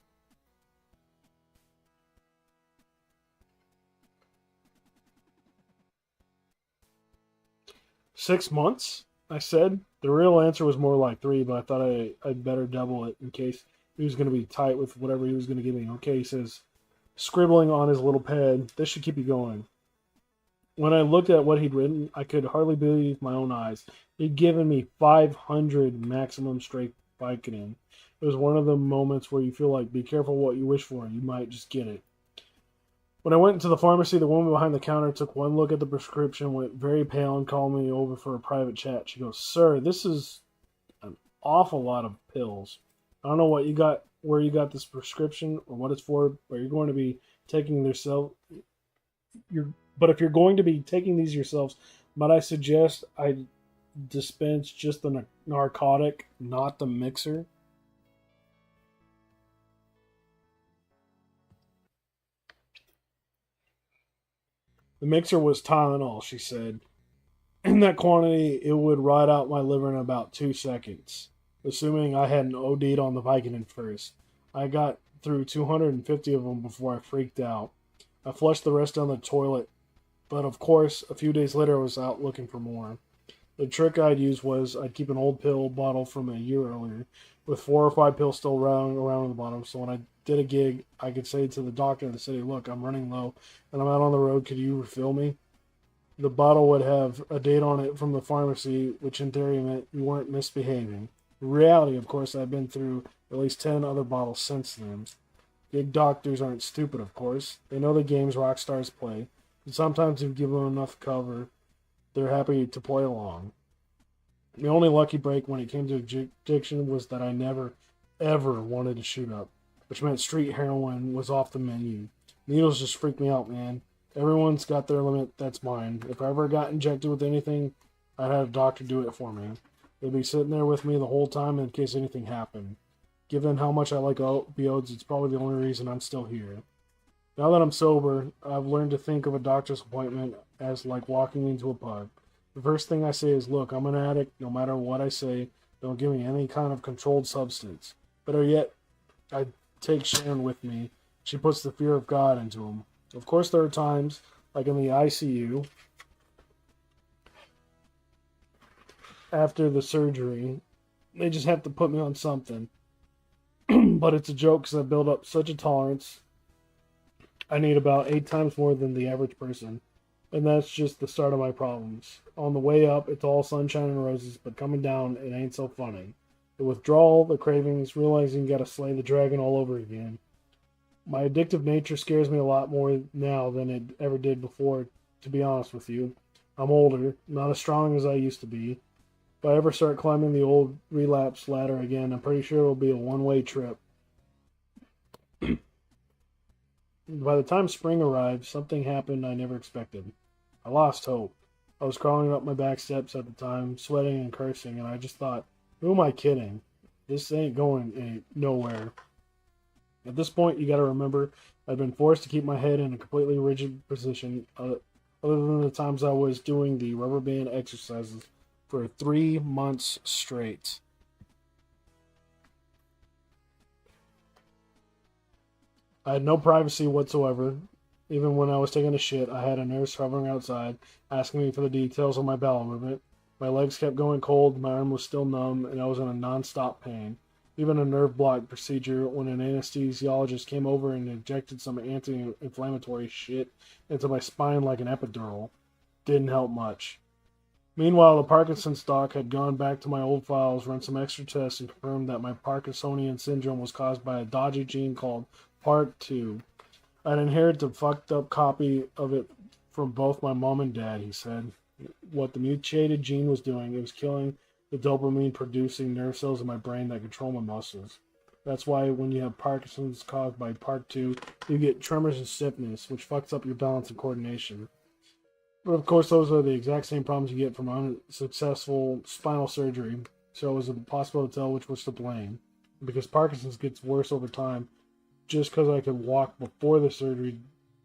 6 months, I said. The real answer was more like 3, but I thought I'd better double it in case he was going to be tight with whatever he was going to give me. Okay, he says, scribbling on his little pad, this should keep you going. When I looked at what he'd written, I could hardly believe my own eyes. He'd given me 500 maximum straight Vicodin. It was one of the moments where you feel like, be careful what you wish for, you might just get it. When I went into the pharmacy, the woman behind the counter took one look at the prescription, went very pale, and called me over for a private chat. She goes, "Sir, this is an awful lot of pills. I don't know what you got, where you got this prescription, or what it's for, but you're going to be taking yourself. But if you're going to be taking these yourselves, might I suggest I dispense just the narcotic, not the mixer?" The mixer was Tylenol, she said. In that quantity, it would rot out my liver in about 2 seconds, assuming I hadn't OD'd on the Vicodin first. I got through 250 of them before I freaked out. I flushed the rest down the toilet, but of course, a few days later I was out looking for more. The trick I'd use was I'd keep an old pill bottle from a year earlier, with 4 or 5 pills still around on the bottom, so when I did a gig, I could say to the doctor in the city, "Look, I'm running low, and I'm out on the road, could you refill me?" The bottle would have a date on it from the pharmacy, which in theory meant you weren't misbehaving. In reality, of course, I've been through at least 10 other bottles since then. Big doctors aren't stupid, of course. They know the games rock stars play, and sometimes if you give them enough cover, they're happy to play along. The only lucky break when it came to addiction was that I never, ever wanted to shoot up, which meant street heroin was off the menu. Needles just freak me out, man. Everyone's got their limit, that's mine. If I ever got injected with anything, I'd have a doctor do it for me. They'd be sitting there with me the whole time in case anything happened. Given how much I like opioids, it's probably the only reason I'm still here. Now that I'm sober, I've learned to think of a doctor's appointment as like walking into a pub. The first thing I say is, "Look, I'm an addict. No matter what I say, don't give me any kind of controlled substance." Better yet, I take Sharon with me. She puts the fear of God into him. Of course, there are times, like in the ICU, after the surgery, they just have to put me on something. But it's a joke because I build up such a tolerance. I need about 8 times more than the average person. And that's just the start of my problems. On the way up, it's all sunshine and roses, but coming down, it ain't so funny. The withdrawal, the cravings, realizing you gotta slay the dragon all over again. My addictive nature scares me a lot more now than it ever did before, to be honest with you. I'm older, not as strong as I used to be. If I ever start climbing the old relapse ladder again, I'm pretty sure it'll be a one-way trip. By the time spring arrived, something happened I never expected. I lost hope. I was crawling up my back steps at the time, sweating and cursing, and I just thought, who am I kidding? This ain't going nowhere. At this point, you gotta remember, I'd been forced to keep my head in a completely rigid position, other than the times I was doing the rubber band exercises for 3 months straight. I had no privacy whatsoever. Even when I was taking a shit, I had a nurse hovering outside, asking me for the details of my bowel movement. My legs kept going cold, my arm was still numb, and I was in a non-stop pain. Even a nerve block procedure when an anesthesiologist came over and injected some anti-inflammatory shit into my spine like an epidural didn't help much. Meanwhile, the Parkinson's doc had gone back to my old files, run some extra tests, and confirmed that my Parkinsonian syndrome was caused by a dodgy gene called Park2. I'd inherited a fucked up copy of it from both my mom and dad, he said. What the mutated gene was doing, it was killing the dopamine producing nerve cells in my brain that control my muscles. That's why when you have Parkinson's caused by Park2, you get tremors and stiffness, which fucks up your balance and coordination. But of course, those are the exact same problems you get from unsuccessful spinal surgery, so it was impossible to tell which was to blame. Because Parkinson's gets worse over time, just because I could walk before the surgery,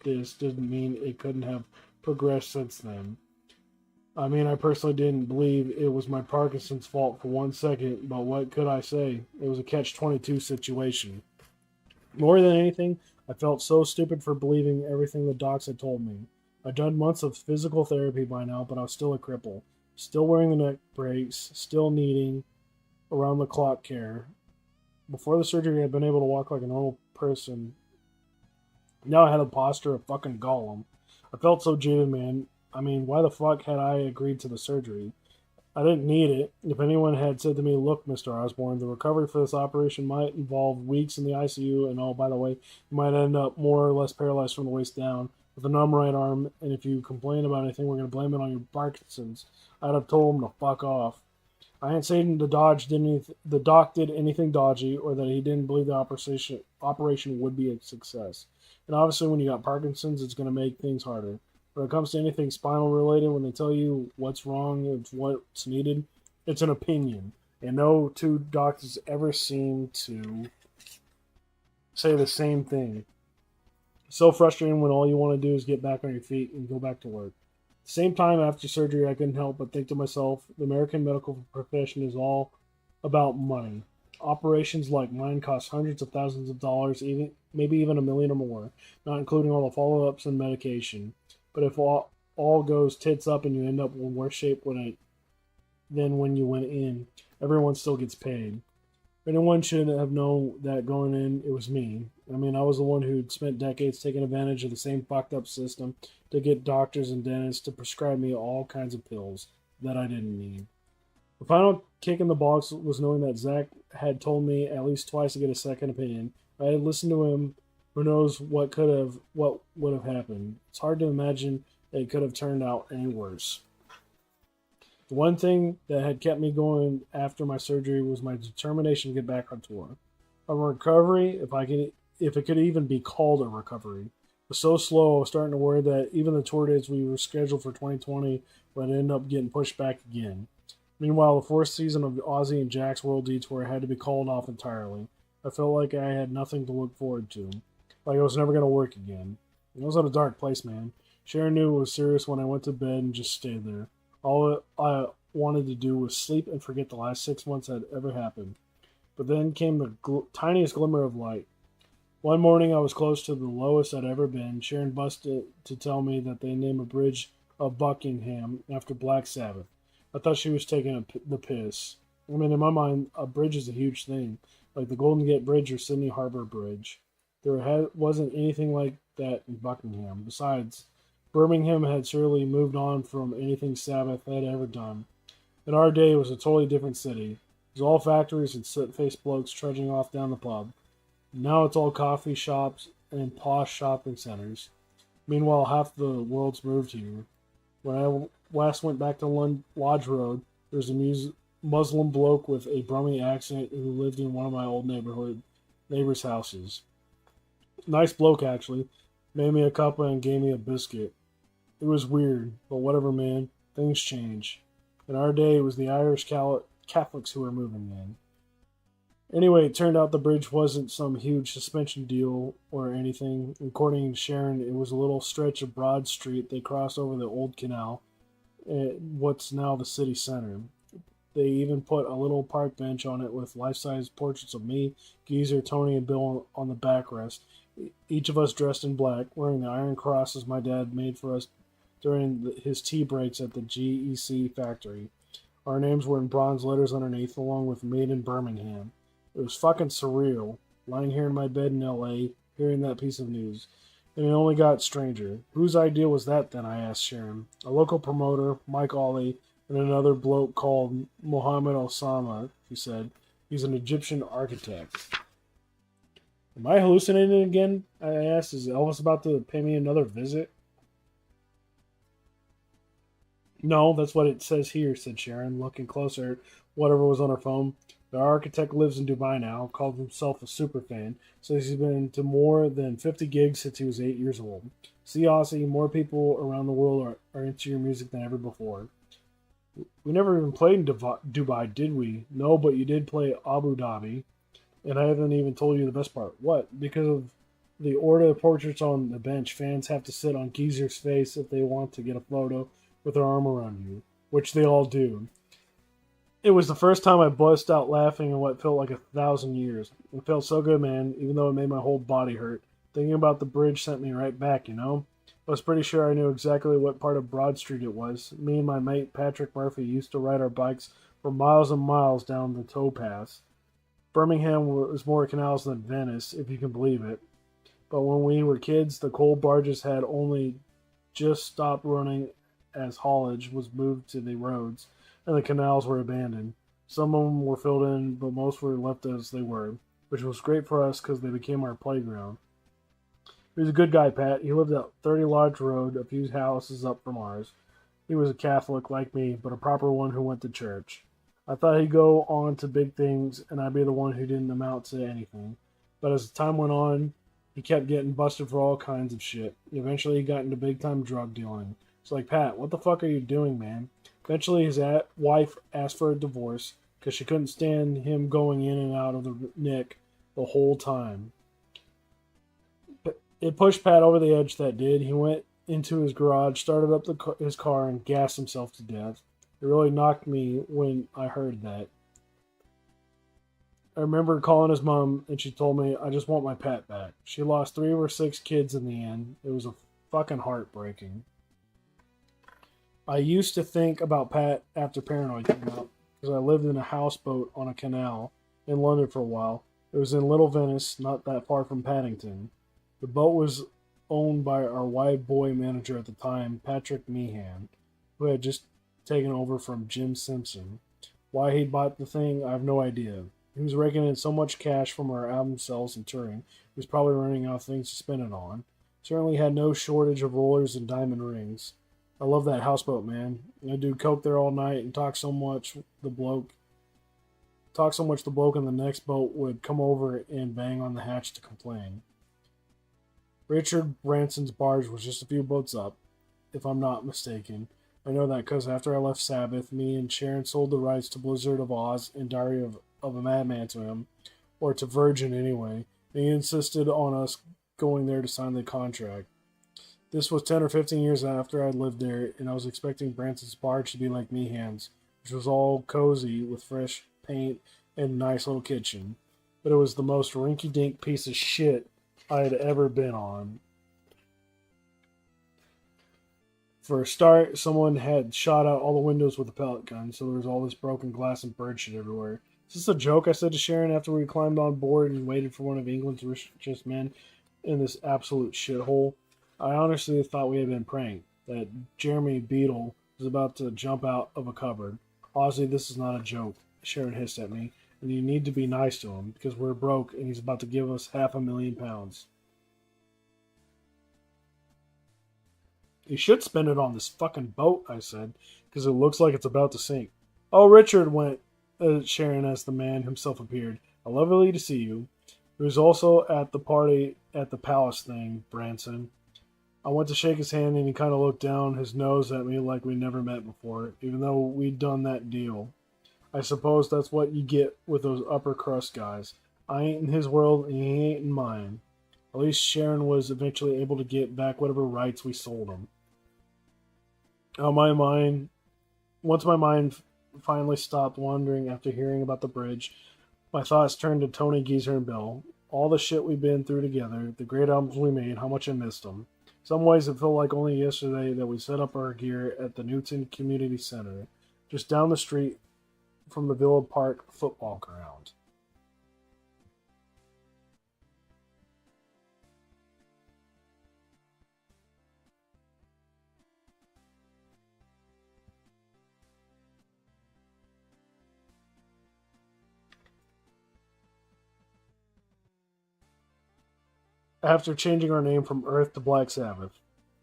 this didn't mean it couldn't have progressed since then. I mean, I personally didn't believe it was my Parkinson's fault for 1 second, but what could I say? It was a catch-22 situation. More than anything, I felt so stupid for believing everything the docs had told me. I'd done months of physical therapy by now, but I was still a cripple. still wearing the neck brace, still needing around the clock care. Before the surgery, I'd been able to walk like a normal person. Now I had a posture of fucking Gollum. I felt so jaded, man. I mean, why the fuck had I agreed to the surgery? I didn't need it. If anyone had said to me, "Look, Mr. Osbourne, the recovery for this operation might involve weeks in the ICU, and oh, by the way, you might end up more or less paralyzed from the waist down with a numb right arm, and if you complain about anything, we're going to blame it on your Parkinson's," I'd have told him to fuck off. I ain't saying the doc did anything dodgy, or that he didn't believe the operation would be a success. And obviously, when you got Parkinson's, it's going to make things harder. When it comes to anything spinal related, when they tell you what's wrong and what's needed, it's an opinion. And no two doctors ever seem to say the same thing. It's so frustrating when all you want to do is get back on your feet and go back to work. At the same time, after surgery, I couldn't help but think to myself, the American medical profession is all about money. Operations like mine cost hundreds of thousands of dollars, maybe even $1 million or more, not including all the follow-ups and medication. But if all goes tits up and you end up in worse shape than when you went in, everyone still gets paid. If anyone should have known that going in, it was me. I mean, I was the one who'd spent decades taking advantage of the same fucked up system to get doctors and dentists to prescribe me all kinds of pills that I didn't need. The final kick in the box was knowing that Zach had told me at least twice to get a second opinion. I had listened to him. Who knows what would have happened? It's hard to imagine that it could have turned out any worse. The one thing that had kept me going after my surgery was my determination to get back on tour. A recovery, if it could even be called a recovery, was so slow I was starting to worry that even the tour dates we were scheduled for 2020 would end up getting pushed back again. Meanwhile, the fourth season of Ozzy and Jack's World Detour had to be called off entirely. I felt like I had nothing to look forward to. Like I was never going to work again. I was at a dark place, man. Sharon knew it was serious when I went to bed and just stayed there. All I wanted to do was sleep and forget the last 6 months had ever happened. But then came the tiniest glimmer of light. One morning I was close to the lowest I'd ever been. Sharon busted to tell me that they named a bridge of Buckingham after Black Sabbath. I thought she was taking the piss. I mean, in my mind, a bridge is a huge thing, like the Golden Gate Bridge or Sydney Harbor Bridge. There wasn't anything like that in Buckingham. Besides, Birmingham had surely moved on from anything Sabbath had ever done. In our day, it was a totally different city. It was all factories and soot-faced blokes trudging off down the pub. Now it's all coffee shops and posh shopping centers. Meanwhile, half the world's moved here. When I last went back to Lodge Road, there was a Muslim bloke with a Brummie accent who lived in one of my old neighbors' houses. Nice bloke, actually. Made me a cuppa and gave me a biscuit. It was weird, but whatever, man. Things change. In our day, it was the Irish Catholics who were moving in. Anyway, it turned out the bridge wasn't some huge suspension deal or anything. According to Sharon, it was a little stretch of Broad Street they crossed over the old canal, what's now the city center. They even put a little park bench on it with life-size portraits of me, Geezer, Tony, and Bill on the backrest. Each of us dressed in black, wearing the iron crosses my dad made for us during his tea breaks at the GEC factory. Our names were in bronze letters underneath, along with Made in Birmingham. It was fucking surreal, lying here in my bed in L.A., hearing that piece of news. And it only got stranger. Whose idea was that then, I asked Sharon. A local promoter, Mike Ollie, and another bloke called Mohammed Osama, he said. He's an Egyptian architect. Am I hallucinating again? I asked. Is Elvis about to pay me another visit? No, that's what it says here, said Sharon, looking closer at whatever was on her phone. The architect lives in Dubai now, calls himself a superfan, says he's been to more than 50 gigs since he was 8 years old. See, Aussie, more people around the world are into your music than ever before. We never even played in Dubai, did we? No, but you did play Abu Dhabi. And I haven't even told you the best part. What? Because of the order of portraits on the bench, fans have to sit on Geezer's face if they want to get a photo with their arm around you, which they all do. It was the first time I burst out laughing in what felt like 1,000 years. It felt so good, man, even though it made my whole body hurt. Thinking about the bridge sent me right back, you know? I was pretty sure I knew exactly what part of Broad Street it was. Me and my mate Patrick Murphy used to ride our bikes for miles and miles down the towpaths. Birmingham was more canals than Venice, if you can believe it. But when we were kids, the coal barges had only just stopped running as haulage was moved to the roads, and the canals were abandoned. Some of them were filled in, but most were left as they were, which was great for us because they became our playground. He was a good guy, Pat. He lived at 30 Lodge Road, a few houses up from ours. He was a Catholic like me, but a proper one who went to church. I thought he'd go on to big things, and I'd be the one who didn't amount to anything. But as time went on, he kept getting busted for all kinds of shit. Eventually, he got into big time drug dealing. It's like, Pat, what the fuck are you doing, man? Eventually, his wife asked for a divorce because she couldn't stand him going in and out of the Nick the whole time. It pushed Pat over the edge, that did. He went into his garage, started up his car, and gassed himself to death. It really knocked me when I heard that. I remember calling his mom, and she told me, I just want my Pat back. She lost 3 or 6 kids in the end. It was a fucking heartbreaking. I used to think about Pat after Paranoid came out, because I lived in a houseboat on a canal in London for a while. It was in Little Venice, not that far from Paddington. The boat was owned by our wide boy manager at the time, Patrick Meehan, who had just taken over from Jim Simpson. Why he bought the thing, I have no idea. He was raking in so much cash from our album sales and touring, he was probably running out of things to spend it on. Certainly had no shortage of rollers and diamond rings. I love that houseboat, man. I'd do coke there all night and talk so much the bloke in the next boat would come over and bang on the hatch to complain. Richard Branson's barge was just a few boats up, if I'm not mistaken. I know that because after I left Sabbath, me and Sharon sold the rights to Blizzard of Oz and Diary of a Madman to him, or to Virgin anyway, and he insisted on us going there to sign the contract. This was 10 or 15 years after I'd lived there, and I was expecting Branson's barge to be like Meehan's, which was all cozy with fresh paint and a nice little kitchen. But it was the most rinky-dink piece of shit I had ever been on. For a start, someone had shot out all the windows with a pellet gun, so there was all this broken glass and bird shit everywhere. Is this a joke? I said to Sharon after we climbed on board and waited for one of England's richest men in this absolute shithole. I honestly thought we had been pranked, that Jeremy Beadle was about to jump out of a cupboard. Ozzy, this is not a joke, Sharon hissed at me, and you need to be nice to him, because we're broke and he's about to give us £500,000. You should spend it on this fucking boat, I said, because it looks like it's about to sink. Oh, Richard, went Sharon as the man himself appeared. Lovely to see you. He was also at the party at the palace thing, Branson. I went to shake his hand and he kind of looked down his nose at me like we never met before, even though we'd done that deal. I suppose that's what you get with those upper crust guys. I ain't in his world and he ain't in mine. At least Sharon was eventually able to get back whatever rights we sold him. Once my mind finally stopped wandering after hearing about the bridge, my thoughts turned to Tony, Geezer, and Bill. All the shit we've been through together, the great albums we made, how much I missed them. In some ways, it felt like only yesterday that we set up our gear at the Newton Community Center, just down the street from the Villa Park football ground. After changing our name from Earth to Black Sabbath.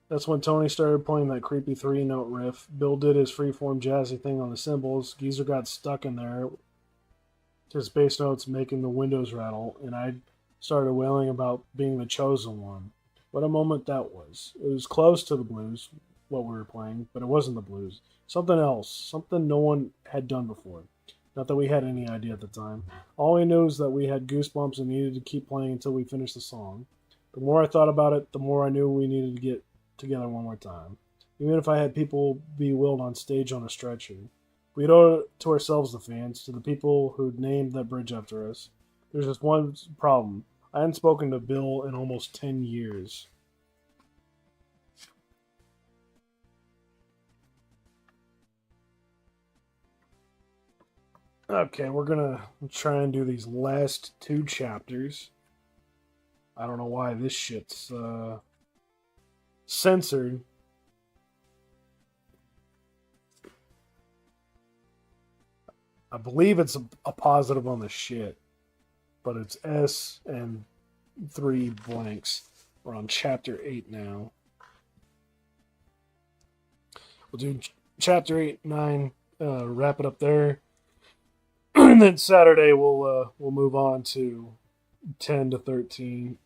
That's when Tony started playing that creepy 3-note riff. Bill did his freeform jazzy thing on the cymbals. Geezer got stuck in there, his bass notes making the windows rattle, and I started wailing about being the chosen one. What a moment that was. It was close to the blues, what we were playing, but it wasn't the blues. Something else, something no one had done before. Not that we had any idea at the time. All we knew is that we had goosebumps and needed to keep playing until we finished the song. The more I thought about it, the more I knew we needed to get together one more time. Even if I had people be willed on stage on a stretcher. We'd owe it to ourselves, the fans, to the people who'd named that bridge after us. There's just one problem. I hadn't spoken to Bill in almost 10 years. Okay, we're gonna try and do these last two chapters. I don't know why this shit's censored. I believe it's a positive on the shit, but it's S and three blanks. We're on chapter 8 now. We'll do chapter 8, 9, wrap it up there. And then Saturday we'll move on to 10 to 13.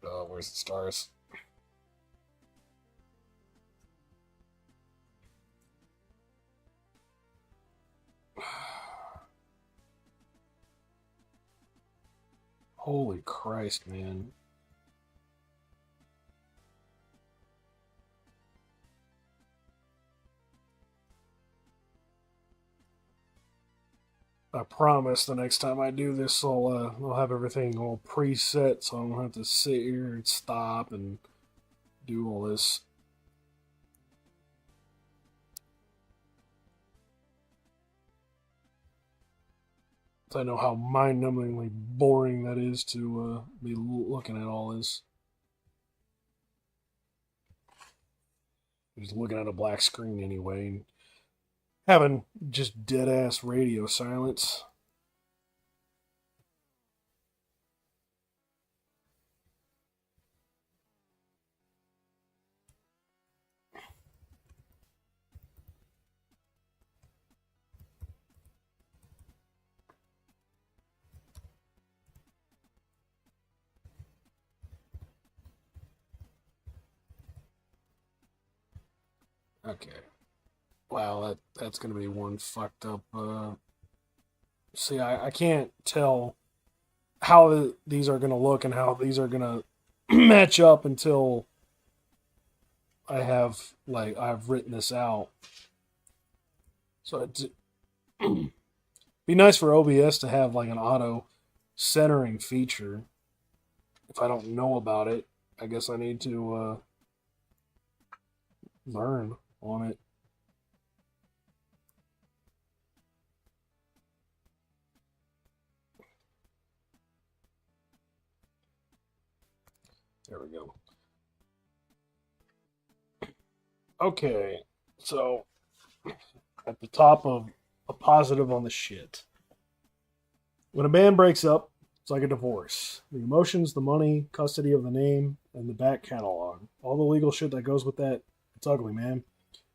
Oh, where's the stars? Holy Christ, man. I promise the next time I do this, I'll have everything all preset, so I don't have to sit here and stop and do all this. I know how mind-numbingly boring that is to be looking at all this. Just looking at a black screen anyway, and having just dead-ass radio silence. Okay. Wow, that's gonna be one fucked up. See, I can't tell how these are gonna look and how these are gonna match up until I've written this out. So it'd be nice for OBS to have like an auto centering feature. If I don't know about it, I guess I need to learn on it. There we go. Okay, so at the top of a positive on the shit. When a band breaks up, it's like a divorce. The emotions, the money, custody of the name, and the back catalog. All the legal shit that goes with that, it's ugly, man.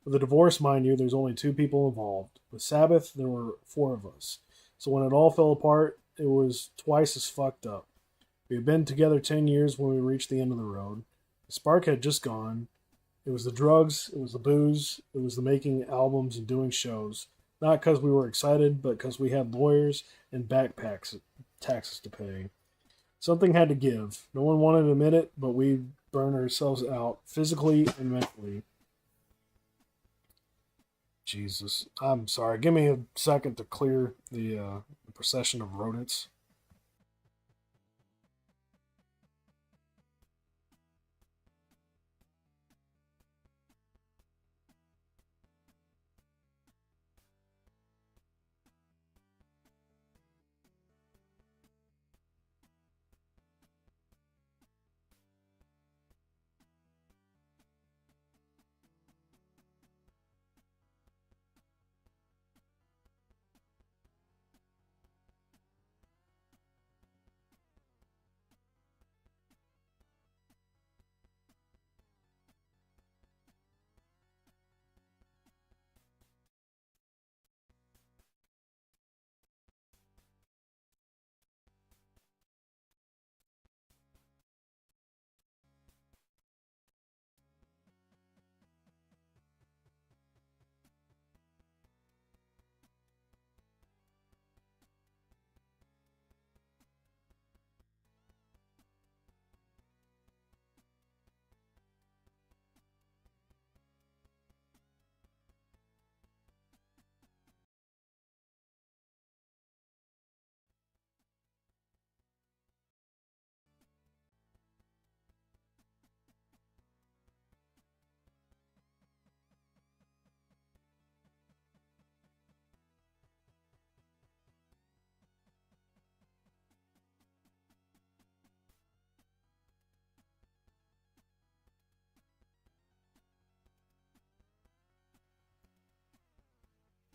With a divorce, mind you, there's only two people involved. With Sabbath, there were four of us. So when it all fell apart, it was twice as fucked up. We had been together 10 years when we reached the end of the road. The spark had just gone. It was the drugs, it was the booze, it was the making albums and doing shows. Not because we were excited, but because we had lawyers and backpacks taxes to pay. Something had to give. No one wanted to admit it, but we burned ourselves out physically and mentally. Jesus. I'm sorry. Give me a second to clear the procession of rodents.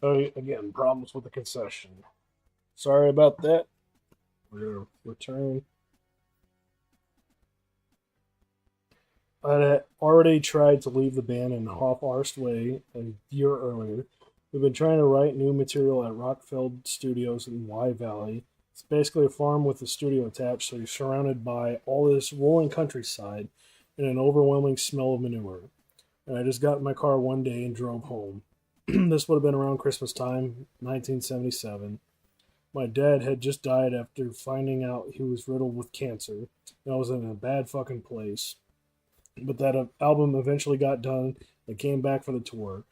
Again, problems with the concession. Sorry about that. We're going to return. I had already tried to leave the band in Hoff-Arst Way a year earlier. We've been trying to write new material at Rockfeld Studios in Wye Valley. It's basically a farm with a studio attached, so you're surrounded by all this rolling countryside and an overwhelming smell of manure. And I just got in my car one day and drove home. This would have been around Christmas time, 1977. My dad had just died after finding out he was riddled with cancer. And I was in a bad fucking place. But that album eventually got done and came back for the tour.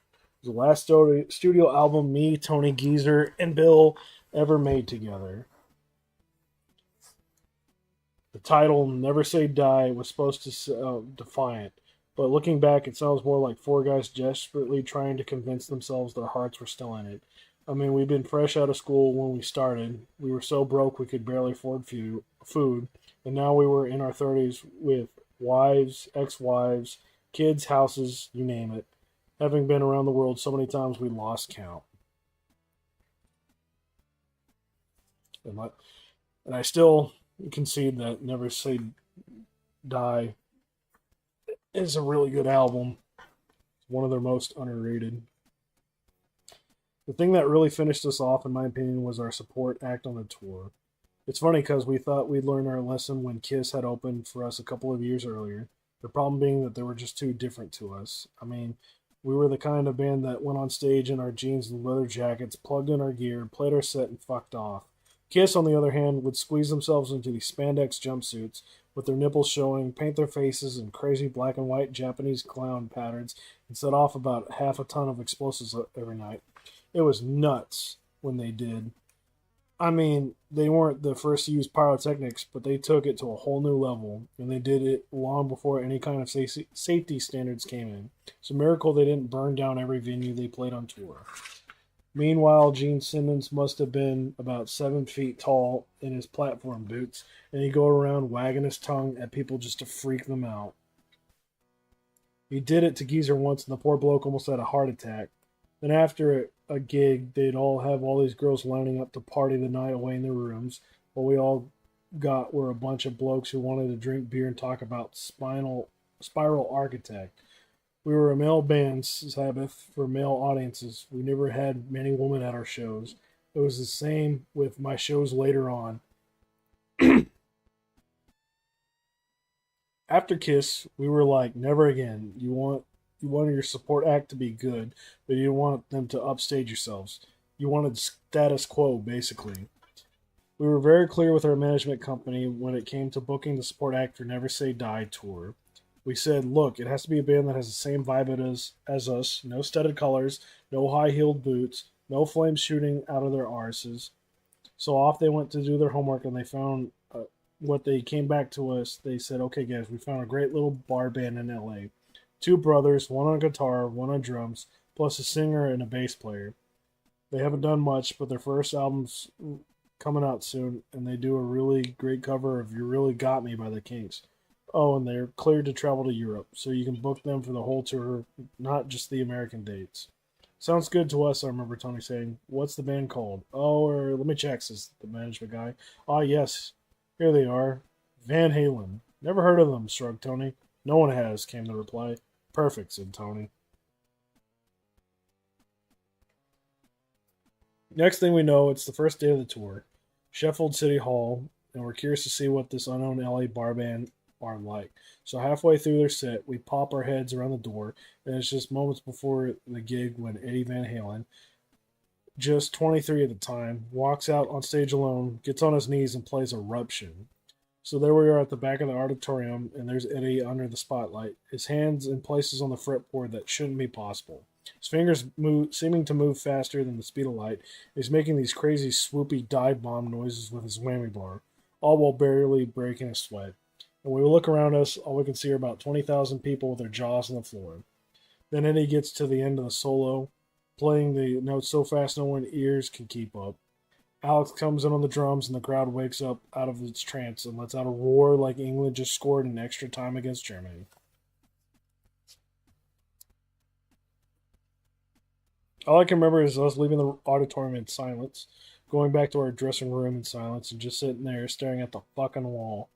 It was the last studio album me, Tony Geezer, and Bill ever made together. The title, Never Say Die, was supposed to defiant, but looking back, it sounds more like four guys desperately trying to convince themselves their hearts were still in it. I mean, we'd been fresh out of school when we started. We were so broke we could barely afford food, and now we were in our 30s with wives, ex-wives, kids, houses, you name it. Having been around the world so many times we lost count. And I still concede that Never Say Die is a really good album. It's one of their most underrated. The thing that really finished us off, in my opinion, was our support act on the tour. It's funny because we thought we'd learn our lesson when Kiss had opened for us a couple of years earlier. The problem being that they were just too different to us. I mean, we were the kind of band that went on stage in our jeans and leather jackets, plugged in our gear, played our set, and fucked off. Kiss, on the other hand, would squeeze themselves into these spandex jumpsuits with their nipples showing, paint their faces in crazy black and white Japanese clown patterns, and set off about half a ton of explosives every night. It was nuts when they did. I mean, they weren't the first to use pyrotechnics, but they took it to a whole new level, and they did it long before any kind of safety standards came in. It's a miracle they didn't burn down every venue they played on tour. Meanwhile, Gene Simmons must have been about 7 feet tall in his platform boots, and he'd go around wagging his tongue at people just to freak them out. He did it to Geezer once, and the poor bloke almost had a heart attack. Then after a gig, they'd all have all these girls lining up to party the night away in their rooms. What we all got were a bunch of blokes who wanted to drink beer and talk about Spiral Architect. We were a male band, Sabbath, for male audiences. We never had many women at our shows. It was the same with my shows later on. After Kiss, we were like, never again. You wanted your support act to be good, but you didn't want them to upstage yourselves. You wanted status quo, basically. We were very clear with our management company when it came to booking the support act for Never Say Die tour. We said, look, it has to be a band that has the same vibe as us. No studded colors, no high-heeled boots, no flames shooting out of their arses. So off they went to do their homework, and they found what they came back to us. They said, okay, guys, we found a great little bar band in L.A. Two brothers, one on guitar, one on drums, plus a singer and a bass player. They haven't done much, but their first album's coming out soon, and they do a really great cover of You Really Got Me by the Kinks. Oh, and they're cleared to travel to Europe, so you can book them for the whole tour, not just the American dates. Sounds good to us, I remember Tony saying. What's the band called? Oh, or let me check, says the management guy. Ah, yes, here they are. Van Halen. Never heard of them, shrugged Tony. No one has, came the reply. Perfect, said Tony. Next thing we know, it's the first day of the tour. Sheffield City Hall, and we're curious to see what this unknown LA bar band are like. So halfway through their set, we pop our heads around the door, and it's just moments before the gig when Eddie Van Halen, just 23 at the time, walks out on stage alone, gets on his knees, and plays Eruption. So there we are at the back of the auditorium, and there's Eddie under the spotlight, his hands in places on the fretboard that shouldn't be possible. His fingers seeming to move faster than the speed of light. He's making these crazy swoopy dive bomb noises with his whammy bar, all while barely breaking a sweat. And when we look around us, all we can see are about 20,000 people with their jaws on the floor. Then Eddie gets to the end of the solo, playing the notes so fast no one's ears can keep up. Alex comes in on the drums, and the crowd wakes up out of its trance and lets out a roar like England just scored in extra time against Germany. All I can remember is us leaving the auditorium in silence, going back to our dressing room in silence, and just sitting there staring at the fucking wall.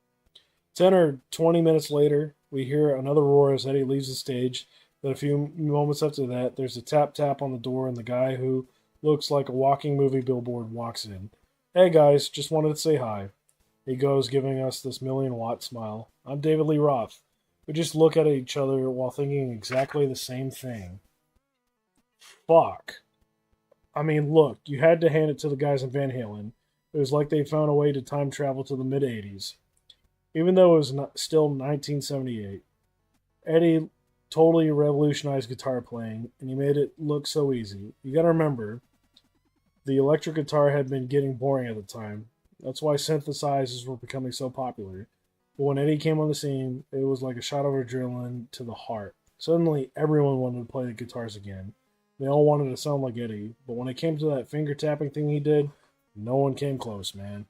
10 or 20 minutes later, we hear another roar as Eddie leaves the stage. Then a few moments after that, there's a tap tap on the door, and the guy who looks like a walking movie billboard walks in. Hey guys, just wanted to say hi. He goes, giving us this million-watt smile. I'm David Lee Roth. We just look at each other while thinking exactly the same thing. Fuck. I mean, look, you had to hand it to the guys in Van Halen. It was like they found a way to time travel to the mid 80s. Even though it was still 1978. Eddie totally revolutionized guitar playing, and he made it look so easy. You gotta remember, the electric guitar had been getting boring at the time. That's why synthesizers were becoming so popular. But when Eddie came on the scene, it was like a shot of adrenaline to the heart. Suddenly, everyone wanted to play the guitars again. They all wanted to sound like Eddie, but when it came to that finger tapping thing he did, no one came close, man.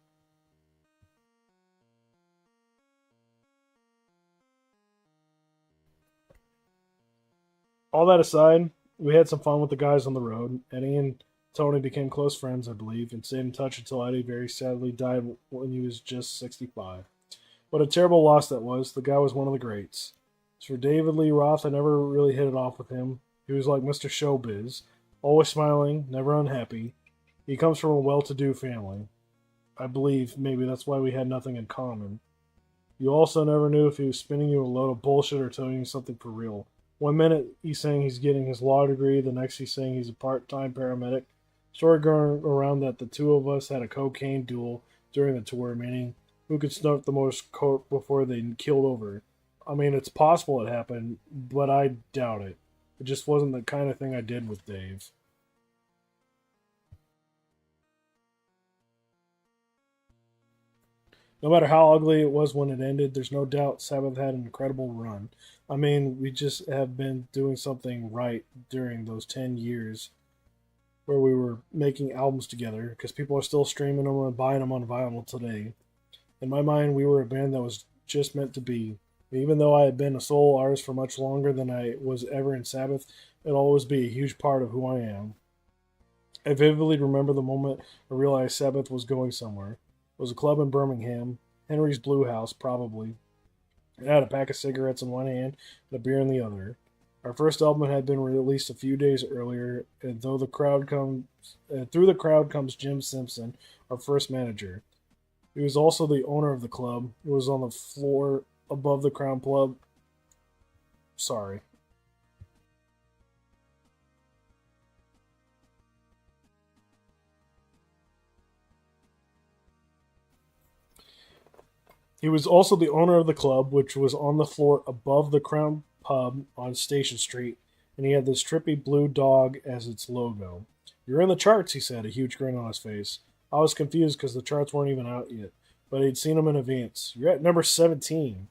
All that aside, we had some fun with the guys on the road. Eddie and Tony became close friends, I believe, and stayed in touch until Eddie very sadly died when he was just 65. What a terrible loss that was. The guy was one of the greats. As for David Lee Roth, I never really hit it off with him. He was like Mr. Showbiz, always smiling, never unhappy. He comes from a well to do family. I believe maybe that's why we had nothing in common. You also never knew if he was spinning you a load of bullshit or telling you something for real. One minute he's saying he's getting his law degree, the next he's saying he's a part time paramedic. Story going around that the two of us had a cocaine duel during the tour, meaning who could snort the most coke before they killed over. I mean, it's possible it happened, but I doubt it. It just wasn't the kind of thing I did with Dave. No matter how ugly it was when it ended, there's no doubt Sabbath had an incredible run. I mean, we just have been doing something right during those 10 years where we were making albums together because people are still streaming them and buying them on vinyl today. In my mind, we were a band that was just meant to be. Even though I had been a solo artist for much longer than I was ever in Sabbath, it'll always be a huge part of who I am. I vividly remember the moment I realized Sabbath was going somewhere. It was a club in Birmingham, Henry's Blue House, probably. It had a pack of cigarettes in one hand and a beer in the other. Our first album had been released a few days earlier, and through the crowd comes Jim Simpson, our first manager. He was also the owner of the club. It was on the floor above the Crown Club. Sorry. He was also the owner of the club, which was on the floor above the Crown Pub on Station Street, and he had this trippy blue dog as its logo. You're in the charts, he said, a huge grin on his face. I was confused because the charts weren't even out yet, but he'd seen them in advance. You're at number 17.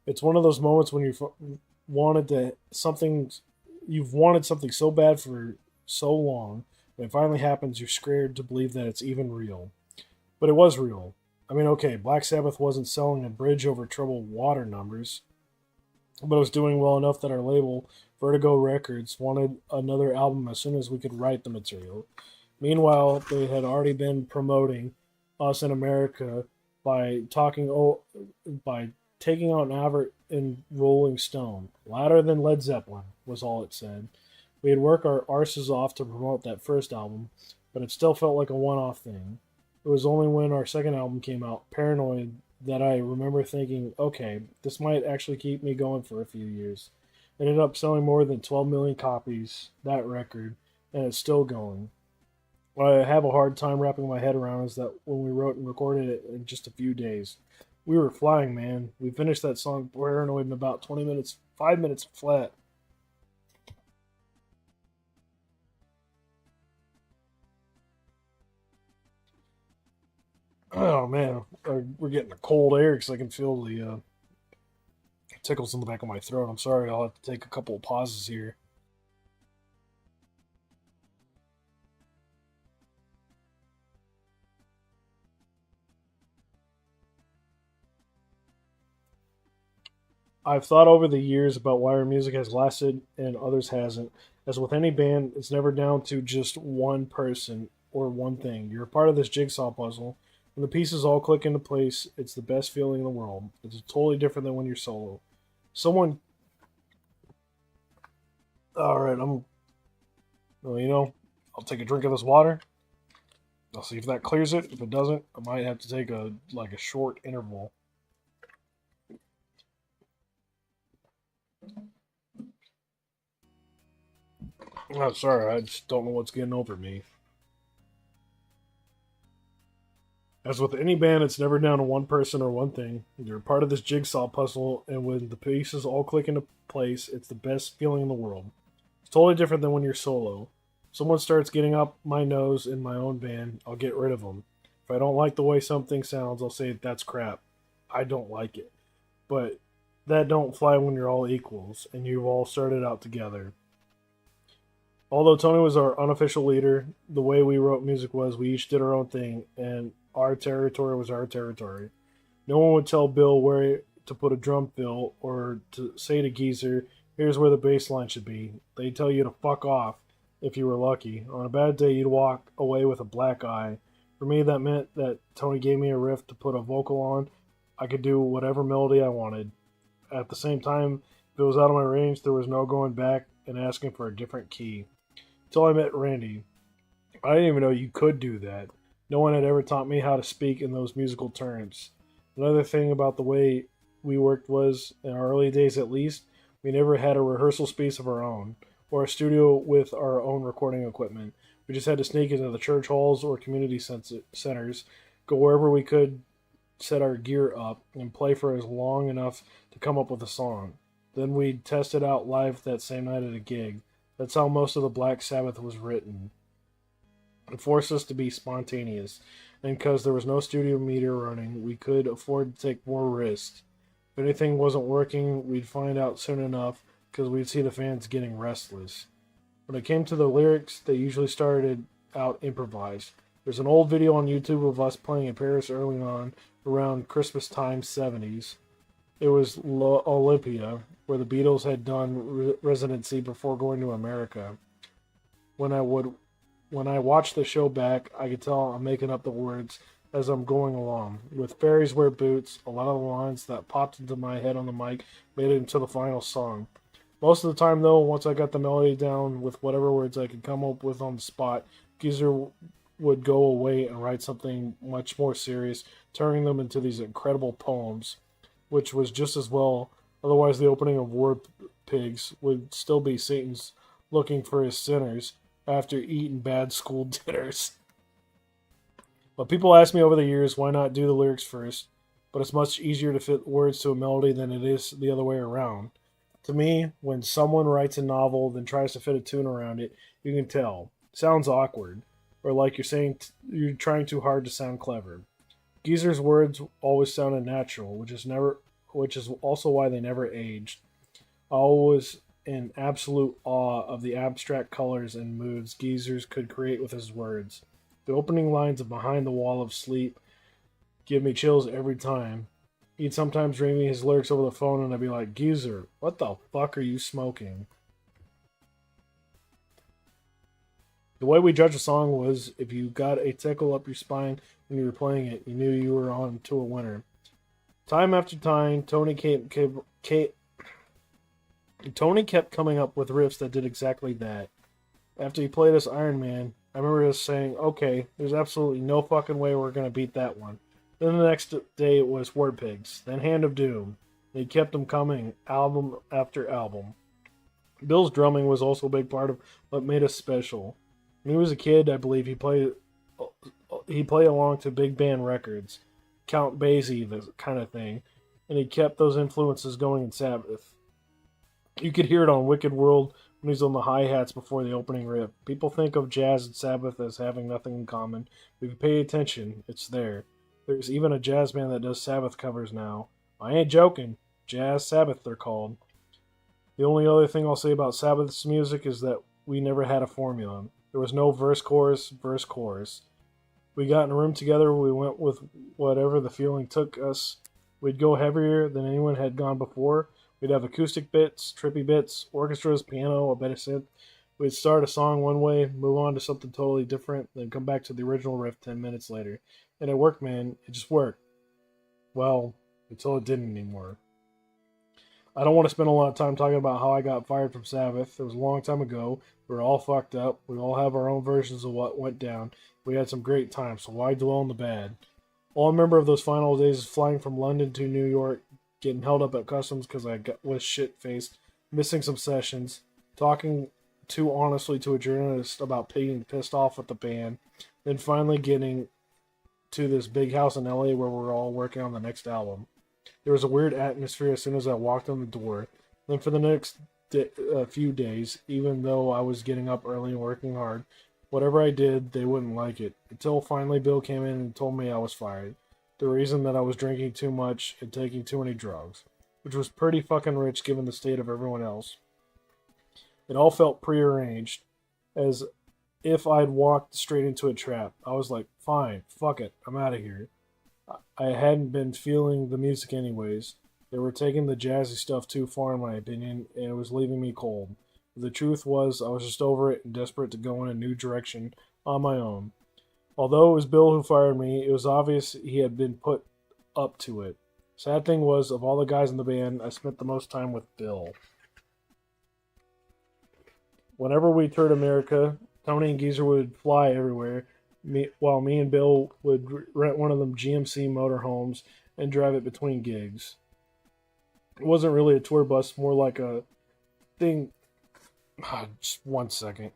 It's one of those moments when wanted to something, you've wanted something so bad for so long, when it finally happens, you're scared to believe that it's even real. But it was real. I mean, okay, Black Sabbath wasn't selling a bridge over troubled water numbers, but it was doing well enough that our label, Vertigo Records, wanted another album as soon as we could write the material. Meanwhile, they had already been promoting us in America by by taking out an advert in Rolling Stone. Louder than Led Zeppelin was all it said. We had worked our arses off to promote that first album, but it still felt like a one-off thing. It was only when our second album came out, Paranoid, that I remember thinking, okay, this might actually keep me going for a few years. It ended up selling more than 12 million copies, that record, and it's still going. What I have a hard time wrapping my head around is that when we wrote and recorded it in just a few days, we were flying, man. We finished that song Paranoid in about 20 minutes, 5 minutes flat. Oh man, we're getting a cold air because I can feel the tickles in the back of my throat. I'm sorry, I'll have to take a couple of pauses here. I've thought over the years about why our music has lasted and others hasn't, As with any band, it's never down to just one person or one thing. You're a part of this jigsaw puzzle. When the pieces all click into place, it's the best feeling in the world. It's totally different than when you're solo. Someone, all right, well, I'll take a drink of this water. I'll see if that clears it. If it doesn't, I might have to take a short interval. Oh, sorry, I just don't know what's getting over me. As with any band, it's never down to one person or one thing. You're part of this jigsaw puzzle, and when the pieces all click into place, it's the best feeling in the world. It's totally different than when you're solo. If someone starts getting up my nose in my own band, I'll get rid of them. If I don't like the way something sounds, I'll say that's crap. I don't like it. But that don't fly when you're all equals, and you've all started out together. Although Tony was our unofficial leader, the way we wrote music was we each did our own thing, and our territory was our territory. No one would tell Bill where to put a drum fill or to say to Geezer, here's where the bass line should be. They'd tell you to fuck off if you were lucky. On a bad day, you'd walk away with a black eye. For me, that meant that Tony gave me a riff to put a vocal on. I could do whatever melody I wanted. At the same time, if it was out of my range, there was no going back and asking for a different key. Until I met Randy. I didn't even know you could do that. No one had ever taught me how to speak in those musical terms. Another thing about the way we worked was, in our early days at least, we never had a rehearsal space of our own, or a studio with our own recording equipment. We just had to sneak into the church halls or community centers, go wherever we could, set our gear up, and play for as long enough to come up with a song. Then we'd test it out live that same night at a gig. That's how most of the Black Sabbath was written. It forced us to be spontaneous, and because there was no studio meter running, we could afford to take more risks. If anything wasn't working, we'd find out soon enough, because we'd see the fans getting restless. When it came to the lyrics, they usually started out improvised. There's an old video on YouTube of us playing in Paris early on, around Christmas time 70s. It was Olympia, where the Beatles had done residency before going to America. When I watched the show back, I could tell I'm making up the words as I'm going along. With Fairies Wear Boots, a lot of the lines that popped into my head on the mic made it into the final song. Most of the time, though, once I got the melody down with whatever words I could come up with on the spot, Geezer would go away and write something much more serious, turning them into these incredible poems, which was just as well. Otherwise, the opening of War Pigs would still be Satan's looking for his sinners after eating bad school dinners. But people ask me over the years why not do the lyrics first, but it's much easier to fit words to a melody than it is the other way around. To me, when someone writes a novel then tries to fit a tune around it, you can tell. It sounds awkward, or like you're trying too hard to sound clever. Geezer's words always sounded natural, which is also why they never aged. I was in absolute awe of the abstract colors and moods Geezers could create with his words. The opening lines of Behind the Wall of Sleep give me chills every time. He'd sometimes read me his lyrics over the phone and I'd be like, Geezer, what the fuck are you smoking? The way we judged a song was if you got a tickle up your spine when you were playing it, you knew you were on to a winner. Time after time, Tony kept coming up with riffs that did exactly that. After he played us Iron Man, I remember us saying, okay, there's absolutely no fucking way we're going to beat that one. Then the next day it was Word Pigs, then Hand of Doom. And he kept them coming, album after album. Bill's drumming was also a big part of what made us special. When he was a kid, I believe he played along to big band records, Count Basie, the kind of thing, and he kept those influences going in Sabbath. You could hear it on Wicked World when he's on the hi-hats before the opening riff. People think of jazz and Sabbath as having nothing in common, but if you pay attention, it's there. There's even a jazz band that does Sabbath covers now. I ain't joking. Jazz Sabbath, they're called. The only other thing I'll say about Sabbath's music is that we never had a formula. There was no verse, chorus. We got in a room together, we went with whatever the feeling took us. We'd go heavier than anyone had gone before. We'd have acoustic bits, trippy bits, orchestras, piano, a bit of synth. We'd start a song one way, move on to something totally different, then come back to the original riff 10 minutes later. And it worked, man. It just worked. Well, until it didn't anymore. I don't want to spend a lot of time talking about how I got fired from Sabbath. It was a long time ago. We were all fucked up. We all have our own versions of what went down. We had some great times, so why dwell on the bad? All I remember of those final days is flying from London to New York, getting held up at customs because was shit faced, missing some sessions, talking too honestly to a journalist about being pissed off with the band, then finally getting to this big house in LA where we're all working on the next album. There was a weird atmosphere as soon as I walked in the door. Then for the next few days, even though I was getting up early and working hard, whatever I did, they wouldn't like it. Until finally Bill came in and told me I was fired. The reason that I was drinking too much and taking too many drugs, which was pretty fucking rich given the state of everyone else. It all felt prearranged, as if I'd walked straight into a trap. I was like, fine, fuck it, I'm out of here. I hadn't been feeling the music anyways. They were taking the jazzy stuff too far in my opinion, and it was leaving me cold. The truth was, I was just over it and desperate to go in a new direction on my own. Although it was Bill who fired me, it was obvious he had been put up to it. Sad thing was, of all the guys in the band, I spent the most time with Bill. Whenever we toured America, Tony and Geezer would fly everywhere, while me and Bill would rent one of them GMC motorhomes and drive it between gigs. It wasn't really a tour bus, more like a thing. Just 1 second.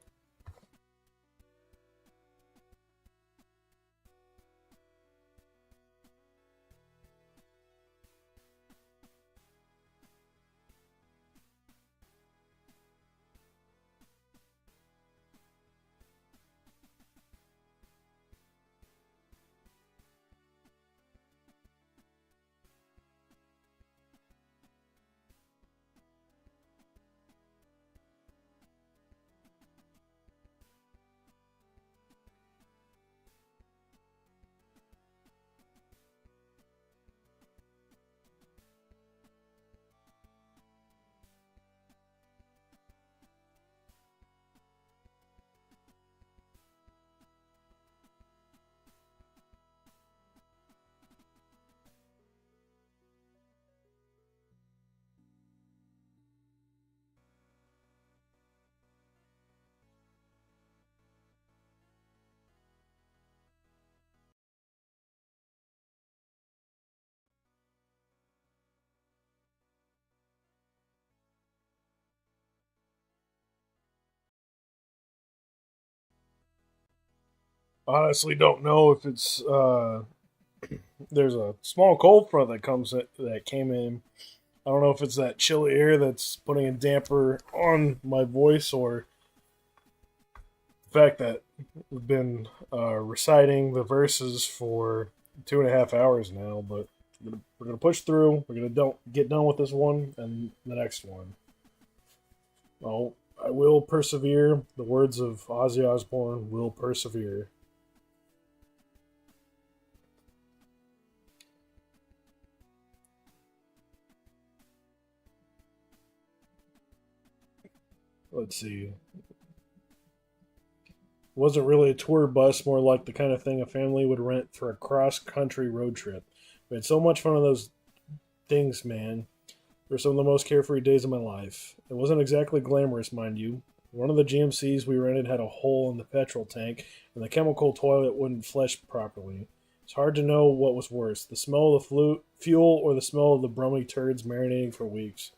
Honestly, don't know if it's there's a small cold front that came in. I don't know if it's that chilly air that's putting a damper on my voice or the fact that we've been reciting the verses for 2.5 hours now. But we're gonna push through. We're gonna get done with this one and the next one. Oh, I will persevere. The words of Ozzy Osbourne will persevere. Let's see. Wasn't really a tour bus, more like the kind of thing a family would rent for a cross country road trip. We had so much fun on those things, man. They were some of the most carefree days of my life. It wasn't exactly glamorous, mind you. One of the GMCs we rented had a hole in the petrol tank, and the chemical toilet wouldn't flush properly. It's hard to know what was worse, the smell of the fuel or the smell of the brummy turds marinating for weeks.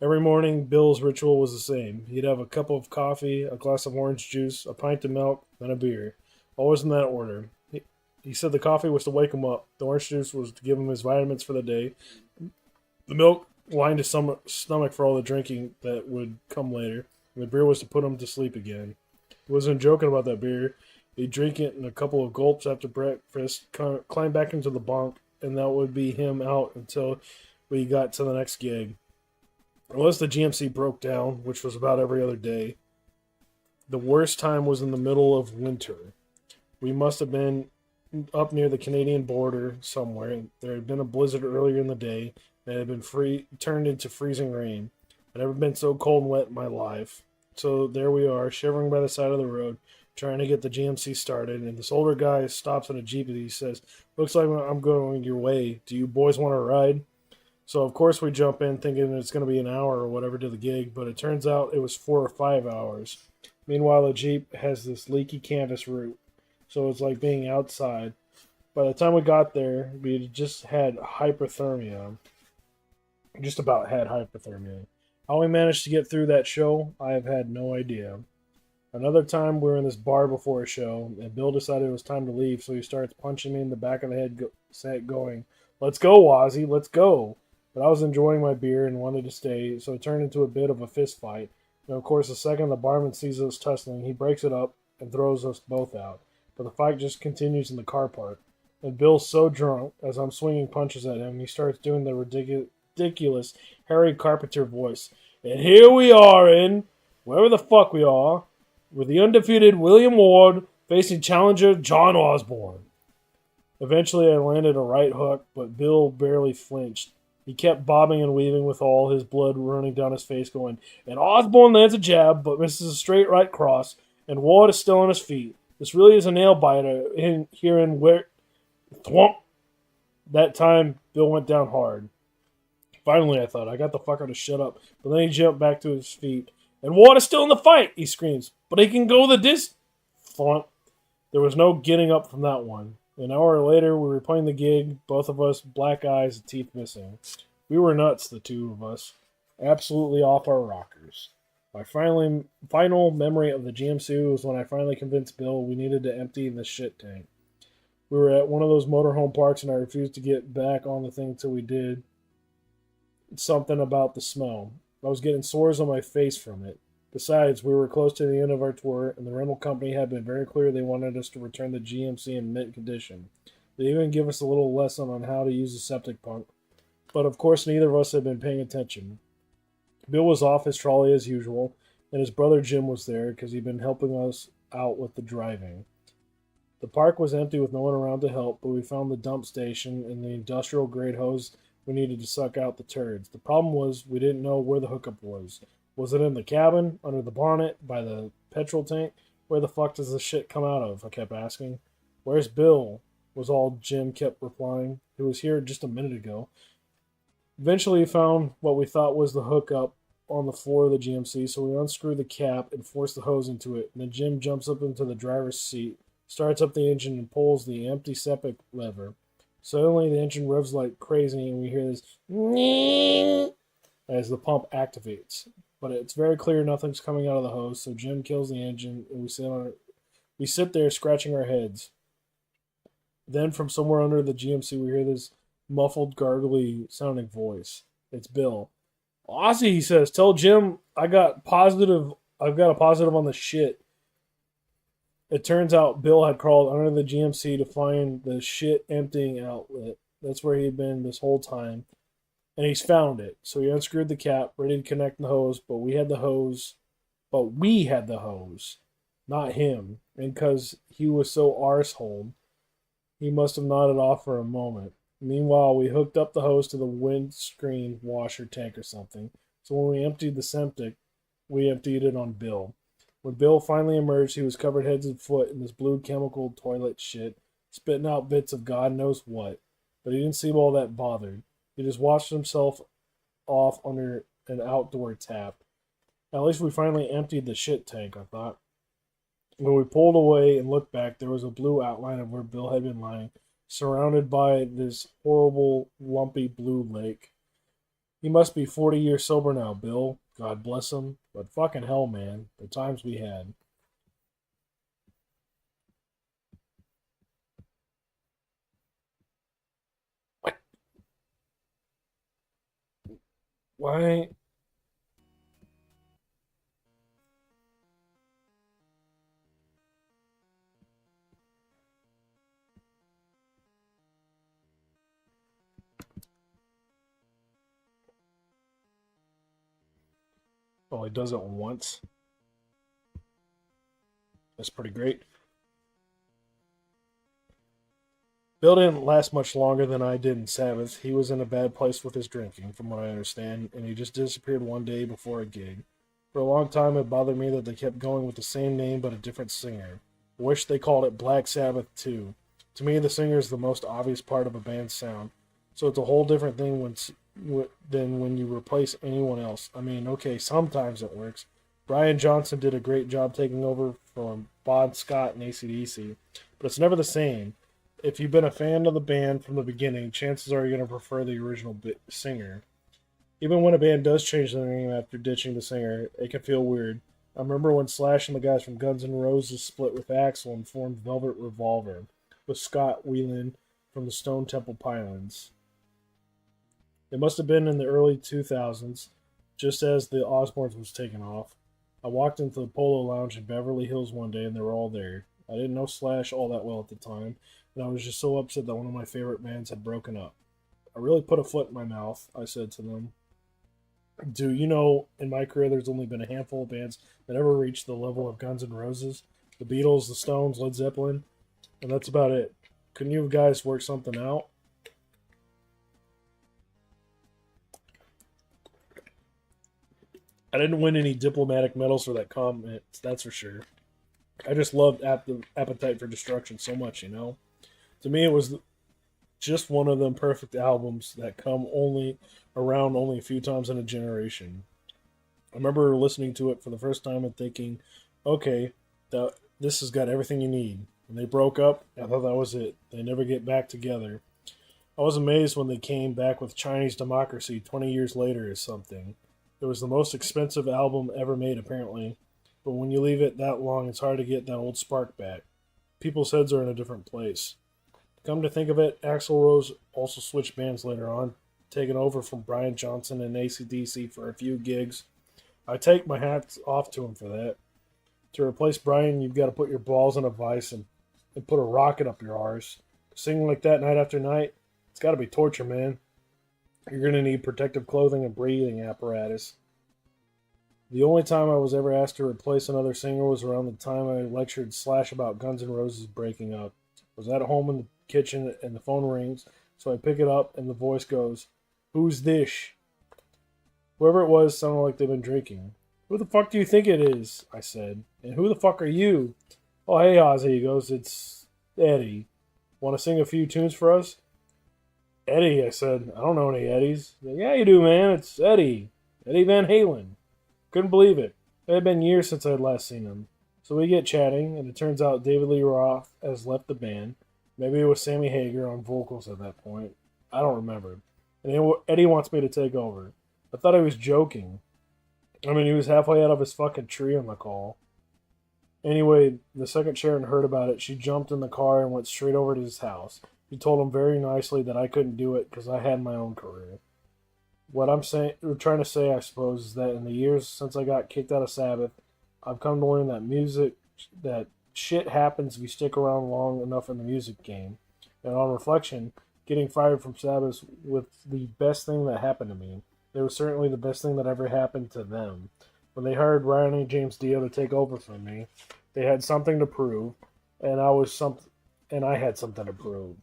Every morning, Bill's ritual was the same. He'd have a cup of coffee, a glass of orange juice, a pint of milk, then a beer. Always in that order. He said the coffee was to wake him up, the orange juice was to give him his vitamins for the day, the milk lined his stomach for all the drinking that would come later, and the beer was to put him to sleep again. He wasn't joking about that beer. He'd drink it in a couple of gulps after breakfast, climb back into the bunk, and that would be him out until we got to the next gig. Unless the GMC broke down, which was about every other day. The worst time was in the middle of winter. We must have been up near the Canadian border somewhere. There had been a blizzard earlier in the day, and it had been turned into freezing rain. I'd never been so cold and wet in my life. So there we are, shivering by the side of the road, trying to get the GMC started. And this older guy stops in a Jeep and he says, "Looks like I'm going your way. Do you boys want to ride?" So, of course, we jump in thinking it's going to be an hour or whatever to the gig, but it turns out it was 4 or 5 hours. Meanwhile, the Jeep has this leaky canvas roof, so it's like being outside. By the time we got there, we just had hypothermia. Just about had hypothermia. How we managed to get through that show, I have had no idea. Another time, we were in this bar before a show, and Bill decided it was time to leave, so he starts punching me in the back of the head, going, "Let's go, Wazzy, let's go." But I was enjoying my beer and wanted to stay, so it turned into a bit of a fist fight. And of course, the second the barman sees us tussling, he breaks it up and throws us both out. But the fight just continues in the car park. And Bill's so drunk, as I'm swinging punches at him, he starts doing the ridiculous Harry Carpenter voice. "And here we are in, wherever the fuck we are, with the undefeated William Ward facing challenger John Osbourne." Eventually, I landed a right hook, but Bill barely flinched. He kept bobbing and weaving with all his blood running down his face, going, "And Osborne lands a jab, but misses a straight right cross, and Ward is still on his feet. This really is a nail biter here in where..." Thwomp! That time, Bill went down hard. Finally, I thought, I got the fucker to shut up, but then he jumped back to his feet. "And Ward is still in the fight," he screams, "but he can go the Thwomp! There was no getting up from that one. An hour later, we were playing the gig, both of us, black eyes and teeth missing. We were nuts, the two of us. Absolutely off our rockers. My final memory of the GMC was when I finally convinced Bill we needed to empty the shit tank. We were at one of those motorhome parks and I refused to get back on the thing until we did something about the smell. I was getting sores on my face from it. Besides, we were close to the end of our tour, and the rental company had been very clear they wanted us to return the GMC in mint condition. They even gave us a little lesson on how to use a septic pump, but of course neither of us had been paying attention. Bill was off his trolley as usual, and his brother Jim was there because he'd been helping us out with the driving. The park was empty with no one around to help, but we found the dump station and the industrial-grade hose we needed to suck out the turds. The problem was we didn't know where the hookup was. Was it in the cabin, under the bonnet, by the petrol tank? Where the fuck does this shit come out of? I kept asking. "Where's Bill?" was all Jim kept replying. "He was here just a minute ago." Eventually we found what we thought was the hookup on the floor of the GMC, so we unscrew the cap and force the hose into it. And then Jim jumps up into the driver's seat, starts up the engine, and pulls the empty septic lever. Suddenly the engine revs like crazy, and we hear this as the pump activates. But it's very clear nothing's coming out of the hose, so Jim kills the engine, and we sit there scratching our heads. Then from somewhere under the GMC, we hear this muffled, gargly-sounding voice. It's Bill. "Aussie," he says, "tell Jim I've got a positive on the shit." It turns out Bill had crawled under the GMC to find the shit emptying outlet. That's where he'd been this whole time. And he's found it. So he unscrewed the cap, ready to connect the hose, but we had the hose, not him. And because he was so arseholed, he must have nodded off for a moment. Meanwhile, we hooked up the hose to the windscreen washer tank or something. So when we emptied the septic, we emptied it on Bill. When Bill finally emerged, he was covered head and foot in this blue chemical toilet shit, spitting out bits of God knows what. But he didn't seem all that bothered. He just washed himself off under an outdoor tap. At least we finally emptied the shit tank, I thought. When we pulled away and looked back, there was a blue outline of where Bill had been lying, surrounded by this horrible, lumpy blue lake. He must be 40 years sober now, Bill. God bless him. But fucking hell, man. The times we had. What? Why? Well, he does it once. That's pretty great. Bill didn't last much longer than I did in Sabbath. He was in a bad place with his drinking, from what I understand, and he just disappeared one day before a gig. For a long time, it bothered me that they kept going with the same name but a different singer. I wish they called it Black Sabbath too. To me, the singer is the most obvious part of a band's sound, so it's a whole different thing than when you replace anyone else. I mean, okay, sometimes it works. Brian Johnson did a great job taking over from Bon Scott and AC/DC, but it's never the same. If you've been a fan of the band from the beginning, chances are you're going to prefer the original singer. Even when a band does change their name after ditching the singer, it can feel weird. I remember when Slash and the guys from Guns N' Roses split with Axl and formed Velvet Revolver, with Scott Weiland from the Stone Temple Pilots. It must have been in the early 2000s, just as the Osbournes was taking off. I walked into the Polo Lounge in Beverly Hills one day and they were all there. I didn't know Slash all that well at the time, and I was just so upset that one of my favorite bands had broken up. I really put a foot in my mouth, I said to them. Do you know, in my career, there's only been a handful of bands that ever reached the level of Guns N' Roses, the Beatles, the Stones, Led Zeppelin, and that's about it. Couldn't you guys work something out? I didn't win any diplomatic medals for that comment, that's for sure. I just loved Appetite for Destruction so much, you know? To me, it was just one of them perfect albums that come only a few times in a generation. I remember listening to it for the first time and thinking, okay, this has got everything you need. And they broke up, I thought that was it. They never get back together. I was amazed when they came back with Chinese Democracy 20 years later or something. It was the most expensive album ever made, apparently. But when you leave it that long, it's hard to get that old spark back. People's heads are in a different place. Come to think of it, Axl Rose also switched bands later on, taking over from Brian Johnson and AC/DC for a few gigs. I take my hats off to him for that. To replace Brian, you've got to put your balls in a vice and put a rocket up your arse. Singing like that night after night, it's got to be torture, man. You're going to need protective clothing and breathing apparatus. The only time I was ever asked to replace another singer was around the time I lectured Slash about Guns N' Roses breaking up. I was at home in the kitchen and the phone rings, so I pick it up and the voice goes, "Who's this?" Whoever it was sounded like they'd been drinking. "Who the fuck do you think it is?" I said. "And who the fuck are you?" "Oh, hey, Ozzy," he goes, "it's Eddie. Want to sing a few tunes for us?" "Eddie," I said. "I don't know any Eddies." "Yeah, you do, man. It's Eddie. Eddie Van Halen." Couldn't believe it. It had been years since I had last seen him. So we get chatting, and it turns out David Lee Roth has left the band. Maybe it was Sammy Hagar on vocals at that point. I don't remember. And Eddie wants me to take over. I thought he was joking. I mean, he was halfway out of his fucking tree on the call. Anyway, the second Sharon heard about it, she jumped in the car and went straight over to his house. He told him very nicely that I couldn't do it because I had my own career. What I'm trying to say, I suppose, is that in the years since I got kicked out of Sabbath, I've come to learn that shit happens if you stick around long enough in the music game. And on reflection, getting fired from Sabbath was the best thing that happened to me. It was certainly the best thing that ever happened to them. When they hired Ryan and James Dio to take over from me, they had something to prove, and I had something to prove.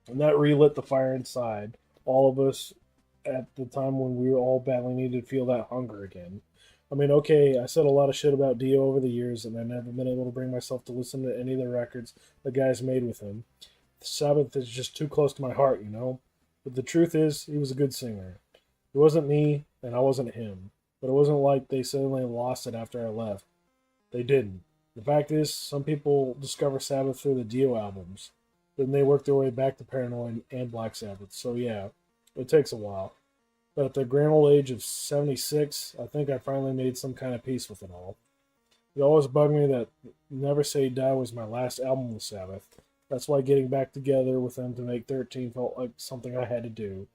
And that relit the fire inside all of us at the time when we were all badly needed to feel that hunger again. I mean, okay, I said a lot of shit about Dio over the years, and I've never been able to bring myself to listen to any of the records the guys made with him. Sabbath is just too close to my heart, you know? But the truth is, he was a good singer. It wasn't me, and I wasn't him. But it wasn't like they suddenly lost it after I left. They didn't. The fact is, some people discover Sabbath through the Dio albums. Then they work their way back to Paranoid and Black Sabbath. So yeah, it takes a while. But at the grand old age of 76, I think I finally made some kind of peace with it all. It always bugged me that Never Say Die was my last album with Sabbath. That's why getting back together with them to make 13 felt like something I had to do.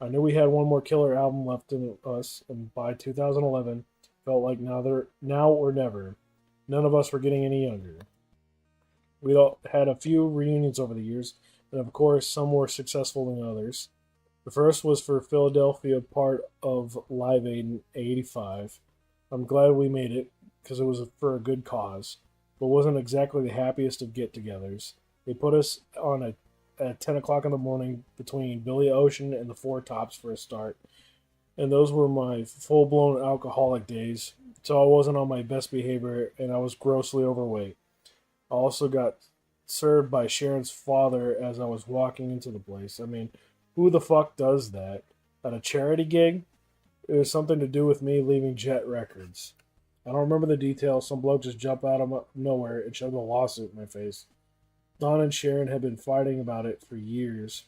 I knew we had one more killer album left in us, and by 2011, felt like now or never. None of us were getting any younger. We all had a few reunions over the years, and of course, some were successful than others. The first was for Philadelphia, part of Live Aid in '85. I'm glad we made it, because it was for a good cause, but wasn't exactly the happiest of get-togethers. They put us on at 10 o'clock in the morning between Billy Ocean and the Four Tops for a start, and those were my full-blown alcoholic days. so I wasn't on my best behavior and I was grossly overweight. I also got served by Sharon's father as I was walking into the place. I mean, who the fuck does that? At a charity gig? It was something to do with me leaving Jet Records. I don't remember the details. Some bloke just jumped out of nowhere and shoved a lawsuit in my face. Don and Sharon had been fighting about it for years.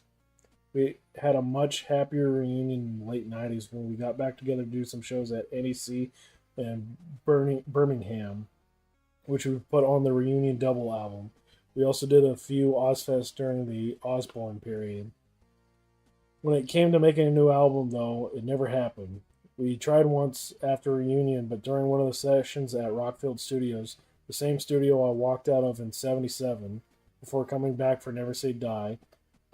We had a much happier reunion in the late 90s when we got back together to do some shows at NEC and Birmingham, which we put on the reunion double album. We also did a few Ozfests during the Osbourne period. When it came to making a new album, though, it never happened. We tried once after reunion, but during one of the sessions at Rockfield Studios, the same studio I walked out of in '77, before coming back for Never Say Die,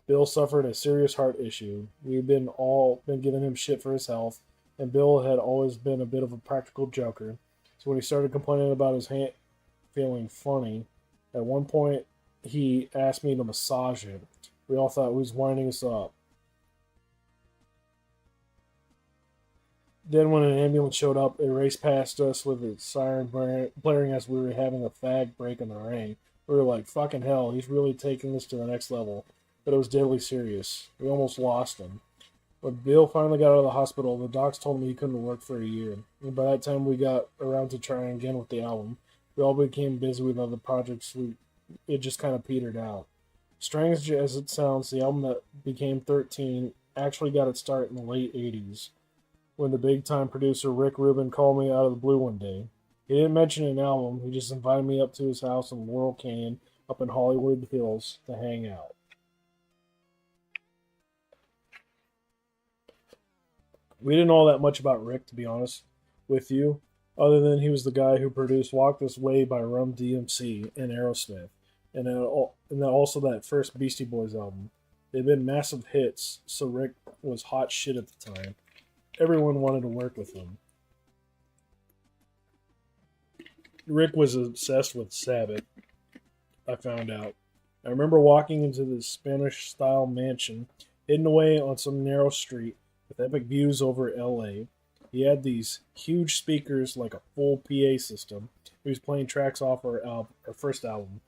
Bill suffered a serious heart issue. We'd all been giving him shit for his health, and Bill had always been a bit of a practical joker. So when he started complaining about his hand feeling funny, at one point he asked me to massage it. We all thought he was winding us up. Then, when an ambulance showed up, it raced past us with its siren blaring as we were having a fag break in the rain. We were like, fucking hell, he's really taking this to the next level. But it was deadly serious. We almost lost him. When Bill finally got out of the hospital, the docs told me he couldn't work for a year. And by that time, we got around to trying again with the album. We all became busy with other projects. It just kind of petered out. Strange as it sounds, the album that became 13 actually got its start in the late 80s, when the big-time producer Rick Rubin called me out of the blue one day. He didn't mention an album, he just invited me up to his house in Laurel Canyon up in Hollywood Hills to hang out. We didn't know that much about Rick, to be honest with you, other than he was the guy who produced Walk This Way by Rum DMC and Aerosmith, and then also that first Beastie Boys album. They'd been massive hits, so Rick was hot shit at the time. Everyone wanted to work with him. Rick was obsessed with Sabbath, I found out. I remember walking into this Spanish-style mansion, hidden away on some narrow street, with epic views over LA. He had these huge speakers like a full PA system. He was playing tracks off our first album.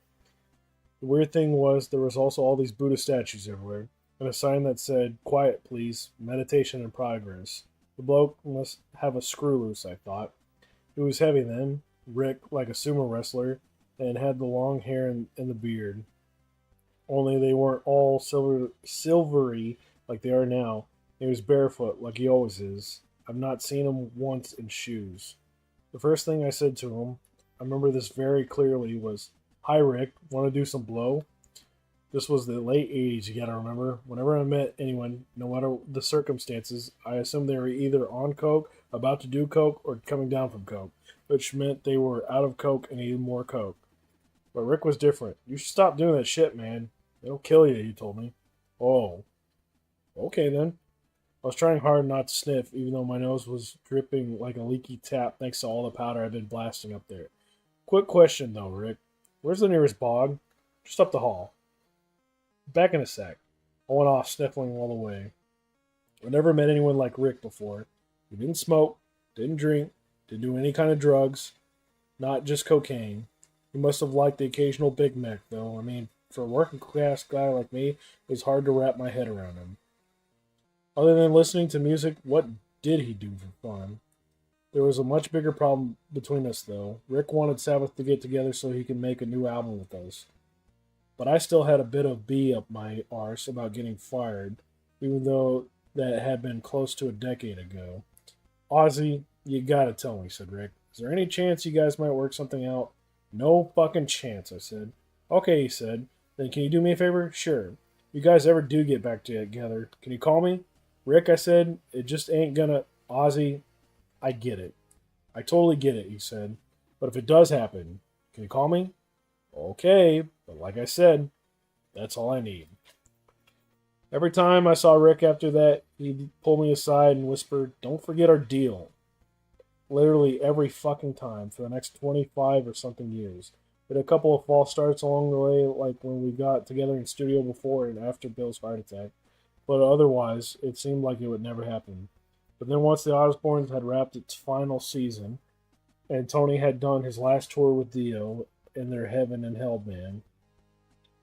The weird thing was there was also all these Buddha statues everywhere, and a sign that said, "Quiet, please, meditation in progress." The bloke must have a screw loose, I thought. He was heavy then, Rick, like a sumo wrestler, and had the long hair and the beard. Only they weren't all silvery like they are now. He was barefoot, like he always is. I've not seen him once in shoes. The first thing I said to him, I remember this very clearly, was, "Hi, Rick, want to do some blow?" This was the late 80s, you gotta remember. Whenever I met anyone, no matter the circumstances, I assumed they were either on coke, about to do coke, or coming down from coke, which meant they were out of coke and needed more coke. But Rick was different. "You should stop doing that shit, man. It'll kill you," he told me. "Oh, okay then." I was trying hard not to sniff, even though my nose was dripping like a leaky tap thanks to all the powder I'd been blasting up there. Quick question though, Rick. Where's the nearest bog? Just up the hall. Back in a sec. I went off, sniffling all the way. I never met anyone like Rick before. He didn't smoke, didn't drink, didn't do any kind of drugs, not just cocaine. He must have liked the occasional Big Mac, though. I mean, for a working class guy like me, it was hard to wrap my head around him. Other than listening to music, what did he do for fun? There was a much bigger problem between us, though. Rick wanted Sabbath to get together so he could make a new album with us. But I still had a bit of bee up my arse about getting fired, even though that had been close to a decade ago. "Ozzy, you gotta tell me," said Rick. "Is there any chance you guys might work something out?" "No fucking chance," I said. "Okay," he said. "Then can you do me a favor?" "Sure. If you guys ever do get back together, can you call me?" "Rick," I said, "it just ain't gonna..." "Ozzy, I get it. I totally get it," he said. "But if it does happen, can you call me?" "Okay, but like I said, that's all I need." Every time I saw Rick after that, he'd pull me aside and whisper, "Don't forget our deal." Literally every fucking time for the next 25 or something years. We had a couple of false starts along the way, like when we got together in studio before and after Bill's heart attack. But otherwise, it seemed like it would never happen. But then once the Osbournes had wrapped its final season, and Tony had done his last tour with Dio in their Heaven and Hell band.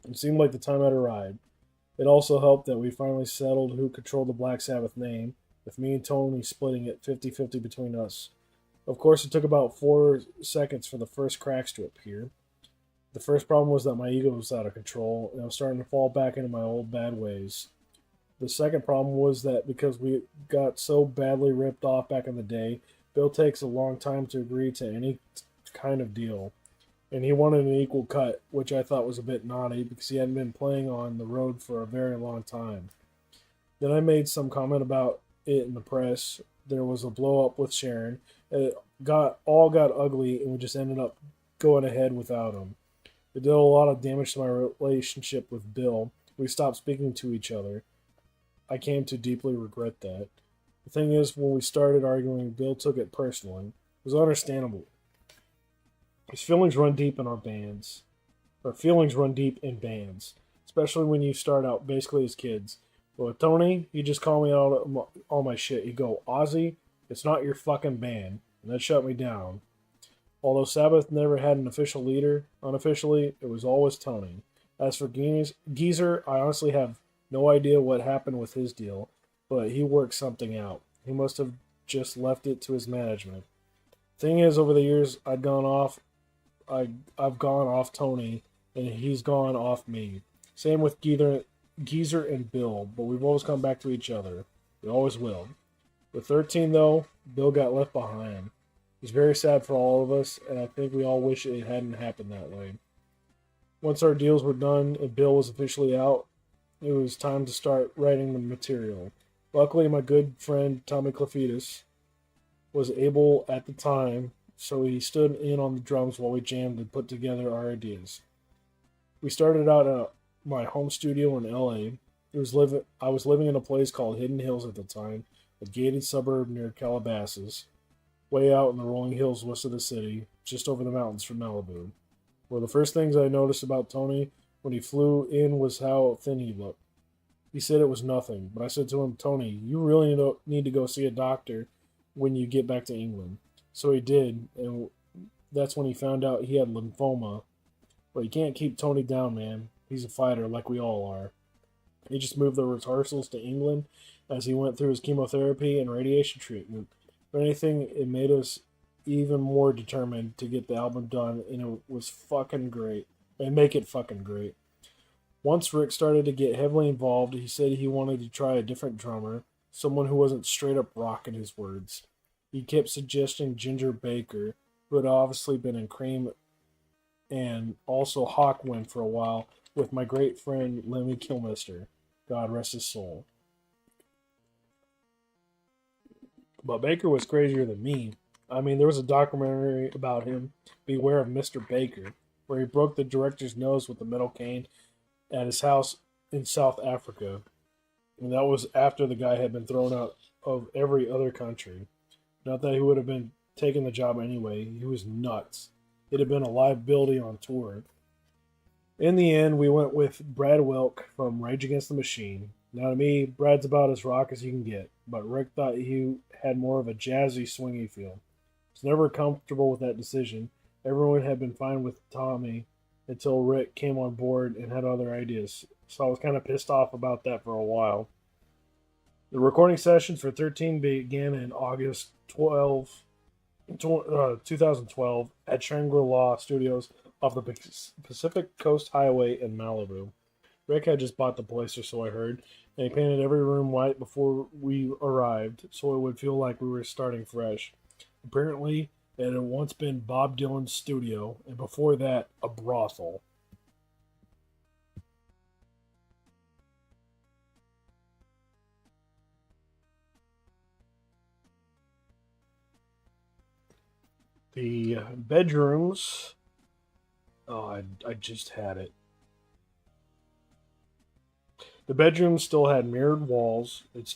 It seemed like the time had arrived. It also helped that we finally settled who controlled the Black Sabbath name, with me and Tony splitting it 50-50 between us. Of course, it took about 4 seconds for the first cracks to appear. The first problem was that my ego was out of control, and I was starting to fall back into my old bad ways. The second problem was that because we got so badly ripped off back in the day, Bill takes a long time to agree to any kind of deal. And he wanted an equal cut, which I thought was a bit naughty because he hadn't been playing on the road for a very long time. Then I made some comment about it in the press. There was a blow up with Sharon. It got ugly, and we just ended up going ahead without him. It did a lot of damage to my relationship with Bill. We stopped speaking to each other. I came to deeply regret that. The thing is, when we started arguing, Bill took it personally. It was understandable. His feelings run deep in our bands. Or feelings run deep in bands, especially when you start out basically as kids. But with Tony, he just called me out on all my shit. He'd go, Ozzy, it's not your fucking band. And that shut me down. Although Sabbath never had an official leader, unofficially, it was always Tony. As for Geezer, I honestly have no idea what happened with his deal, but he worked something out. He must have just left it to his management. Thing is, over the years, I've gone off Tony, and he's gone off me. Same with Geezer and Bill, but we've always come back to each other. We always will. With 13, though, Bill got left behind. It's very sad for all of us, and I think we all wish it hadn't happened that way. Once our deals were done and Bill was officially out, it was time to start writing the material. Luckily, my good friend Tommy Clefitas was able at the time, so he stood in on the drums while we jammed and put together our ideas. We started out at my home studio in LA. I was living in a place called Hidden Hills at the time, a gated suburb near Calabasas, way out in the rolling hills west of the city, just over the mountains from Malibu. One of the first things I noticed about Tony when he flew in was how thin he looked. He said it was nothing, but I said to him, Tony, you really need to go see a doctor when you get back to England. So he did, and that's when he found out he had lymphoma. But you can't keep Tony down, man. He's a fighter like we all are. He just moved the rehearsals to England as he went through his chemotherapy and radiation treatment. If anything, it made us even more determined to get the album done, and it was fucking great. And make it fucking great. Once Rick started to get heavily involved, he said he wanted to try a different drummer, someone who wasn't straight up rock in his words. He kept suggesting Ginger Baker, who had obviously been in Cream and also Hawkwind for a while with my great friend Lemmy Kilmister. God rest his soul. But Baker was crazier than me. I mean, there was a documentary about him, Beware of Mr. Baker, where he broke the director's nose with a metal cane at his house in South Africa. And that was after the guy had been thrown out of every other country. Not that he would have been taking the job anyway. He was nuts. It had been a liability on tour. In the end, we went with Brad Wilk from Rage Against the Machine. Now to me, Brad's about as rock as you can get, but Rick thought he had more of a jazzy, swingy feel. I was never comfortable with that decision. Everyone had been fine with Tommy until Rick came on board and had other ideas, so I was kind of pissed off about that for a while. The recording sessions for 13 began in August 2012 at Shangri-La Studios off the Pacific Coast Highway in Malibu. Rick had just bought the place, or so I heard, and he painted every room white before we arrived, so it would feel like we were starting fresh. Apparently, it had once been Bob Dylan's studio, and before that, a brothel. The bedrooms. Oh, I just had it. The bedroom still had mirrored walls. It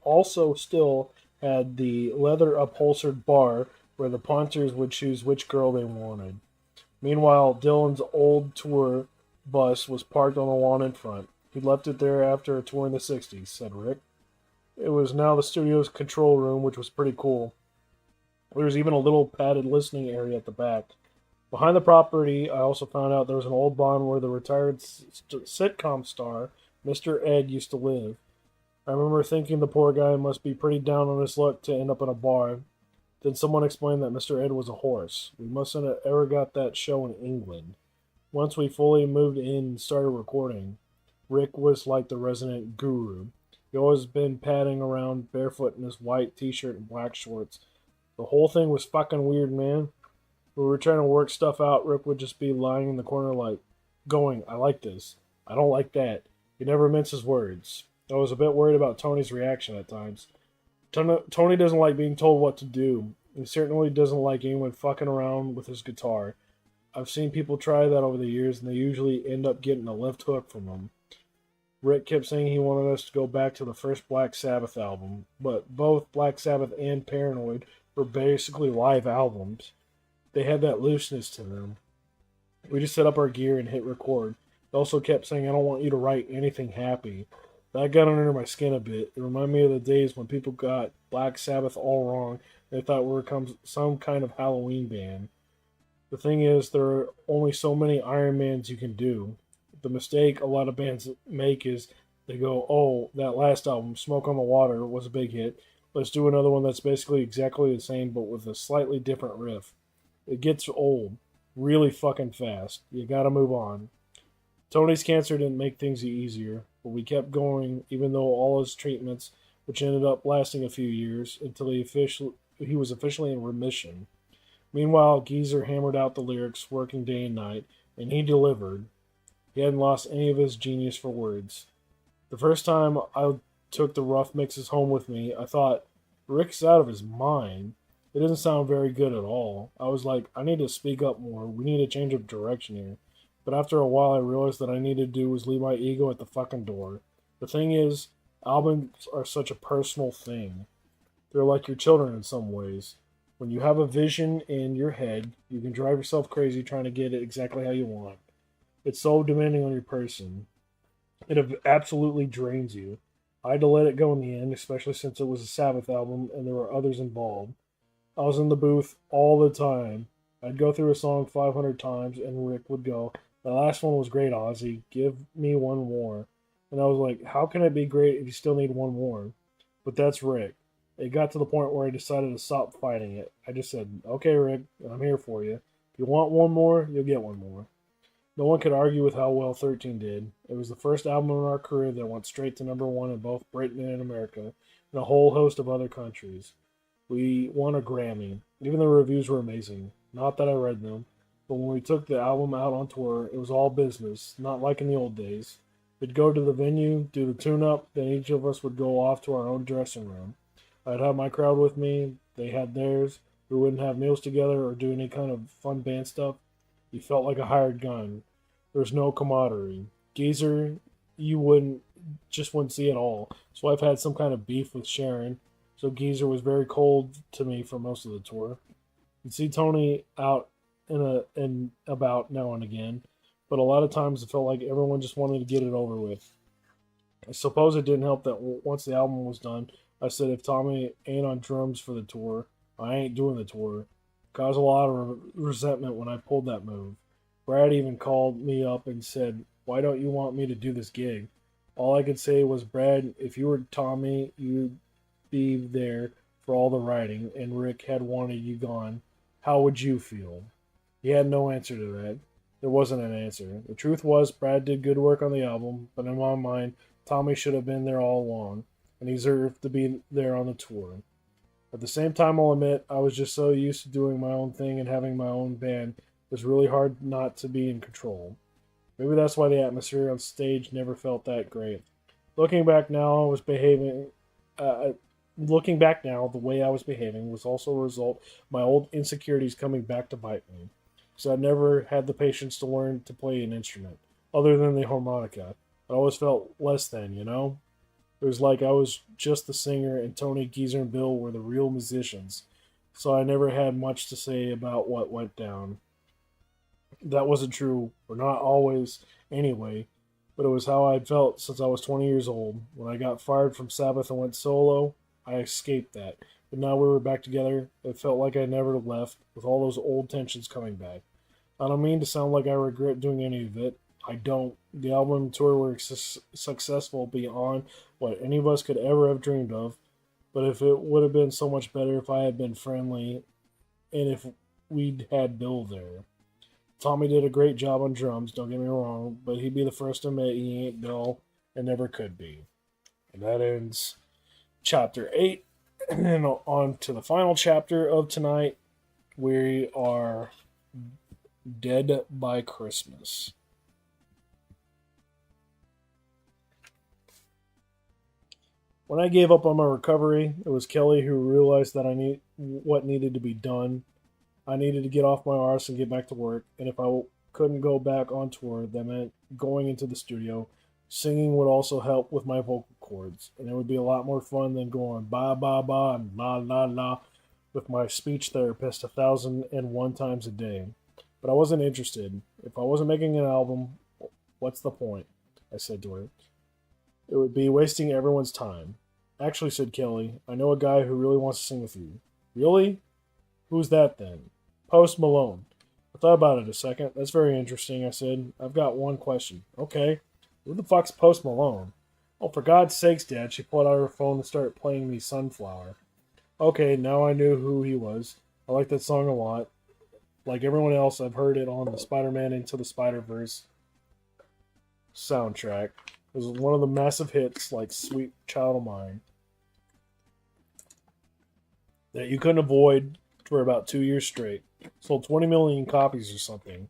also still had the leather upholstered bar where the punters would choose which girl they wanted. Meanwhile, Dylan's old tour bus was parked on the lawn in front. He left it there after a tour in the 60s, said Rick. It was now the studio's control room, which was pretty cool. There was even a little padded listening area at the back. Behind the property, I also found out there was an old barn where the retired sitcom star, Mr. Ed, used to live. I remember thinking the poor guy must be pretty down on his luck to end up in a bar. Then someone explained that Mr. Ed was a horse. We mustn't have ever got that show in England. Once we fully moved in and started recording, Rick was like the resident guru. He always been padding around barefoot in his white t-shirt and black shorts. The whole thing was fucking weird, man. When we were trying to work stuff out, Rick would just be lying in the corner like, going, I like this. I don't like that. He never minces words. I was a bit worried about Tony's reaction at times. Tony doesn't like being told what to do. He certainly doesn't like anyone fucking around with his guitar. I've seen people try that over the years, and they usually end up getting a left hook from him. Rick kept saying he wanted us to go back to the first Black Sabbath album, but both Black Sabbath and Paranoid were basically live albums. They had that looseness to them. We just set up our gear and hit record. He also kept saying, I don't want you to write anything happy. That got under my skin a bit. It reminded me of the days when people got Black Sabbath all wrong. They thought we were some kind of Halloween band. The thing is, there are only so many Iron Mans you can do. The mistake a lot of bands make is they go, oh, that last album, Smoke on the Water, was a big hit. Let's do another one that's basically exactly the same but with a slightly different riff. It gets old really fucking fast. You gotta move on. Tony's cancer didn't make things easier, but we kept going even though all his treatments, which ended up lasting a few years, until he was officially in remission. Meanwhile, Geezer hammered out the lyrics, working day and night, and he delivered. He hadn't lost any of his genius for words. The first time I took the rough mixes home with me, I thought, Rick's out of his mind. It didn't sound very good at all. I was like, I need to speak up more. We need a change of direction here. But after a while, I realized that I needed to do was leave my ego at the fucking door. The thing is, albums are such a personal thing. They're like your children in some ways. When you have a vision in your head, you can drive yourself crazy trying to get it exactly how you want. It's so demanding on your person. It absolutely drains you. I had to let it go in the end, especially since it was a Sabbath album and there were others involved. I was in the booth all the time. I'd go through a song 500 times and Rick would go, the last one was great, Ozzy. Give me one more. And I was like, how can it be great if you still need one more? But that's Rick. It got to the point where I decided to stop fighting it. I just said, okay, Rick, I'm here for you. If you want one more, you'll get one more. No one could argue with how well 13 did. It was the first album in our career that went straight to number one in both Britain and America, and a whole host of other countries. We won a Grammy. Even the reviews were amazing. Not that I read them, but when we took the album out on tour, it was all business, not like in the old days. We'd go to the venue, do the tune-up, then each of us would go off to our own dressing room. I'd have my crowd with me, they had theirs. We wouldn't have meals together or do any kind of fun band stuff. You felt like a hired gun. There was no camaraderie. Geezer, you wouldn't see at all. So I've had some kind of beef with Sharon. So Geezer was very cold to me for most of the tour. You'd see Tony out and about now and again, but a lot of times it felt like everyone just wanted to get it over with. I suppose it didn't help that once the album was done, I said if Tommy ain't on drums for the tour, I ain't doing the tour. Caused a lot of resentment when I pulled that move. Brad even called me up and said, why don't you want me to do this gig? All I could say was, Brad, if you were Tommy, you'd be there for all the writing, and Rick had wanted you gone. How would you feel? He had no answer to that. There wasn't an answer. The truth was, Brad did good work on the album, but in my mind, Tommy should have been there all along, and he deserved to be there on the tour. At the same time, I'll admit, I was just so used to doing my own thing and having my own band, it was really hard not to be in control. Maybe that's why the atmosphere on stage never felt that great. Looking back now, the way I was behaving was also a result of my old insecurities coming back to bite me. So I never had the patience to learn to play an instrument, other than the harmonica. I always felt less than, you know? It was like I was just the singer and Tony, Geezer, and Bill were the real musicians. So I never had much to say about what went down. That wasn't true, or not always anyway, but it was how I'd felt since I was 20 years old. When I got fired from Sabbath and went solo, I escaped that. But now we were back together. It felt like I never left, with all those old tensions coming back. I don't mean to sound like I regret doing any of it. I don't. The album tour were successful beyond what any of us could ever have dreamed of. But if it would have been so much better if I had been friendly and if we'd had Bill there. Tommy did a great job on drums, don't get me wrong, but he'd be the first to admit he ain't Bill and never could be. And that ends chapter 8. And on to the final chapter of tonight. We are Dead by Christmas. When I gave up on my recovery, it was Kelly who realized that I need what needed to be done. I needed to get off my arse and get back to work, and if I couldn't go back on tour, that meant going into the studio. Singing would also help with my vocal cords, and it would be a lot more fun than going ba ba ba and la la la with my speech therapist 1,001 times a day. But I wasn't interested. If I wasn't making an album, what's the point? I said to her. It would be wasting everyone's time. Actually, said Kelly, I know a guy who really wants to sing with you. Really? Who's that then? Post Malone. I thought about it a second. That's very interesting, I said. I've got one question. Okay. Who the fuck's Post Malone? Oh, for God's sakes, Dad. She pulled out her phone and started playing me Sunflower. Okay, now I knew who he was. I like that song a lot. Like everyone else, I've heard it on the Spider-Man Into the Spider-Verse soundtrack. It was one of the massive hits, like Sweet Child of Mine, that you couldn't avoid for about 2 years straight. Sold 20 million copies or something.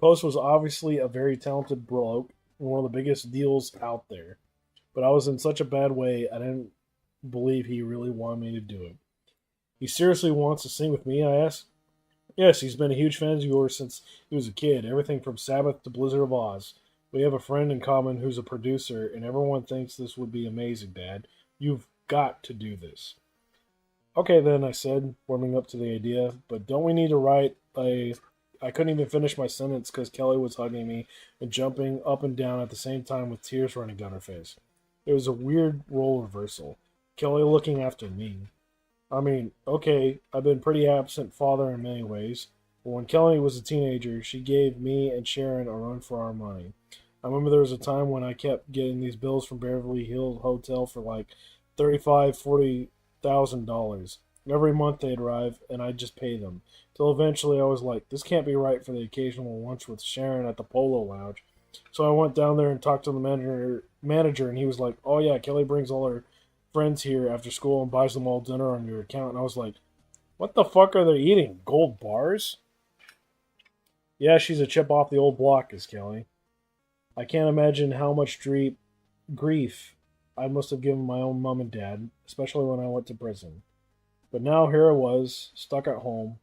Post was obviously a very talented bloke and one of the biggest deals out there. But I was in such a bad way, I didn't believe he really wanted me to do it. He seriously wants to sing with me, I asked. Yes, he's been a huge fan of yours since he was a kid, everything from Sabbath to Blizzard of Oz. We have a friend in common who's a producer, and everyone thinks this would be amazing, Dad. You've got to do this. Okay, then, I said, warming up to the idea, but don't we need to write a... I couldn't even finish my sentence because Kelly was hugging me and jumping up and down at the same time with tears running down her face. It was a weird role reversal. Kelly looking after me. I mean, okay, I've been a pretty absent father in many ways, but when Kelly was a teenager, she gave me and Sharon a run for our money. I remember there was a time when I kept getting these bills from Beverly Hills Hotel for like $35,000-$40,000. Every month they'd arrive, and I'd just pay them. Till eventually I was like, this can't be right for the occasional lunch with Sharon at the Polo Lounge. So I went down there and talked to the manager, and he was like, oh yeah, Kelly brings all her friends here after school and buys them all dinner on your account. And I was like, what the fuck are they eating? Gold bars? Yeah, she's a chip off the old block, is Kelly. I can't imagine how much grief I must have given my own mom and dad, especially when I went to prison. But now here I was, stuck at home,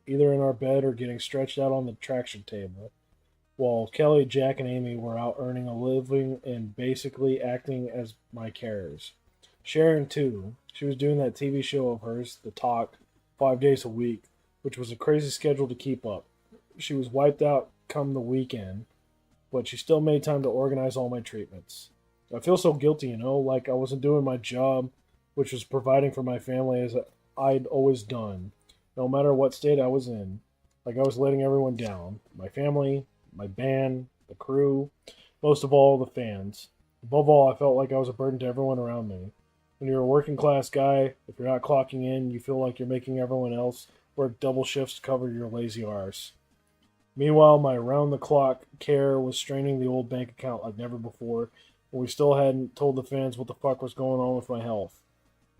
either in our bed or getting stretched out on the traction table, while Kelly, Jack, and Amy were out earning a living and basically acting as my carers. Sharon, too. She was doing that TV show of hers, The Talk, 5 days a week, which was a crazy schedule to keep up. She was wiped out come the weekend, but she still made time to organize all my treatments. I feel so guilty, like I wasn't doing my job, which was providing for my family as I'd always done, no matter what state I was in. Like I was letting everyone down. My family, my band, the crew, most of all, the fans. Above all, I felt like I was a burden to everyone around me. When you're a working class guy, if you're not clocking in, you feel like you're making everyone else work double shifts to cover your lazy arse. Meanwhile, my round-the-clock care was straining the old bank account like never before, and we still hadn't told the fans what the fuck was going on with my health.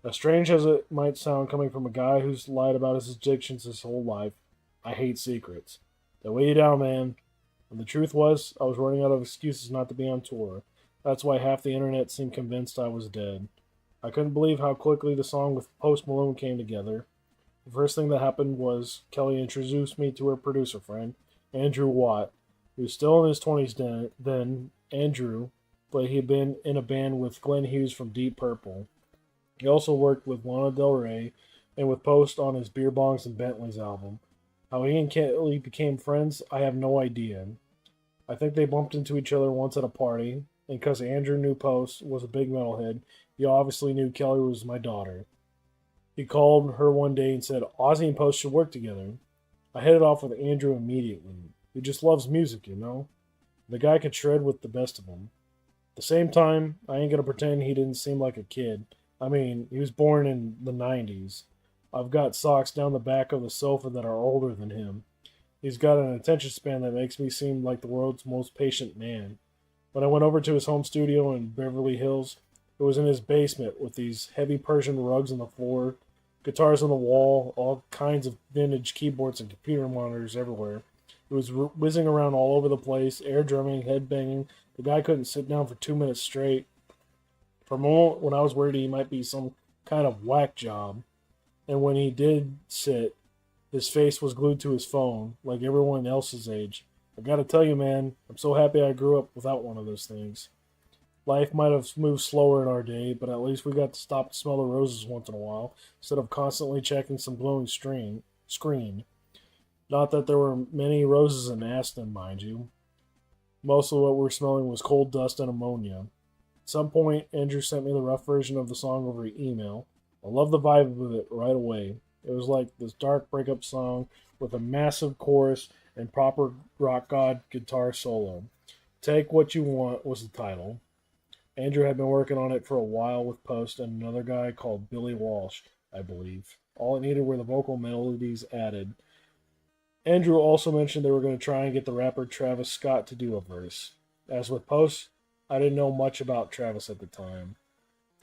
As strange as it might sound coming from a guy who's lied about his addictions his whole life, I hate secrets. They weigh you down, man. And the truth was, I was running out of excuses not to be on tour. That's why half the internet seemed convinced I was dead. I couldn't believe how quickly the song with Post Malone came together. The first thing that happened was Kelly introduced me to her producer friend, Andrew Watt. He was still in his 20s then, Andrew, but he had been in a band with Glenn Hughes from Deep Purple. He also worked with Lana Del Rey and with Post on his Beer Bongs and Bentleys album. How he and Kelly became friends, I have no idea. I think they bumped into each other once at a party, and because Andrew knew Post was a big metalhead, he obviously knew Kelly was my daughter. He called her one day and said Ozzy and Post should work together. I headed off with Andrew immediately. He just loves music, you know? The guy could shred with the best of them. At the same time, I ain't gonna pretend he didn't seem like a kid. I mean, he was born in the 90s. I've got socks down the back of the sofa that are older than him. He's got an attention span that makes me seem like the world's most patient man. When I went over to his home studio in Beverly Hills, it was in his basement with these heavy Persian rugs on the floor, guitars on the wall, all kinds of vintage keyboards and computer monitors everywhere. It was whizzing around all over the place, air drumming, head banging. The guy couldn't sit down for 2 minutes straight. For a moment, when I was worried he might be some kind of whack job, and when he did sit, his face was glued to his phone, like everyone else's age. I gotta tell you, man, I'm so happy I grew up without one of those things. Life might have moved slower in our day, but at least we got to stop to smell the roses once in a while, instead of constantly checking some glowing screen. Not that there were many roses in Aston, mind you. Most of what we were smelling was coal dust and ammonia. At some point, Andrew sent me the rough version of the song over email. I loved the vibe of it right away. It was like this dark breakup song with a massive chorus and proper rock god guitar solo. Take What You Want was the title. Andrew had been working on it for a while with Post and another guy called Billy Walsh, I believe. All it needed were the vocal melodies added. Andrew also mentioned they were going to try and get the rapper Travis Scott to do a verse. As with Post, I didn't know much about Travis at the time.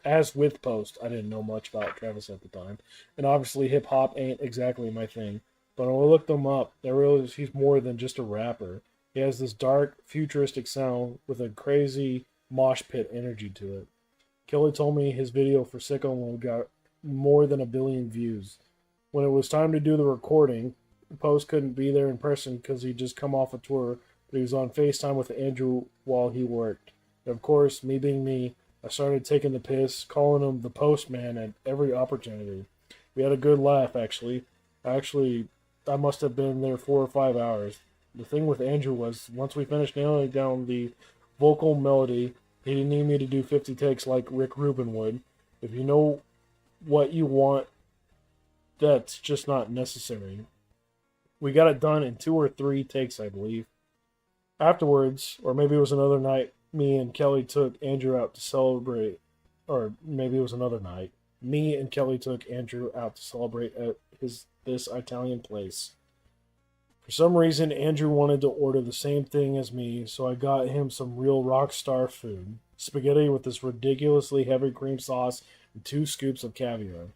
As with Post, I didn't know much about Travis at the time. And obviously, hip hop ain't exactly my thing. But when I looked him up, I realized he's more than just a rapper. He has this dark, futuristic sound with a crazy mosh pit energy to it. Kelly told me his video for Sicko Mode got more than 1 billion views. When it was time to do the recording, Post couldn't be there in person because he'd just come off a tour, but he was on FaceTime with Andrew while he worked. And of course, me being me, I started taking the piss, calling him the postman at every opportunity. We had a good laugh, actually. I must have been there 4 or 5 hours. The thing with Andrew was, once we finished nailing down the vocal melody, he didn't need me to do 50 takes like Rick Rubin would. If you know what you want, that's just not necessary. We got it done in 2 or 3 takes, I believe. Afterwards, or maybe it was another night, me and Kelly took Andrew out to celebrate, or maybe it was another night. Me and Kelly took Andrew out to celebrate at this Italian place. For some reason, Andrew wanted to order the same thing as me, so I got him some real rock star food. Spaghetti with this ridiculously heavy cream sauce and 2 scoops of caviar.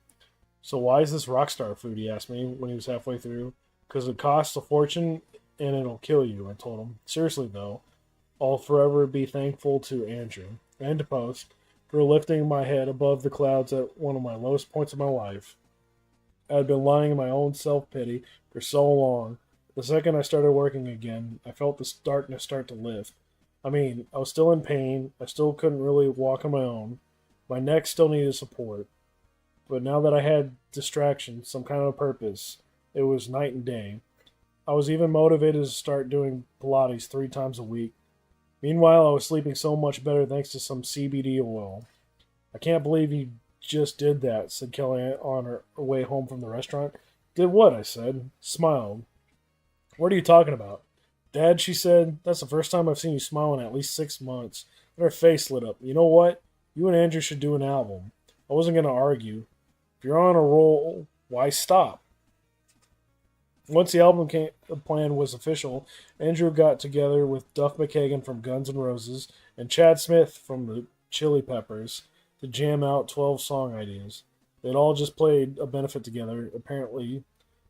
So why is this rock star food, he asked me when he was halfway through. Because it costs a fortune and it'll kill you, I told him. Seriously, though, I'll forever be thankful to Andrew and to Post for lifting my head above the clouds at one of my lowest points of my life. I had been lying in my own self pity for so long. The second I started working again, I felt this darkness start to lift. I mean, I was still in pain. I still couldn't really walk on my own. My neck still needed support. But now that I had distraction, some kind of purpose, it was night and day. I was even motivated to start doing Pilates 3 times a week. Meanwhile, I was sleeping so much better thanks to some CBD oil. I can't believe you just did that, said Kelly on her way home from the restaurant. Did what? I said. Smiled. What are you talking about? Dad, she said, that's the first time I've seen you smile in at least 6 months. And her face lit up. You know what? You and Andrew should do an album. I wasn't going to argue. If you're on a roll, why stop? Once the plan was official, Andrew got together with Duff McKagan from Guns N' Roses and Chad Smith from the Chili Peppers to jam out 12 song ideas. They'd all just played a benefit together, apparently,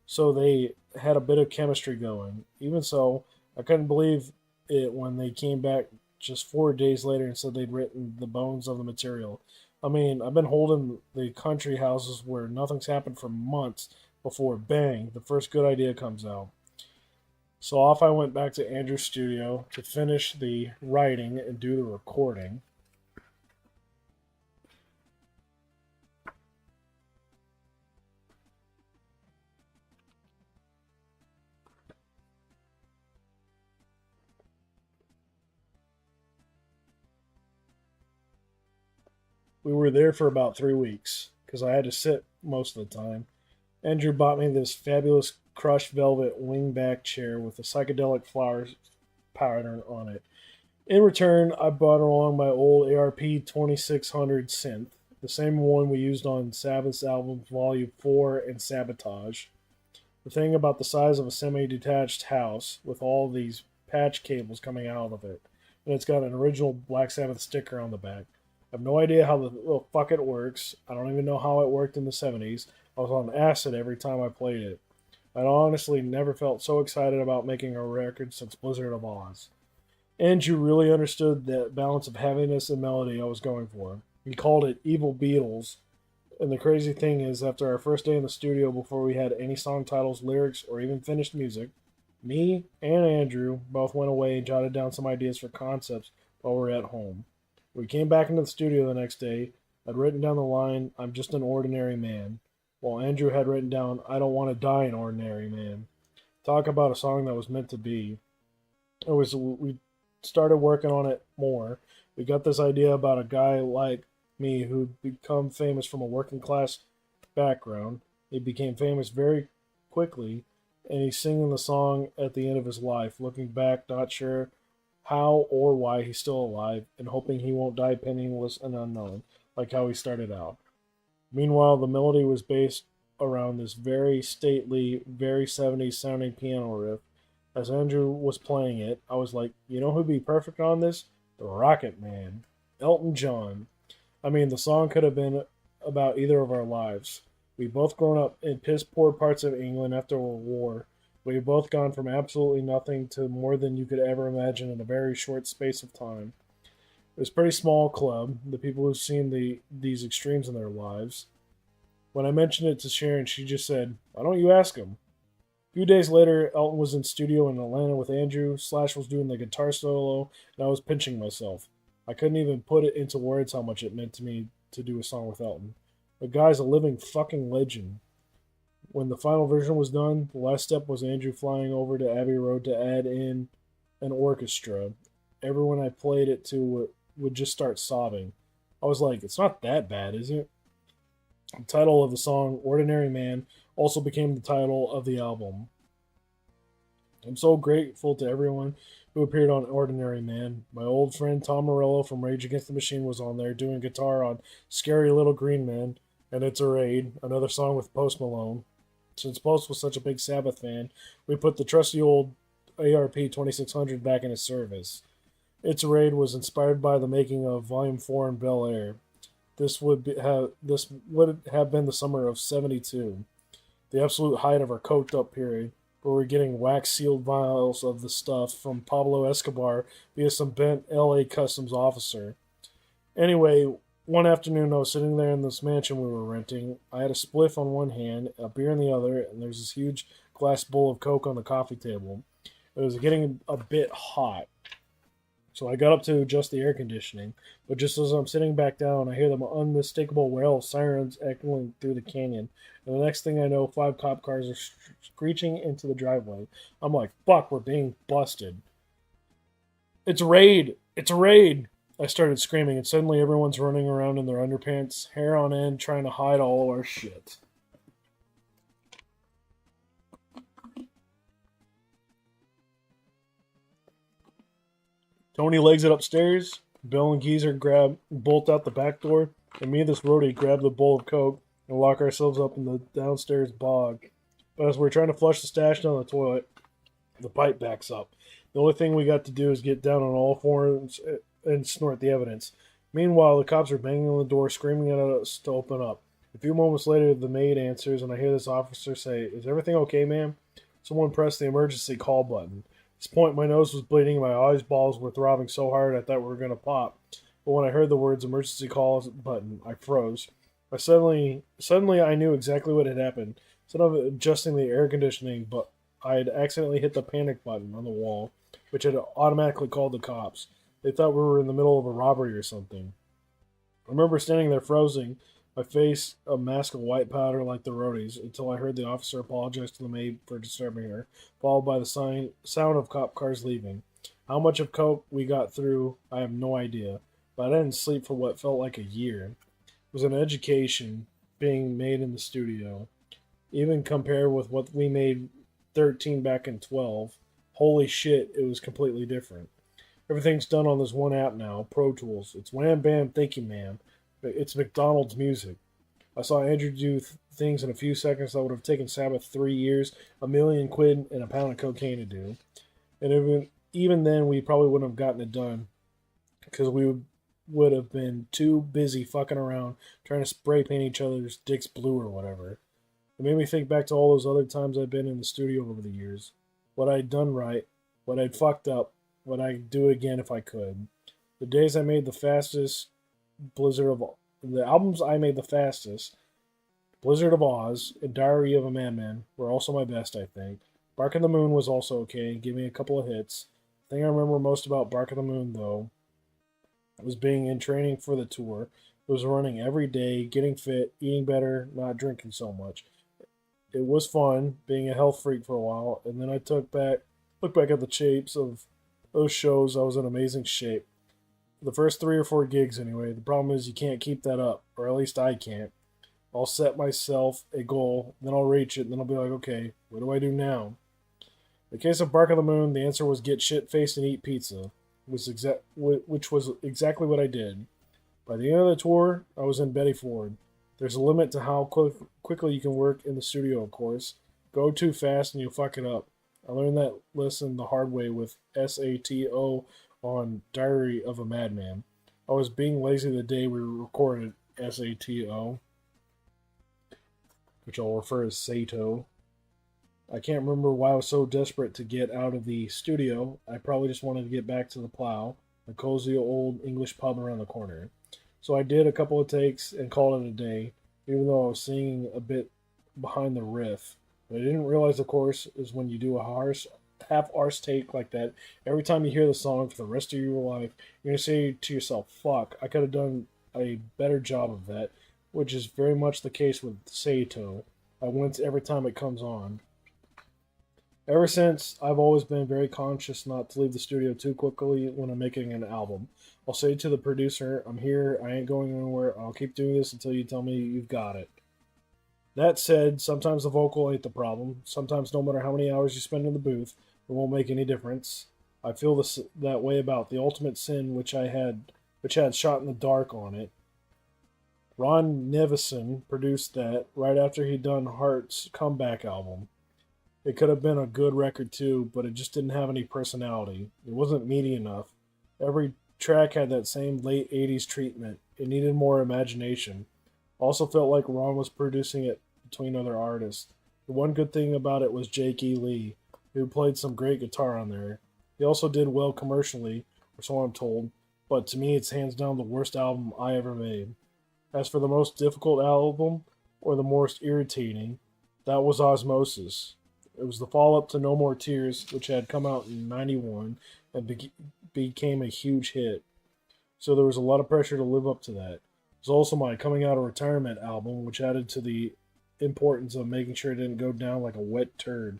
so they had a bit of chemistry going. Even so, I couldn't believe it when they came back just 4 days later and said they'd written the bones of the material. I mean, I've been holding the country houses where nothing's happened for months before, bang, the first good idea comes out. So off I went back to Andrew's studio to finish the writing and do the recording. We were there for about 3 weeks. because I had to sit most of the time. Andrew bought me this fabulous crushed velvet wingback chair with a psychedelic flowers pattern on it. In return, I brought along my old ARP 2600 synth, the same one we used on Sabbath's albums Volume 4 and Sabotage. The thing about the size of a semi detached house with all these patch cables coming out of it, and it's got an original Black Sabbath sticker on the back. I have no idea how the little fuck it works. I don't even know how it worked in the 70s. I was on acid every time I played it. I'd honestly never felt so excited about making a record since Blizzard of Oz. Andrew really understood that balance of heaviness and melody I was going for. He called it Evil Beatles, and the crazy thing is, after our first day in the studio before we had any song titles, lyrics, or even finished music, me and Andrew both went away and jotted down some ideas for concepts while we were at home. When we came back into the studio the next day, I'd written down the line, "I'm just an ordinary man," while Andrew had written down, "I don't want to die an ordinary man." Talk about a song that was meant to be. We started working on it more. We got this idea about a guy like me who'd become famous from a working class background. He became famous very quickly, and he's singing the song at the end of his life, looking back, not sure how or why he's still alive, and hoping he won't die penniless and unknown, like how he started out. Meanwhile, the melody was based around this very stately, very 70s sounding piano riff. As Andrew was playing it, I was like, you know who'd be perfect on this? The Rocket Man. Elton John. I mean, the song could have been about either of our lives. We've both grown up in piss poor parts of England after a war. We've both gone from absolutely nothing to more than you could ever imagine in a very short space of time. It was a pretty small club, the people who've seen these extremes in their lives. When I mentioned it to Sharon, she just said, "Why don't you ask him?" A few days later, Elton was in studio in Atlanta with Andrew. Slash was doing the guitar solo, and I was pinching myself. I couldn't even put it into words how much it meant to me to do a song with Elton. The guy's a living fucking legend. When the final version was done, the last step was Andrew flying over to Abbey Road to add in an orchestra. Everyone I played it to would just start sobbing. I was like, it's not that bad, is it? The title of the song, Ordinary Man, also became the title of the album. I'm so grateful to everyone who appeared on Ordinary Man. My old friend Tom Morello from Rage Against the Machine was on there doing guitar on Scary Little Green Man and It's a Raid, another song with Post Malone. Since Post was such a big Sabbath fan, we put the trusty old ARP 2600 back in his service. It's a Raid was inspired by the making of Volume 4 in Bel Air. This would have been the summer of '72, the absolute height of our coked up period, where we're getting wax sealed vials of the stuff from Pablo Escobar via some bent LA customs officer. Anyway, one afternoon I was sitting there in this mansion we were renting. I had a spliff on one hand, a beer in the other, and there's this huge glass bowl of Coke on the coffee table. It was getting a bit hot. So I got up to adjust the air conditioning, but just as I'm sitting back down, I hear the unmistakable wail of sirens echoing through the canyon. And the next thing I know, 5 cop cars are screeching into the driveway. I'm like, fuck, we're being busted. It's a raid! It's a raid! I started screaming, and suddenly everyone's running around in their underpants, hair on end, trying to hide all of our shit. Tony legs it upstairs. Bill and Geezer bolt out the back door, and me and this roadie grab the bowl of Coke and lock ourselves up in the downstairs bog. But as we're trying to flush the stash down the toilet, the pipe backs up. The only thing we got to do is get down on all fours and snort the evidence. Meanwhile, the cops are banging on the door, screaming at us to open up. A few moments later, the maid answers, and I hear this officer say, "Is everything okay, ma'am?" Someone pressed the emergency call button. At this point, my nose was bleeding and my eyeballs were throbbing so hard I thought we were going to pop. But when I heard the words emergency call button, I froze. Suddenly I knew exactly what had happened. Instead of adjusting the air conditioning, but I had accidentally hit the panic button on the wall, which had automatically called the cops. They thought we were in the middle of a robbery or something. I remember standing there frozen, my face a mask of white powder like the roadies, until I heard the officer apologize to the maid for disturbing her, followed by the sound of cop cars leaving. How much of Coke we got through, I have no idea, but I didn't sleep for what felt like a year. It was an education. being made in the studio. Even compared with what we made 13 back in 12, holy shit, it was completely different. Everything's done on this one app now, Pro Tools. It's wham bam, thank you, ma'am. It's McDonald's music. I saw Andrew do things in a few seconds that would have taken Sabbath 3 years, £1,000,000, and a pound of cocaine to do. And even then, we probably wouldn't have gotten it done because we would have been too busy fucking around trying to spray paint each other's dicks blue or whatever. It made me think back to all those other times I've been in the studio over the years. What I'd done right, what I'd fucked up, what I'd do again if I could. The days I made the fastest Blizzard of the albums I made the fastest, Blizzard of Oz and Diary of a Madman were also my best, I think. Bark of the Moon was also okay, gave me a couple of hits. The thing I remember most about Bark of the Moon, though, was being in training for the tour. It was running every day, getting fit, eating better, not drinking so much. It was fun being a health freak for a while, and then I look back at the shapes of those shows. I was in amazing shape. The first 3 or 4 gigs, anyway. The problem is you can't keep that up, or at least I can't. I'll set myself a goal, then I'll reach it, and then I'll be like, okay, what do I do now? In the case of Bark of the Moon, the answer was get shit faced and eat pizza, which was exactly what I did. By the end of the tour, I was in Betty Ford. There's a limit to how quickly you can work in the studio, of course. Go too fast and you'll fuck it up. I learned that lesson the hard way with SATO on Diary of a Madman. I was being lazy the day we recorded SATO, which I'll refer as Sato. I can't remember why I was so desperate to get out of the studio. I probably just wanted to get back to the Plow, a cozy old English pub around the corner. So I did a couple of takes and called it a day, even though I was singing a bit behind the riff. What I didn't realize, of course, is when you do a half-arse take like that, every time you hear the song for the rest of your life, you're going to say to yourself, fuck, I could have done a better job of that, which is very much the case with Sato. I wince every time it comes on. Ever since, I've always been very conscious not to leave the studio too quickly when I'm making an album. I'll say to the producer, I'm here, I ain't going anywhere, I'll keep doing this until you tell me you've got it. That said, sometimes the vocal ain't the problem. Sometimes no matter how many hours you spend in the booth, it won't make any difference. I feel that way about The Ultimate Sin, which had Shot in the Dark on it. Ron Nevison produced that right after he'd done Heart's comeback album. It could have been a good record too, but it just didn't have any personality. It wasn't meaty enough. Every track had that same late 80s treatment. It needed more imagination. Also felt like Ron was producing it between other artists. The one good thing about it was Jake E. Lee, who played some great guitar on there. He also did well commercially, or so I'm told, but to me it's hands down the worst album I ever made. As for the most difficult album, or the most irritating, that was Osmosis. It was the follow-up to No More Tears, which had come out in '91 and became a huge hit. So there was a lot of pressure to live up to that. It was also my coming out of retirement album, which added to the importance of making sure it didn't go down like a wet turd.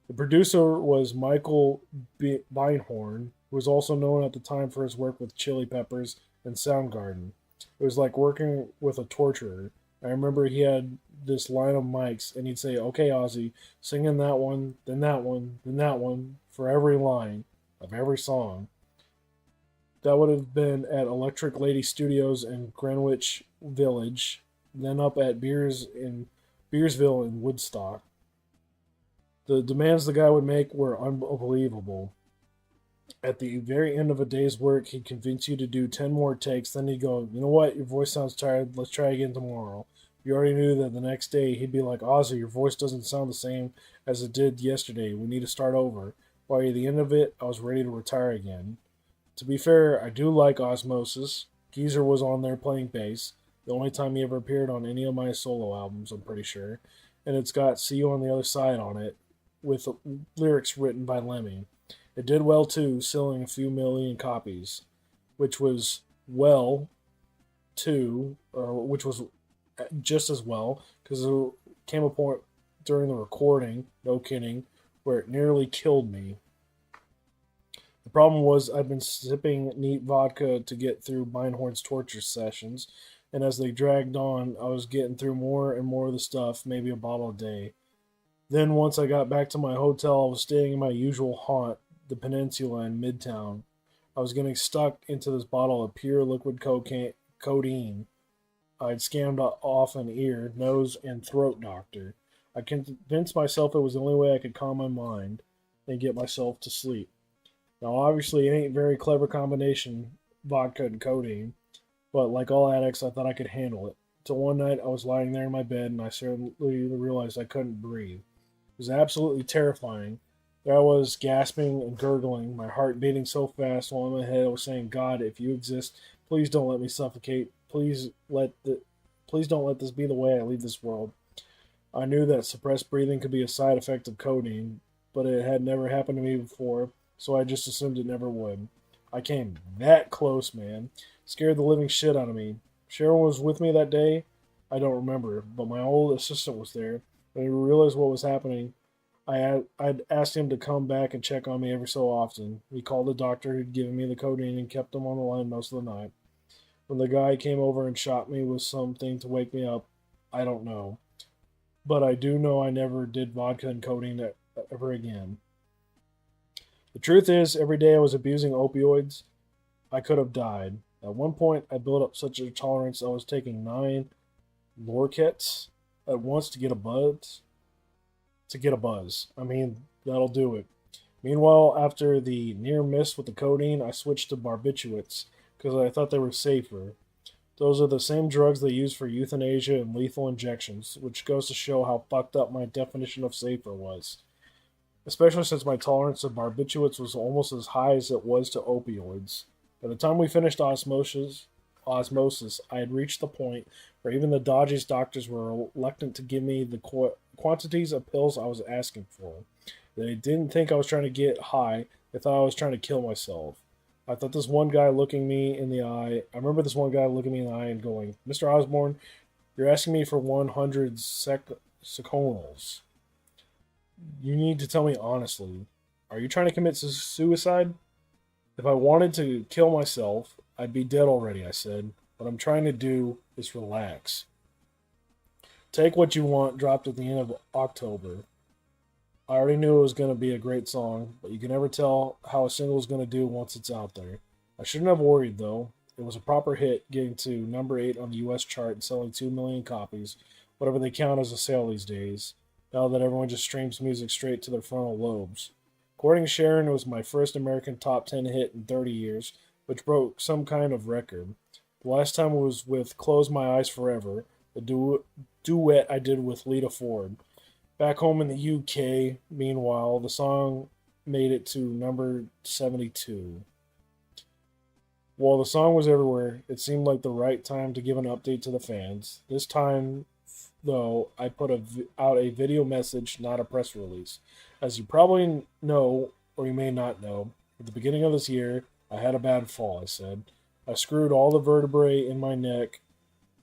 The producer was Micheal Beinhorn, who was also known at the time for his work with Chili Peppers and Soundgarden. It was like working with a torturer. I remember he had this line of mics, and he'd say, okay, Ozzy, sing in that one, then that one, then that one, for every line of every song. That would have been at Electric Lady Studios in Greenwich Village, then up at Beersville in Woodstock. The demands the guy would make were unbelievable. At the very end of a day's work, he'd convince you to do 10 more takes. Then he'd go, you know what, your voice sounds tired. Let's try again tomorrow. You already knew that the next day he'd be like, Ozzy, your voice doesn't sound the same as it did yesterday. We need to start over. By the end of it, I was ready to retire again. To be fair, I do like Osmosis. Geezer was on there playing bass. The only time he ever appeared on any of my solo albums, I'm pretty sure. And it's got See You on the Other Side on it, with lyrics written by Lemmy. It did well too, selling a few million copies, which was which was just as well, because there came a point during the recording, no kidding, where it nearly killed me. The problem was I'd been sipping neat vodka to get through Beinhorn's torture sessions, and as they dragged on, I was getting through more and more of the stuff, maybe a bottle a day. Then, once I got back to my hotel, I was staying in my usual haunt, the Peninsula in Midtown. I was getting stuck into this bottle of pure liquid codeine. I'd scammed off an ear, nose, and throat doctor. I convinced myself it was the only way I could calm my mind and get myself to sleep. Now, obviously, it ain't a very clever combination, vodka and codeine, but like all addicts, I thought I could handle it. Till one night, I was lying there in my bed and I suddenly realized I couldn't breathe. It was absolutely terrifying. There I was, gasping and gurgling, my heart beating so fast while in my head I was saying, God, if you exist, please don't let me suffocate. Please don't let this be the way I leave this world. I knew that suppressed breathing could be a side effect of codeine, but it had never happened to me before, so I just assumed it never would. I came that close, man. Scared the living shit out of me. Cheryl was with me that day. I don't remember, but my old assistant was there. When he realized what was happening, I'd asked him to come back and check on me every so often. He called the doctor who'd given me the codeine and kept him on the line most of the night. When the guy came over and shot me with something to wake me up, I don't know. But I do know I never did vodka and codeine ever again. The truth is, every day I was abusing opioids, I could have died. At one point, I built up such a tolerance I was taking 9 Lorquets at once to get a buzz. I mean, that'll do it. Meanwhile, after the near miss with the codeine, I switched to barbiturates because I thought they were safer. Those are the same drugs they use for euthanasia and lethal injections, which goes to show how fucked up my definition of safer was. Especially since my tolerance of barbiturates was almost as high as it was to opioids. By the time we finished osmosis, I had reached the point where even the dodgiest doctors were reluctant to give me the quantities of pills I was asking for. They didn't think I was trying to get high, they thought I was trying to kill myself. I thought this one guy looking me in the eye, I remember this one guy looking me in the eye and going, Mr. Osbourne, you're asking me for 100 seconals. You need to tell me honestly. Are you trying to commit suicide? If I wanted to kill myself, I'd be dead already, I said. What I'm trying to do is relax. Take What You Want dropped at the end of October. I already knew it was going to be a great song, but you can never tell how a single is going to do once it's out there. I shouldn't have worried, though. It was a proper hit, getting to number 8 on the US chart and selling 2 million copies, whatever they count as a sale these days, now that everyone just streams music straight to their frontal lobes. According to Sharon, it was my first American top 10 hit in 30 years, which broke some kind of record. The last time was with Close My Eyes Forever, the duet I did with Lita Ford. Back home in the UK, meanwhile, the song made it to number 72. While the song was everywhere, it seemed like the right time to give an update to the fans. This time, though, I put out a video message, not a press release. As you probably know, or you may not know, at the beginning of this year, I had a bad fall, I said. I screwed all the vertebrae in my neck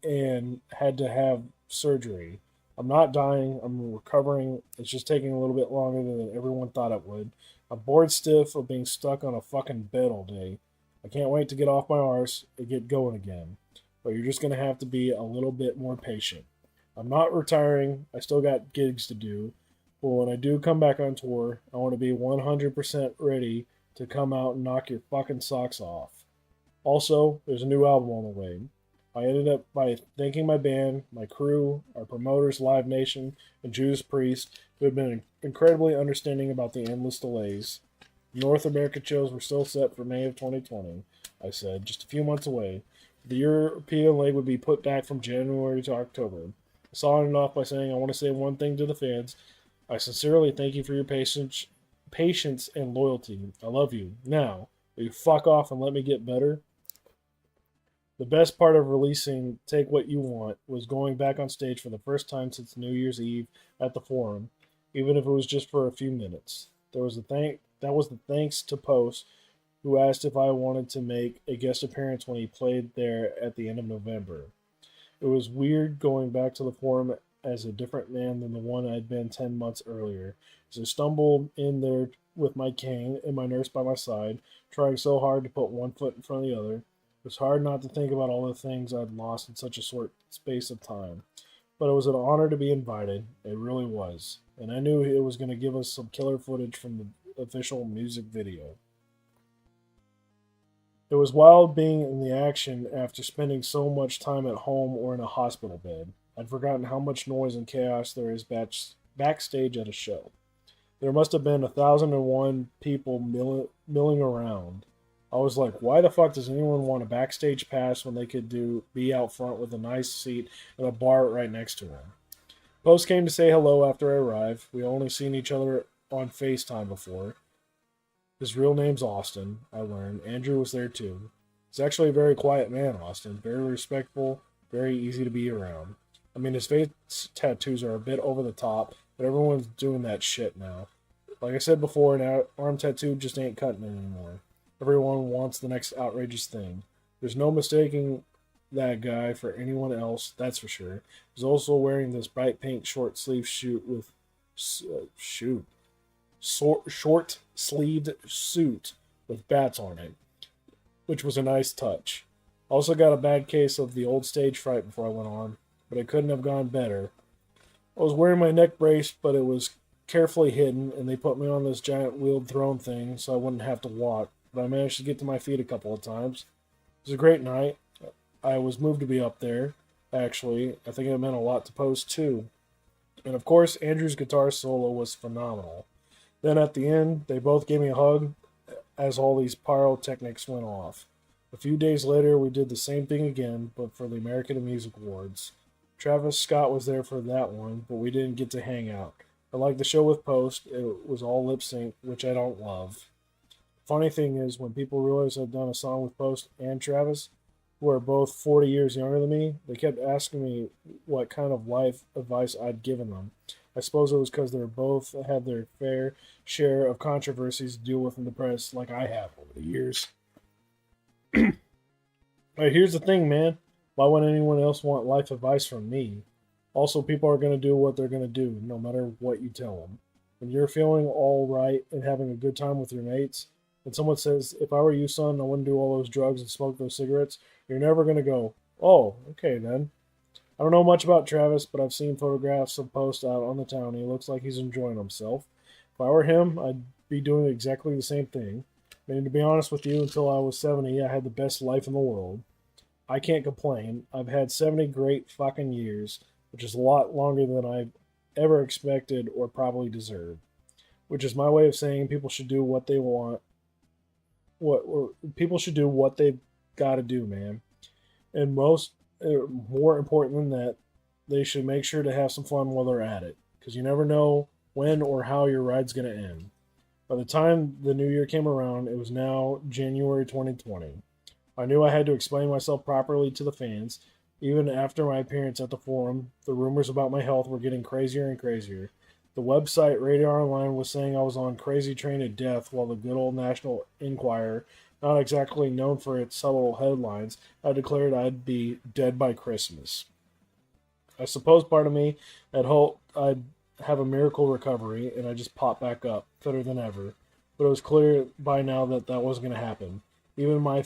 and had to have surgery. I'm not dying, I'm recovering. It's just taking a little bit longer than everyone thought it would. I'm bored stiff of being stuck on a fucking bed all day. I can't wait to get off my arse and get going again. But you're just going to have to be a little bit more patient. I'm not retiring, I still got gigs to do. But when I do come back on tour, I want to be 100% ready to come out and knock your fucking socks off. Also, there's a new album on the way. I ended up by thanking my band, my crew, our promoters, Live Nation, and Judas Priest, who have been incredibly understanding about the endless delays. North American shows were still set for May of 2020, I said, just a few months away. The European leg would be put back from January to October. I saw it off by saying, I want to say one thing to the fans. I sincerely thank you for your patience and loyalty. I love you. Now, will you fuck off and let me get better? The best part of releasing Take What You Want was going back on stage for the first time since New Year's Eve at the Forum, even if it was just for a few minutes. That was the thanks to Post, who asked if I wanted to make a guest appearance when he played there at the end of November. It was weird going back to the Forum as a different man than the one I'd been 10 months earlier. As I stumbled in there with my cane and my nurse by my side, trying so hard to put one foot in front of the other, It was hard not to think about all the things I'd lost in such a short space of time. But it was an honor to be invited. It really was. And I knew it was going to give us some killer footage from the official music video. It was wild being in the action after spending so much time at home or in a hospital bed. I'd forgotten how much noise and chaos there is backstage at a show. There must have been 1,001 people milling around. I was like, why the fuck does anyone want a backstage pass when they could be out front with a nice seat and a bar right next to them? Post came to say hello after I arrived. We only seen each other on FaceTime before. His real name's Austin, I learned. Andrew was there too. He's actually a very quiet man, Austin. Very respectful, very easy to be around. I mean, his face tattoos are a bit over the top, but everyone's doing that shit now. Like I said before, an arm tattoo just ain't cutting it anymore. Everyone wants the next outrageous thing. There's no mistaking that guy for anyone else, that's for sure. He's also wearing this bright pink short sleeve short sleeved suit with bats on it, which was a nice touch. Also got a bad case of the old stage fright before I went on, but it couldn't have gone better. I was wearing my neck brace, but it was carefully hidden, and they put me on this giant wheeled throne thing so I wouldn't have to walk, but I managed to get to my feet a couple of times. It was a great night. I was moved to be up there, actually. I think it meant a lot to Post, too. And of course, Andrew's guitar solo was phenomenal. Then at the end, they both gave me a hug as all these pyrotechnics went off. A few days later, we did the same thing again, but for the American Music Awards. Travis Scott was there for that one, but we didn't get to hang out. I like the show with Post. It was all lip sync, which I don't love. Funny thing is, when people realized I'd done a song with Post and Travis, who are both 40 years younger than me, they kept asking me what kind of life advice I'd given them. I suppose it was because they both had their fair share of controversies to deal with in the press, like I have over the years. Alright, here's the thing, man. Why would anyone else want life advice from me? Also, people are going to do what they're going to do, no matter what you tell them. When you're feeling all right and having a good time with your mates, and someone says, if I were you, son, I wouldn't do all those drugs and smoke those cigarettes, you're never going to go, oh, okay then. I don't know much about Travis, but I've seen photographs of Post out on the town. He looks like he's enjoying himself. If I were him, I'd be doing exactly the same thing. I mean, to be honest with you, until I was 70, I had the best life in the world. I can't complain. I've had 70 great fucking years, which is a lot longer than I've ever expected or probably deserved. Which is my way of saying people should do what they want. People should do what they've got to do, man. And more important than that, they should make sure to have some fun while they're at it, because you never know when or how your ride's going to end. By the time the new year came around, it was now January 2020. I knew I had to explain myself properly to the fans. Even after my appearance at the forum, the rumors about my health were getting crazier and crazier. The website Radar Online was saying I was on crazy train to death, while the good old National Enquirer, not exactly known for its subtle headlines, had declared I'd be dead by Christmas. I suppose part of me had hoped I'd have a miracle recovery, and I just popped back up, fitter than ever. But it was clear by now that that wasn't going to happen. Even my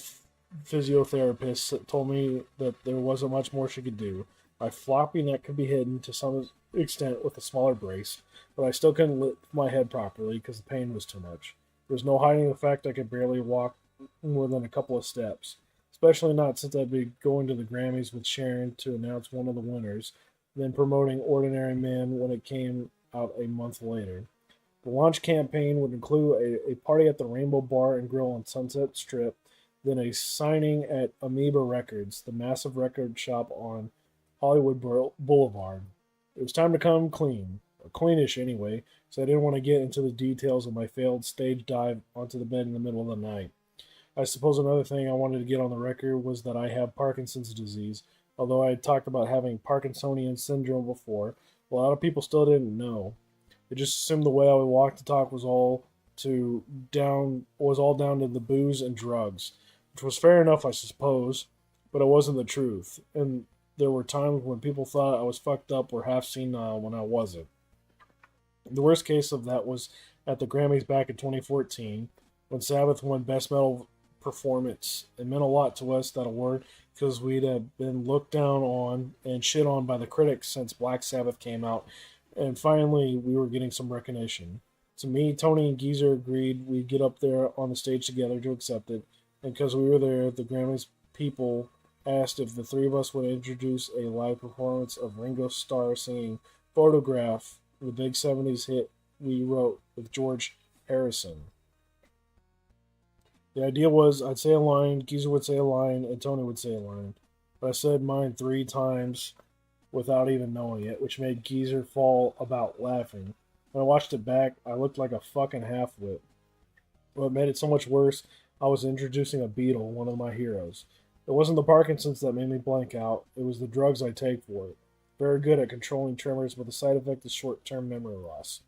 physiotherapist told me that there wasn't much more she could do. My floppy neck could be hidden to some extent with a smaller brace, but I still couldn't lift my head properly because the pain was too much. There was no hiding the fact I could barely walk more than a couple of steps, especially not since I'd be going to the Grammys with Sharon to announce one of the winners, then promoting Ordinary Men when it came out a month later. The launch campaign would include a party at the Rainbow Bar and Grill on Sunset Strip, then a signing at Amoeba Records, the massive record shop on Hollywood Boulevard. It was time to come clean, or cleanish anyway, so I didn't want to get into the details of my failed stage dive onto the bed in the middle of the night. I suppose another thing I wanted to get on the record was that I have Parkinson's disease. Although I had talked about having Parkinsonian syndrome before, a lot of people still didn't know. They just assumed the way I would walk the talk was all down to the booze and drugs, which was fair enough, I suppose, but it wasn't the truth. And there were times when people thought I was fucked up or half senile when I wasn't. The worst case of that was at the Grammys back in 2014, when Sabbath won Best Metal performance. It meant a lot to us, that award, because we'd have been looked down on and shit on by the critics since Black Sabbath came out, and finally we were getting some recognition. So me, Tony, and Geezer agreed we'd get up there on the stage together to accept it, and because we were there, the Grammys people asked if the three of us would introduce a live performance of Ringo Starr singing Photograph, the big 70s hit we wrote with George Harrison. The idea was I'd say a line, Geezer would say a line, and Tony would say a line. But I said mine 3 times without even knowing it, which made Geezer fall about laughing. When I watched it back, I looked like a fucking half-wit. What made it so much worse, I was introducing a Beatle, one of my heroes. It wasn't the Parkinson's that made me blank out, it was the drugs I take for it. Very good at controlling tremors, but the side effect is short-term memory loss.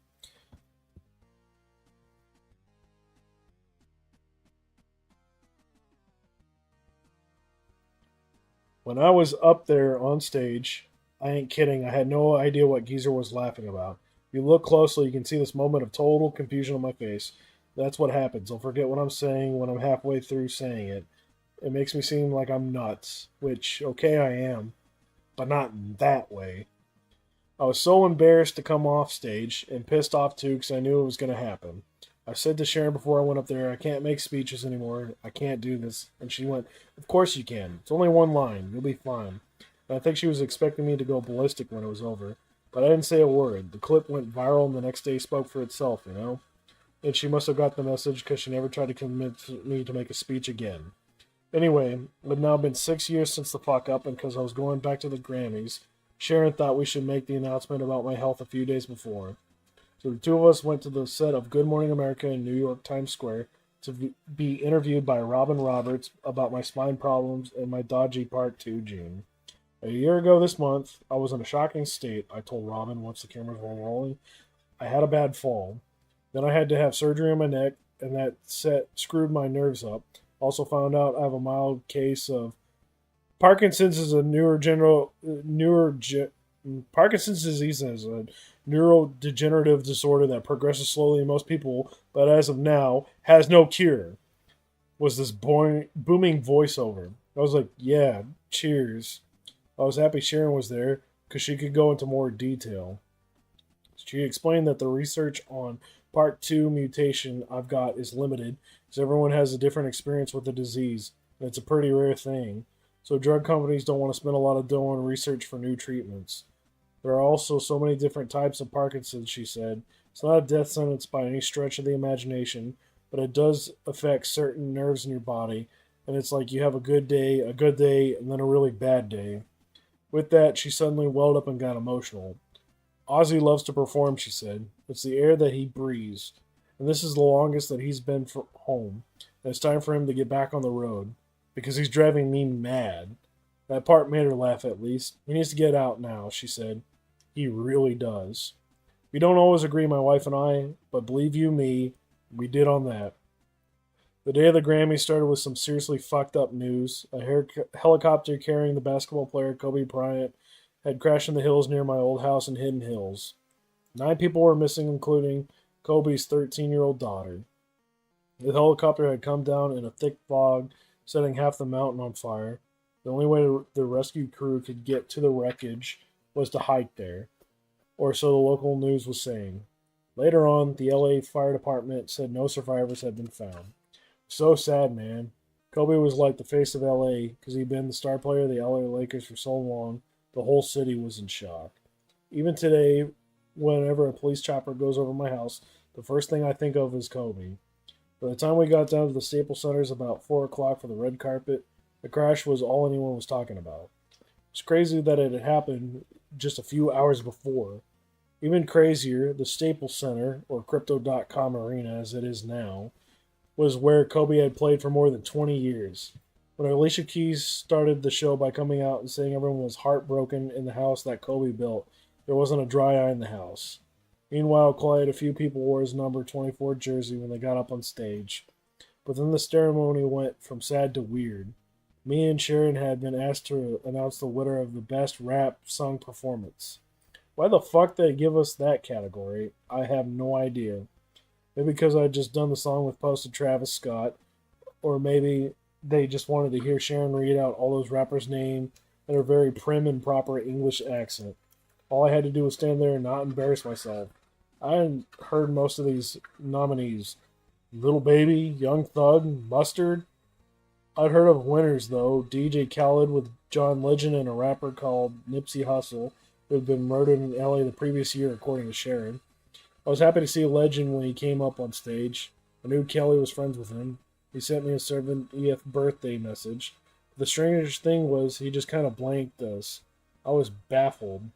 When I was up there on stage, I ain't kidding, I had no idea what Geezer was laughing about. If you look closely, you can see this moment of total confusion on my face. That's what happens. I'll forget what I'm saying when I'm halfway through saying it. It makes me seem like I'm nuts, which, okay, I am, but not in that way. I was so embarrassed to come off stage and pissed off too because I knew it was going to happen. I said to Sharon before I went up there, I can't make speeches anymore. I can't do this. And she went, of course you can. It's only one line. You'll be fine. And I think she was expecting me to go ballistic when it was over. But I didn't say a word. The clip went viral and the next day spoke for itself, you know? And she must have got the message because she never tried to convince me to make a speech again. Anyway, it had now been 6 years since the fuck up, and because I was going back to the Grammys, Sharon thought we should make the announcement about my health a few days before. So the two of us went to the set of Good Morning America in New York Times Square to be interviewed by Robin Roberts about my spine problems and my dodgy Part 2 gene. A year ago this month, I was in a shocking state, I told Robin once the cameras were rolling. I had a bad fall. Then I had to have surgery on my neck, and that set screwed my nerves up. Also found out I have a mild case of Parkinson's is a Parkinson's disease is a neurodegenerative disorder that progresses slowly in most people, but as of now has no cure. Was this booming voiceover? I was like, yeah, cheers. I was happy Sharon was there because she could go into more detail. She explained that the research on Part 2 mutation I've got is limited because everyone has a different experience with the disease, and it's a pretty rare thing. So drug companies don't want to spend a lot of dough on research for new treatments. There are also so many different types of Parkinson's, she said. It's not a death sentence by any stretch of the imagination, but it does affect certain nerves in your body, and it's like you have a good day, and then a really bad day. With that, she suddenly welled up and got emotional. Ozzy loves to perform, she said. It's the air that he breathes, and this is the longest that he's been from home. And it's time for him to get back on the road, because he's driving me mad. That part made her laugh at least. He needs to get out now, she said. He really does. We don't always agree, my wife and I, but believe you me, we did on that. The day of the Grammys started with some seriously fucked up news. A helicopter carrying the basketball player Kobe Bryant had crashed in the hills near my old house in Hidden Hills. 9 people were missing, including Kobe's 13-year-old daughter. The helicopter had come down in a thick fog, setting half the mountain on fire. The only way the rescue crew could get to the wreckage was to hike there, or so the local news was saying. Later on, the LA Fire Department said no survivors had been found. So sad, man. Kobe was like the face of LA because he'd been the star player of the LA Lakers for so long, the whole city was in shock. Even today, whenever a police chopper goes over my house, the first thing I think of is Kobe. By the time we got down to the Staples Centers about 4 o'clock for the red carpet, the crash was all anyone was talking about. It's crazy that it had happened just a few hours before. Even crazier, the Staples Center, or Crypto.com Arena as it is now, was where Kobe had played for more than 20 years. When Alicia Keys started the show by coming out and saying everyone was heartbroken in the house that Kobe built, there wasn't a dry eye in the house. Meanwhile, quite a few people wore his number 24 jersey when they got up on stage. But then the ceremony went from sad to weird. Me and Sharon had been asked to announce the winner of the Best Rap Song Performance. Why the fuck they give us that category? I have no idea. Maybe because I had just done the song with Posted Travis Scott, or maybe they just wanted to hear Sharon read out all those rappers' names in a very prim and proper English accent. All I had to do was stand there and not embarrass myself. I hadn't heard most of these nominees. Little Baby, Young Thug, Mustard. I'd heard of winners though. DJ Khaled with John Legend and a rapper called Nipsey Hussle, who had been murdered in LA the previous year, according to Sharon. I was happy to see Legend when he came up on stage. I knew Kelly was friends with him. He sent me a 70th birthday message. The strangest thing was he just kind of blanked us. I was baffled.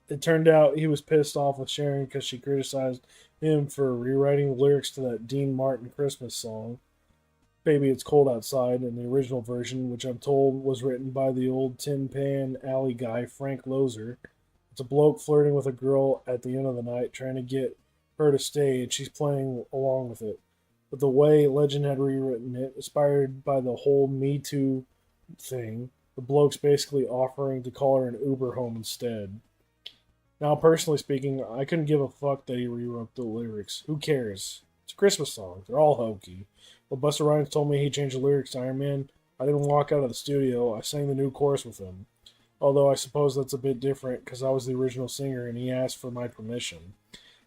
It turned out he was pissed off with Sharon because she criticized him for rewriting the lyrics to that Dean Martin Christmas song, Baby It's Cold Outside, in the original version, which I'm told was written by the old Tin Pan Alley guy, Frank Lozer. It's a bloke flirting with a girl at the end of the night, trying to get her to stay, and she's playing along with it. But the way Legend had rewritten it, inspired by the whole Me Too thing, the bloke's basically offering to call her an Uber home instead. Now, personally speaking, I couldn't give a fuck that he rewrote the lyrics. Who cares? It's a Christmas song. They're all hokey. When Busta Rhymes told me he changed the lyrics to Iron Man, I didn't walk out of the studio. I sang the new chorus with him. Although I suppose that's a bit different because I was the original singer and he asked for my permission.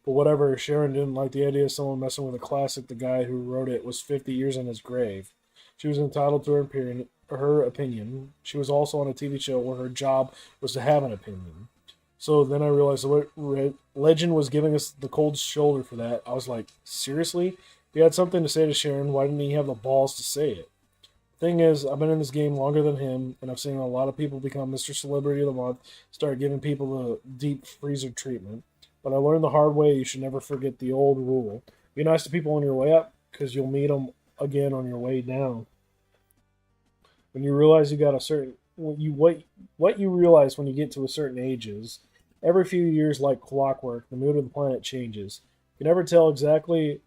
But whatever, Sharon didn't like the idea of someone messing with a classic the guy who wrote it was 50 years in his grave. She was entitled to her opinion. She was also on a TV show where her job was to have an opinion. So then I realized Legend was giving us the cold shoulder for that. I was like, seriously? If he had something to say to Sharon, why didn't he have the balls to say it? Thing is, I've been in this game longer than him, and I've seen a lot of people become Mr. Celebrity of the Month, start giving people the deep freezer treatment. But I learned the hard way you should never forget the old rule. Be nice to people on your way up, because you'll meet them again on your way down. When you realize you got a certain... What you realize when you get to a certain age is, every few years, like clockwork, the mood of the planet changes. You can never tell exactly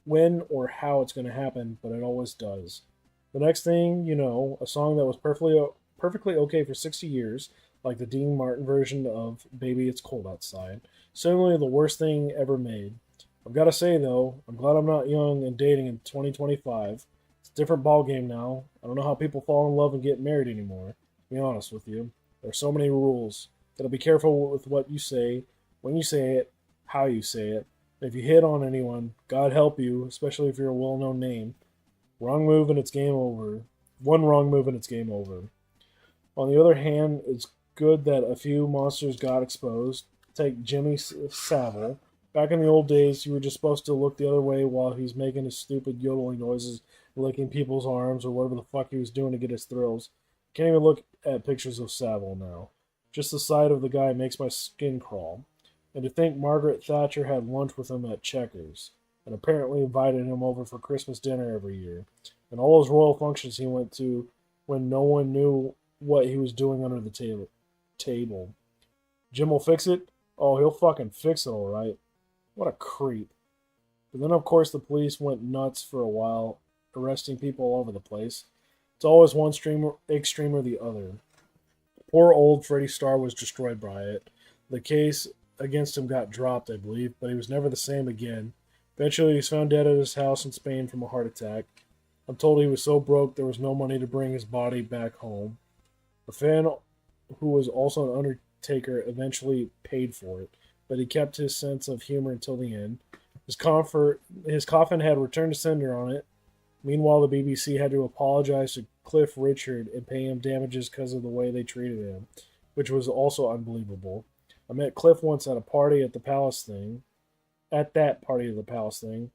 when or how it's going to happen, but it always does. The next thing you know, a song that was perfectly okay for 60 years, like the Dean Martin version of Baby It's Cold Outside, suddenly the worst thing ever made. I've got to say, though, I'm glad I'm not young and dating in 2025. It's a different ballgame now. I don't know how people fall in love and get married anymore, to be honest with you. There are so many rules. Gotta be careful with what you say, when you say it, how you say it. And if you hit on anyone, God help you, especially if you're a well-known name. Wrong move and it's game over. One wrong move and it's game over. On the other hand, it's good that a few monsters got exposed. Take Jimmy Savile. Back in the old days, you were just supposed to look the other way while he's making his stupid yodeling noises, licking people's arms, or whatever the fuck he was doing to get his thrills. Can't even look at pictures of Savile now. Just the sight of the guy makes my skin crawl. And to think Margaret Thatcher had lunch with him at Checkers, and apparently invited him over for Christmas dinner every year, and all those royal functions he went to when no one knew what he was doing under the table. Jim will fix it? Oh, he'll fucking fix it, alright. What a creep. But then, of course, the police went nuts for a while, arresting people all over the place. It's always one extreme or the other. Poor old Freddie Starr was destroyed by it. The case against him got dropped, I believe, but he was never the same again. Eventually, he was found dead at his house in Spain from a heart attack. I'm told he was so broke there was no money to bring his body back home. A fan who was also an undertaker eventually paid for it, but he kept his sense of humor until the end. His coffin had return to sender on it. Meanwhile, the BBC had to apologize to Cliff Richard and pay him damages because of the way they treated him, which was also unbelievable. I met Cliff once at a party at the Palace thing. At that party of the Palace thing.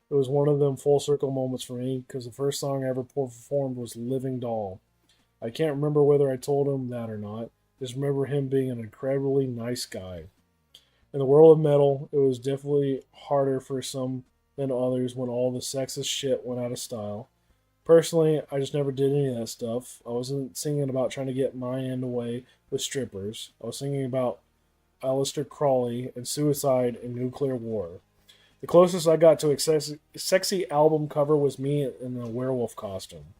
It was one of them full circle moments for me because the first song I ever performed was Living Doll. I can't remember whether I told him that or not. Just remember him being an incredibly nice guy. In the world of metal, it was definitely harder for some than others when all the sexist shit went out of style. Personally, I just never did any of that stuff. I wasn't singing about trying to get my end away with strippers. I was singing about Aleister Crowley and suicide and nuclear war. The closest I got to a sexy album cover was me in a werewolf costume.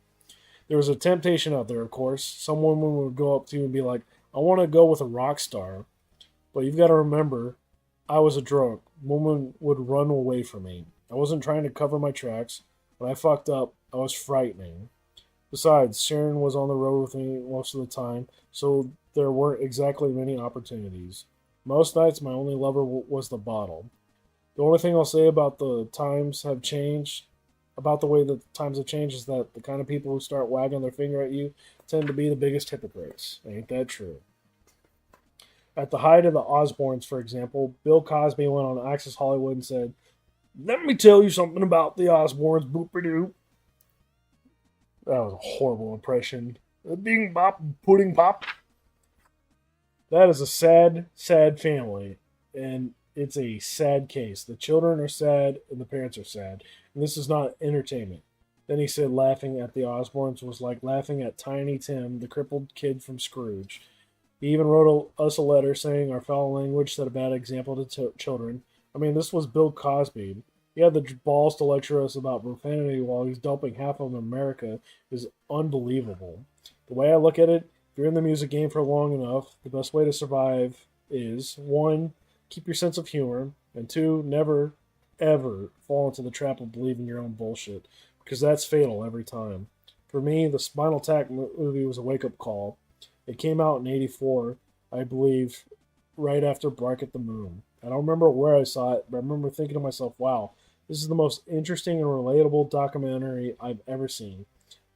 There was a temptation out there, of course. Some woman would go up to you and be like, I want to go with a rock star. But you've got to remember, I was a drunk. Woman would run away from me. I wasn't trying to cover my tracks. When I fucked up, I was frightening. Besides, Sharon was on the road with me most of the time, so there weren't exactly many opportunities. Most nights, my only lover was the bottle. The only thing I'll say about the times have changed, about the way that the times have changed, is that the kind of people who start wagging their finger at you tend to be the biggest hypocrites. Ain't that true? At the height of the Osbournes, for example, Bill Cosby went on Access Hollywood and said, "Let me tell you something about the Osbournes, boop-a-doo." That was a horrible impression. Bing bop, pudding pop. That is a sad, sad family, and it's a sad case. The children are sad, and the parents are sad, and this is not entertainment. Then he said laughing at the Osbournes was like laughing at Tiny Tim, the crippled kid from Scrooge. He even wrote us a letter saying our foul language set a bad example to children. I mean, this was Bill Cosby. He had the balls to lecture us about profanity while he's dumping half of America is unbelievable. The way I look at it, if you're in the music game for long enough, the best way to survive is 1, keep your sense of humor, and 2, never, ever fall into the trap of believing your own bullshit, because that's fatal every time. For me, the Spinal Tap movie was a wake-up call. It came out in '84, I believe, right after Bark at the Moon. I don't remember where I saw it, but I remember thinking to myself, wow, this is the most interesting and relatable documentary I've ever seen.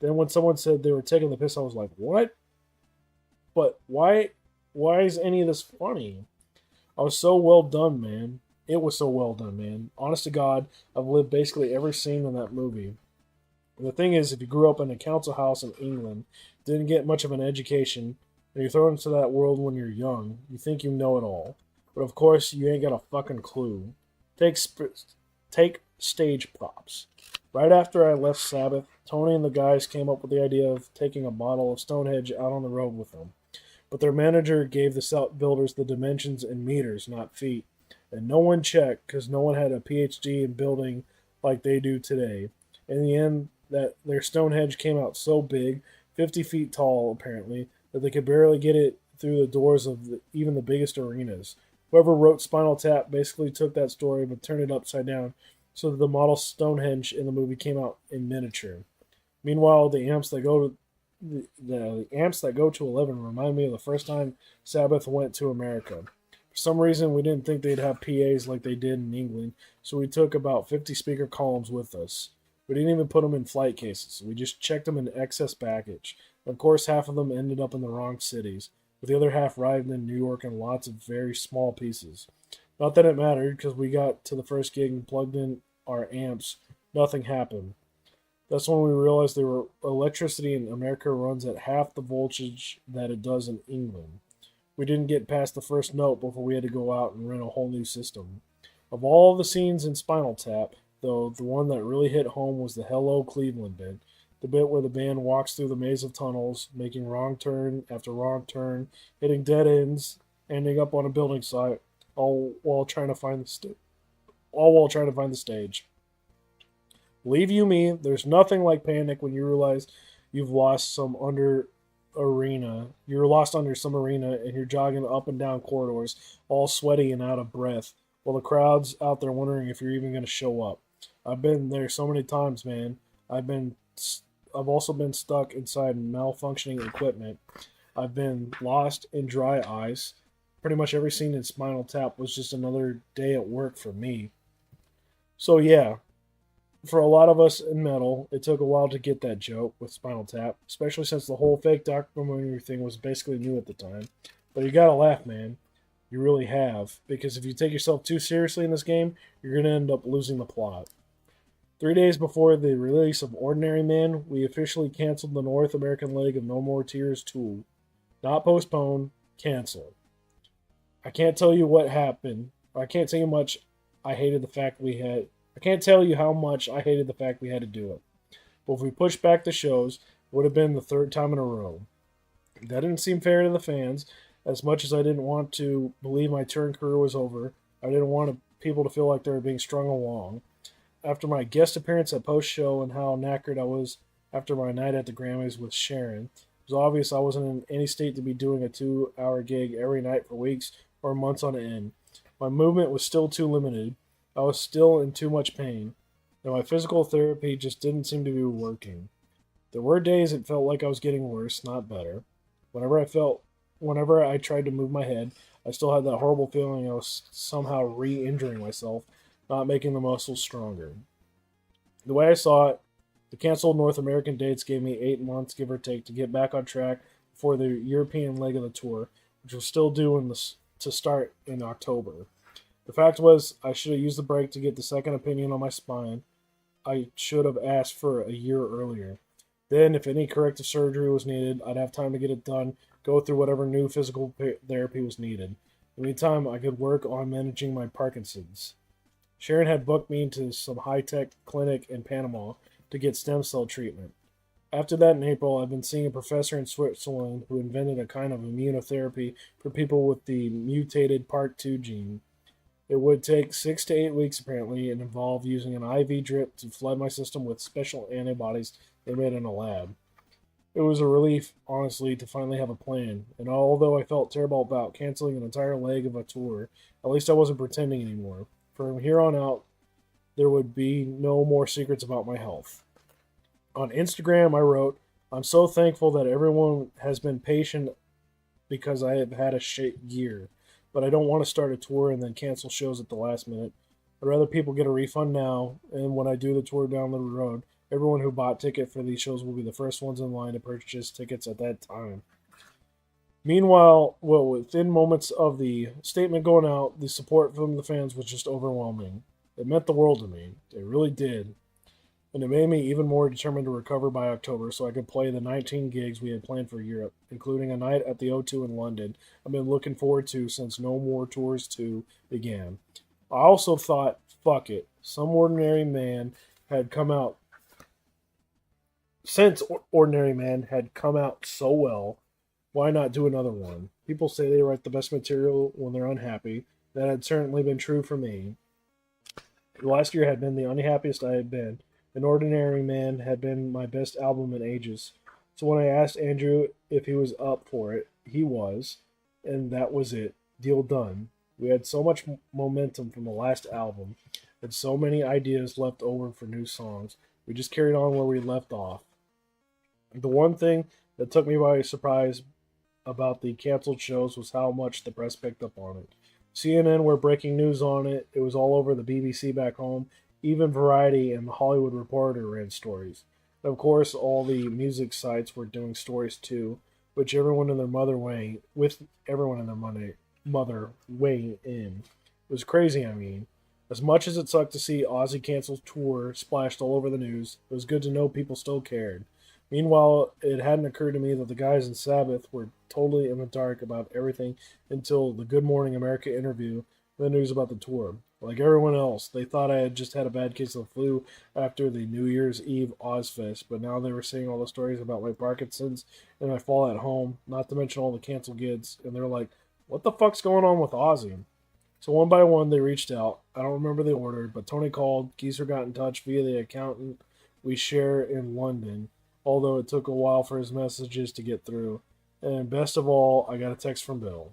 Then when someone said they were taking the piss, I was like, what? But why is any of this funny? I was so well done, man. It was so well done, man. Honest to God, I've lived basically every scene in that movie. And the thing is, if you grew up in a council house in England, didn't get much of an education, and you're thrown into that world when you're young, you think you know it all. But of course, you ain't got a fucking clue. Take stage props. Right after I left Sabbath, Tony and the guys came up with the idea of taking a model of Stonehenge out on the road with them. But their manager gave the builders the dimensions in meters, not feet. And no one checked because no one had a PhD in building like they do today. In the end, that their Stonehenge came out so big, 50 feet tall apparently, that they could barely get it through the doors of even the biggest arenas. Whoever wrote Spinal Tap basically took that story but turned it upside down so that the model Stonehenge in the movie came out in miniature. Meanwhile, the amps that go to 11 remind me of the first time Sabbath went to America. For some reason, we didn't think they'd have PAs like they did in England, so we took about 50 speaker columns with us. We didn't even put them in flight cases. We just checked them in excess baggage. Of course, half of them ended up in the wrong cities, with the other half arrived in New York in lots of very small pieces. Not that it mattered, because we got to the first gig and plugged in our amps. Nothing happened. That's when we realized electricity in America runs at half the voltage that it does in England. We didn't get past the first note before we had to go out and rent a whole new system. Of all the scenes in Spinal Tap, though, the one that really hit home was the Hello Cleveland bit. The bit where the band walks through the maze of tunnels, making wrong turn after wrong turn, hitting dead ends, ending up on a building site, all while trying to find the stage. Believe you me, there's nothing like panic when you realize you've lost some under arena. You're lost under some arena and you're jogging up and down corridors, all sweaty and out of breath, while the crowd's out there wondering if you're even going to show up. I've been there so many times, man. I've also been stuck inside malfunctioning equipment. I've been lost in dry ice. Pretty much every scene in Spinal Tap was just another day at work for me. So yeah, for a lot of us in metal, it took a while to get that joke with Spinal Tap, especially since the whole fake documentary thing was basically new at the time. But you gotta laugh, man. You really have. Because if you take yourself too seriously in this game, you're gonna end up losing the plot. 3 days before the release of Ordinary Man, we officially canceled the North American leg of No More Tears 2. Not postponed, canceled. I can't tell you what happened. I can't tell you much I hated the fact we had I can't tell you how much I hated the fact we had to do it. But if we pushed back the shows, it would have been the third time in a row. That didn't seem fair to the fans. As much as I didn't want to believe my touring career was over, I didn't want people to feel like they were being strung along. After my guest appearance at post-show and how knackered I was after my night at the Grammys with Sharon, it was obvious I wasn't in any state to be doing a 2-hour gig every night for weeks or months on end. My movement was still too limited. I was still in too much pain. and my physical therapy just didn't seem to be working. There were days it felt like I was getting worse, not better. Whenever I tried to move my head, I still had that horrible feeling I was somehow re-injuring myself, not making the muscles stronger. The way I saw it, the canceled North American dates gave me 8 months, give or take, to get back on track for the European leg of the tour, which was still due to start in October. The fact was, I should have used the break to get the second opinion on my spine. I should have asked for a year earlier. Then, if any corrective surgery was needed, I'd have time to get it done, go through whatever new physical therapy was needed. In the meantime, I could work on managing my Parkinson's. Sharon had booked me into some high-tech clinic in Panama to get stem cell treatment. After that, in April, I've been seeing a professor in Switzerland who invented a kind of immunotherapy for people with the mutated Part2 gene. It would take 6 to 8 weeks, apparently, and involve using an IV drip to flood my system with special antibodies they made in a lab. It was a relief, honestly, to finally have a plan, and although I felt terrible about canceling an entire leg of a tour, at least I wasn't pretending anymore. From here on out, there would be no more secrets about my health. On Instagram, I wrote, I'm so thankful that everyone has been patient because I have had a shit year, but I don't want to start a tour and then cancel shows at the last minute. I'd rather people get a refund now, and when I do the tour down the road, everyone who bought ticket for these shows will be the first ones in line to purchase tickets at that time. Meanwhile, within moments of the statement going out, the support from the fans was just overwhelming. It meant the world to me. It really did. And it made me even more determined to recover by October so I could play the 19 gigs we had planned for Europe, including a night at the O2 in London I've been looking forward to since No More Tours 2 began. I also thought, fuck it, Some Ordinary Man had come out. Since Ordinary Man had come out so well, why not do another one? People say they write the best material when they're unhappy. That had certainly been true for me. The last year had been the unhappiest I had been. An Ordinary Man had been my best album in ages. So when I asked Andrew if he was up for it, he was, and that was it. Deal done. We had so much momentum from the last album, and so many ideas left over for new songs. We just carried on where we left off. The one thing that took me by surprise about the canceled shows was how much the press picked up on it. CNN were breaking news on it. It was all over the BBC back home. Even Variety and the Hollywood Reporter ran stories. And of course, all the music sites were doing stories too, with everyone in their mother weighing in. It was crazy, I mean. As much as it sucked to see Ozzy cancel's tour splashed all over the news, it was good to know people still cared. Meanwhile, it hadn't occurred to me that the guys in Sabbath were totally in the dark about everything until the Good Morning America interview and the news about the tour. Like everyone else, they thought I had just had a bad case of the flu after the New Year's Eve Ozfest, but now they were seeing all the stories about my Parkinson's and my fall at home, not to mention all the canceled gigs, and they're like, what the fuck's going on with Ozzy? So one by one, they reached out. I don't remember the order, but Tony called. Geezer got in touch via the accountant we share in London, although it took a while for his messages to get through. And best of all, I got a text from Bill.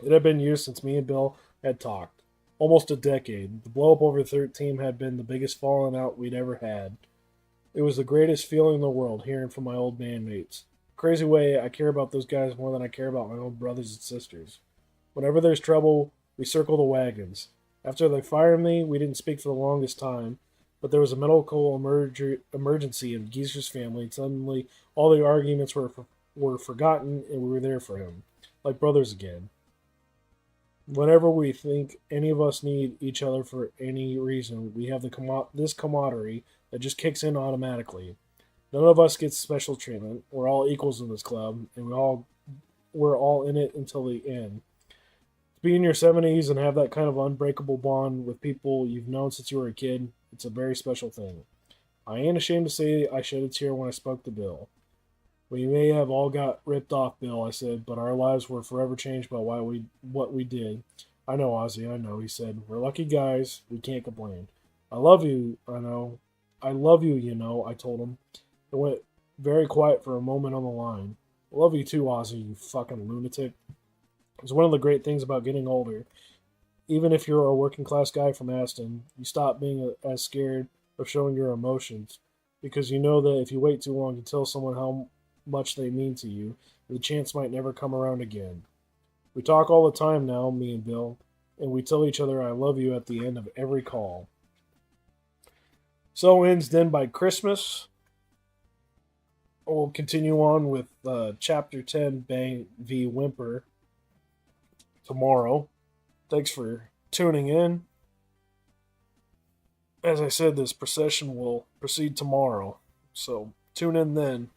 It had been years since me and Bill had talked. Almost a decade. The blow up over the third team had been the biggest falling out we'd ever had. It was the greatest feeling in the world, hearing from my old bandmates. Crazy way, I care about those guys more than I care about my own brothers and sisters. Whenever there's trouble, we circle the wagons. After they fired me, we didn't speak for the longest time, but there was a medical emergency in Geezer's family, and suddenly all the arguments were forgotten, and we were there for him, like brothers again. Whenever we think any of us need each other for any reason, we have this camaraderie that just kicks in automatically. None of us gets special treatment. We're all equals in this club, and we're all in it until the end. To be in your 70s and have that kind of unbreakable bond with people you've known since you were a kid, it's a very special thing. I ain't ashamed to say I shed a tear when I spoke to Bill. We may have all got ripped off, Bill, I said, but our lives were forever changed by what we did. I know, Ozzy, I know, he said. We're lucky guys. We can't complain. I love you, I know. I love you, you know, I told him. It went very quiet for a moment on the line. I love you too, Ozzy, you fucking lunatic. It's one of the great things about getting older. Even if you're a working class guy from Aston, you stop being as scared of showing your emotions, because you know that if you wait too long to tell someone how much they mean to you, the chance might never come around again. We talk all the time now, me and Bill, and we tell each other I love you at the end of every call. So ends then by Christmas. We'll continue on with Chapter 10, Bang v. Whimper, tomorrow. Thanks for tuning in. As I said, this procession will proceed tomorrow. So tune in then.